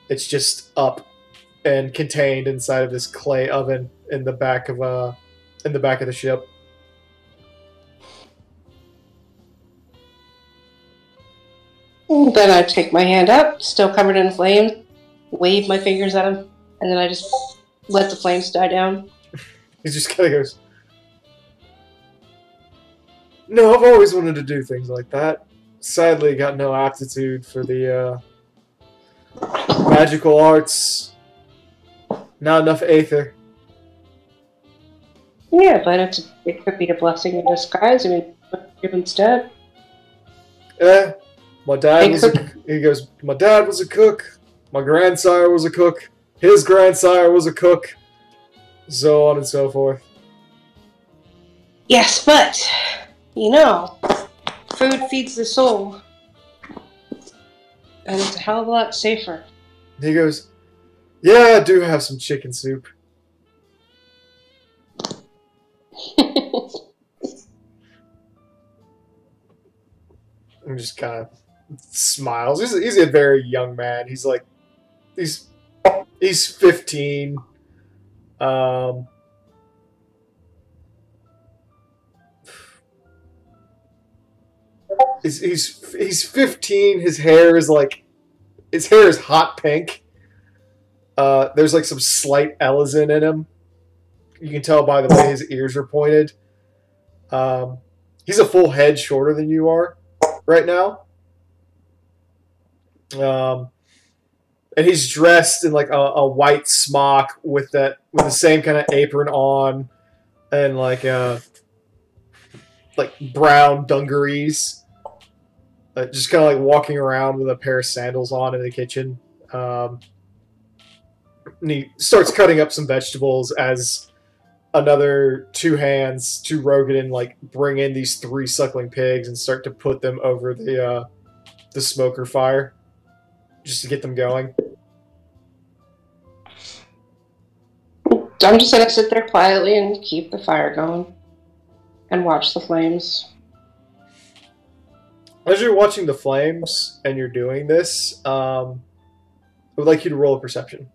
it's just up and contained inside of this clay oven in the back of the ship. Then I take my hand up, still covered in flames, wave my fingers at him, and then I just let the flames die down. He just kind of goes, no, I've always wanted to do things like that. Sadly, got no aptitude for the magical arts. Not enough aether. Yeah, but it could be a blessing in disguise. I mean, what do instead? Yeah, my dad was a cook. My grandsire was a cook. His grandsire was a cook. So on and so forth. Yes, but food feeds the soul. And it's a hell of a lot safer. He goes, yeah, I do have some chicken soup. And just kind of smiles. He's a very young man. He's 15. He's 15. His hair is hot pink. There's some slight Ellison in him. You can tell by the way his ears are pointed. He's a full head shorter than you are right now. And he's dressed in a white smock with the same kind of apron on, and brown dungarees. Just kind of walking around with a pair of sandals on in the kitchen. And he starts cutting up some vegetables as another two Rogan bring in these 3 suckling pigs and start to put them over the smoker fire just to get them going. I'm just gonna sit there quietly and keep the fire going and watch the flames. As you're watching the flames and you're doing this, I would like you to roll a perception.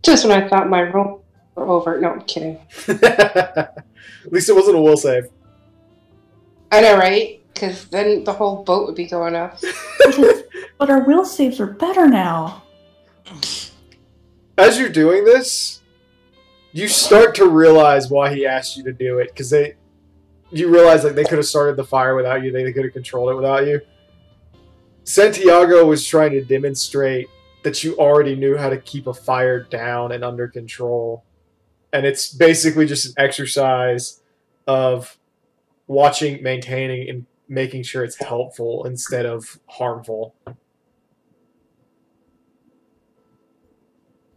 Just when I thought my roll were over. No, I'm kidding. At least it wasn't a will save. I know, right? Because then the whole boat would be going up. But our will saves are better now. As you're doing this, you start to realize why he asked you to do it, because you realize they could have started the fire without you. They could have controlled it without you. Santiago was trying to demonstrate that you already knew how to keep a fire down and under control. And it's basically just an exercise of watching, maintaining, and making sure it's helpful instead of harmful.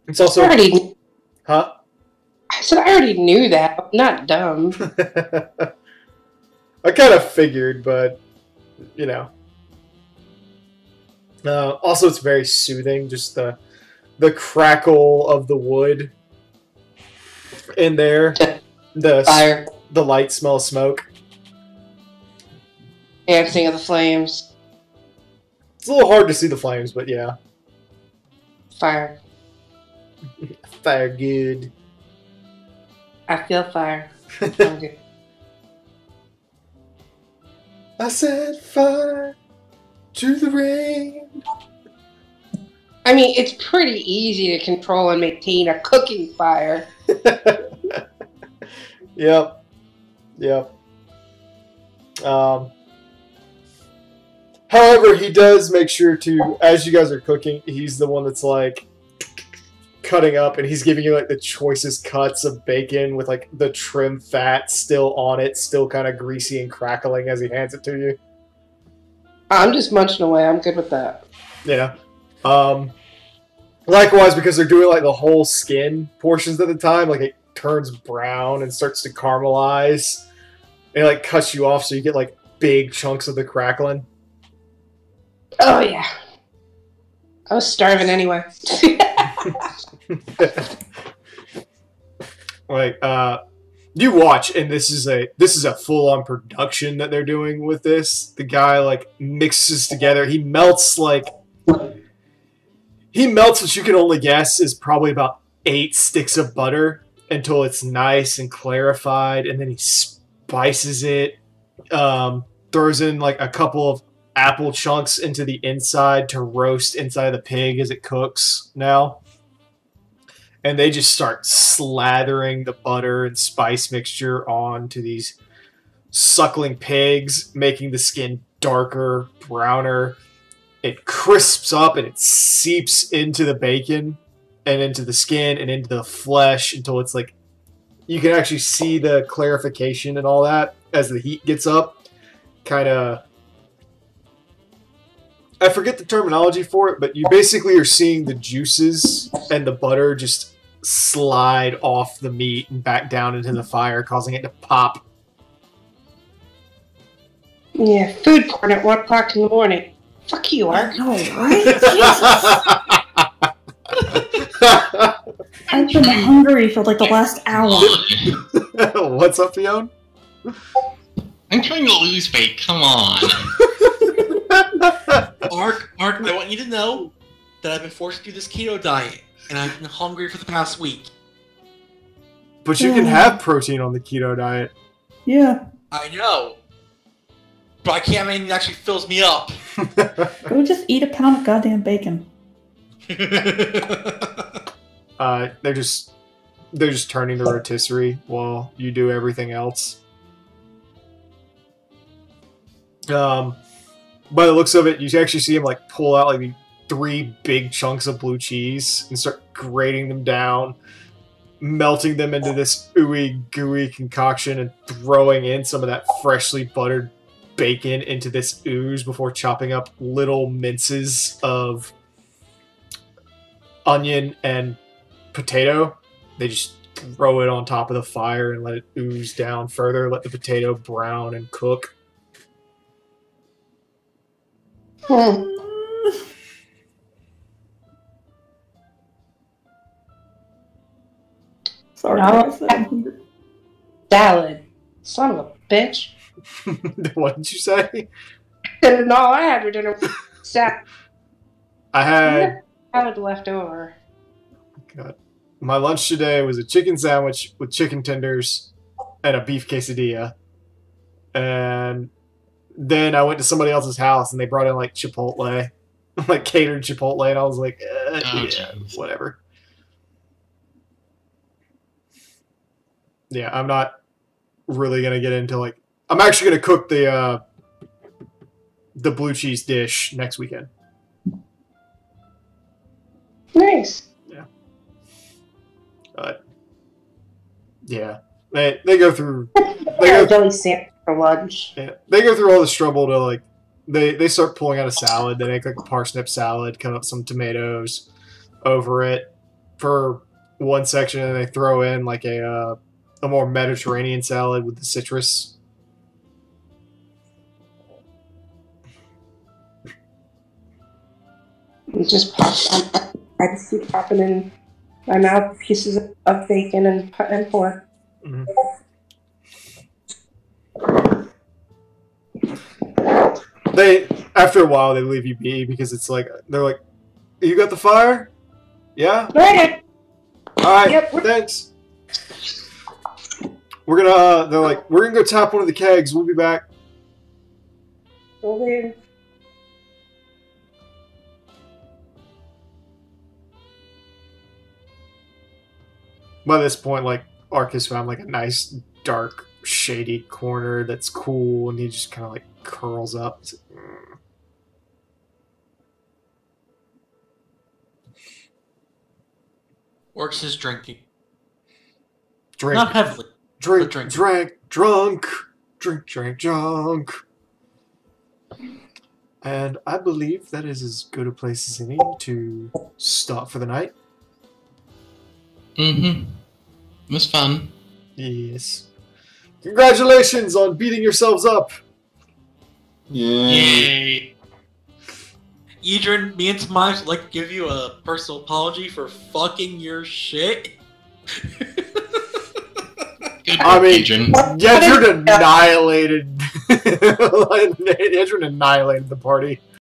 It's also... I said I already knew that. I'm not dumb. I kind of figured, but you know. Also, it's very soothing. Just the crackle of the wood in there. Fire. The light smell of smoke. Dancing of the flames. It's a little hard to see the flames, but yeah. Fire. Fire good. I feel fire. I'm good. I set fire to the rain. I mean, it's pretty easy to control and maintain a cooking fire. Yep. However, he does make sure to, as you guys are cooking, he's the one that's like cutting up, and he's giving you like the choicest cuts of bacon with like the trim fat still on it, still kind of greasy and crackling as he hands it to you. I'm just munching away. I'm good with that. Yeah. Likewise, because they're doing like the whole skin portions at the time, like it turns brown and starts to caramelize. And it like cuts you off so you get like big chunks of the crackling. Oh yeah. I was starving anyway. Like, you watch, and this is a full-on production that they're doing with this. The guy like mixes together. He melts what you can only guess is probably about 8 sticks of butter until it's nice and clarified, and then he spices it. Throws in like a couple of apple chunks into the inside to roast inside the pig as it cooks now. And they just start slathering the butter and spice mixture onto these suckling pigs, making the skin darker, browner. It crisps up and it seeps into the bacon and into the skin and into the flesh until it's like you can actually see the clarification and all that as the heat gets up. Kind of, I forget the terminology for it, but you basically are seeing the juices and the butter just slide off the meat and back down into the fire, causing it to pop. Yeah, food porn at 1 o'clock in the morning. Fuck you, Ark. No, right? I've been hungry for like the last hour. What's up, Fiona? I'm trying to lose weight, come on. Ark, I want you to know that I've been forced to do this keto diet, and I've been hungry for the past week. But you can have protein on the keto diet. Yeah. I know. But I can't have anything that actually fills me up. Go just eat a pound of goddamn bacon. They're just turning the rotisserie while you do everything else. By the looks of it, you actually see him like pull out like 3 big chunks of blue cheese and start grating them down, melting them into this ooey gooey concoction and throwing in some of that freshly buttered bacon into this ooze before chopping up little minces of onion and potato. They just throw it on top of the fire and let it ooze down further, let the potato brown and cook. Sorry, No. Salad. Son of a bitch. What did you say? And all I had for dinner was salad. I had Salad left over. God. My lunch today was a chicken sandwich with chicken tenders and a beef quesadilla. And then I went to somebody else's house and they brought in like Chipotle, like catered Chipotle, and I was like, yeah, geez. whatever. Yeah, I'm not really gonna get into like. I'm actually gonna cook the blue cheese dish next weekend. Nice. Yeah. Yeah. They go through. They go. Jelly sandwich for lunch. Yeah, they go through all this trouble to like. They start pulling out a salad. They make like a parsnip salad, cut up some tomatoes over it. For one section and they throw in like a more Mediterranean salad with the citrus. It just pops. I just keep popping in my mouth pieces of bacon and pork. Mm-hmm. They, after a while, they leave you be because it's like they're like, "You got the fire? Yeah. Right. All right. Yep. Thanks. We're gonna." They're like, "We're gonna go tap one of the kegs. We'll be back." Okay. By this point, like Arcus found like a nice, dark, shady corner that's cool, and he just kind of like curls up. It's like, Orcs is drinking. Drink, Not heavily. drink, drinking. drunk, drunk. And I believe that is as good a place as any to stop for the night. Mm-hmm. It was fun. Yes. Congratulations on beating yourselves up. Yay. Edrin, me and Tomas would like to give you a personal apology for fucking your shit. Good I work, mean, Adrian. Yedrin annihilated. Yedrin annihilated the party.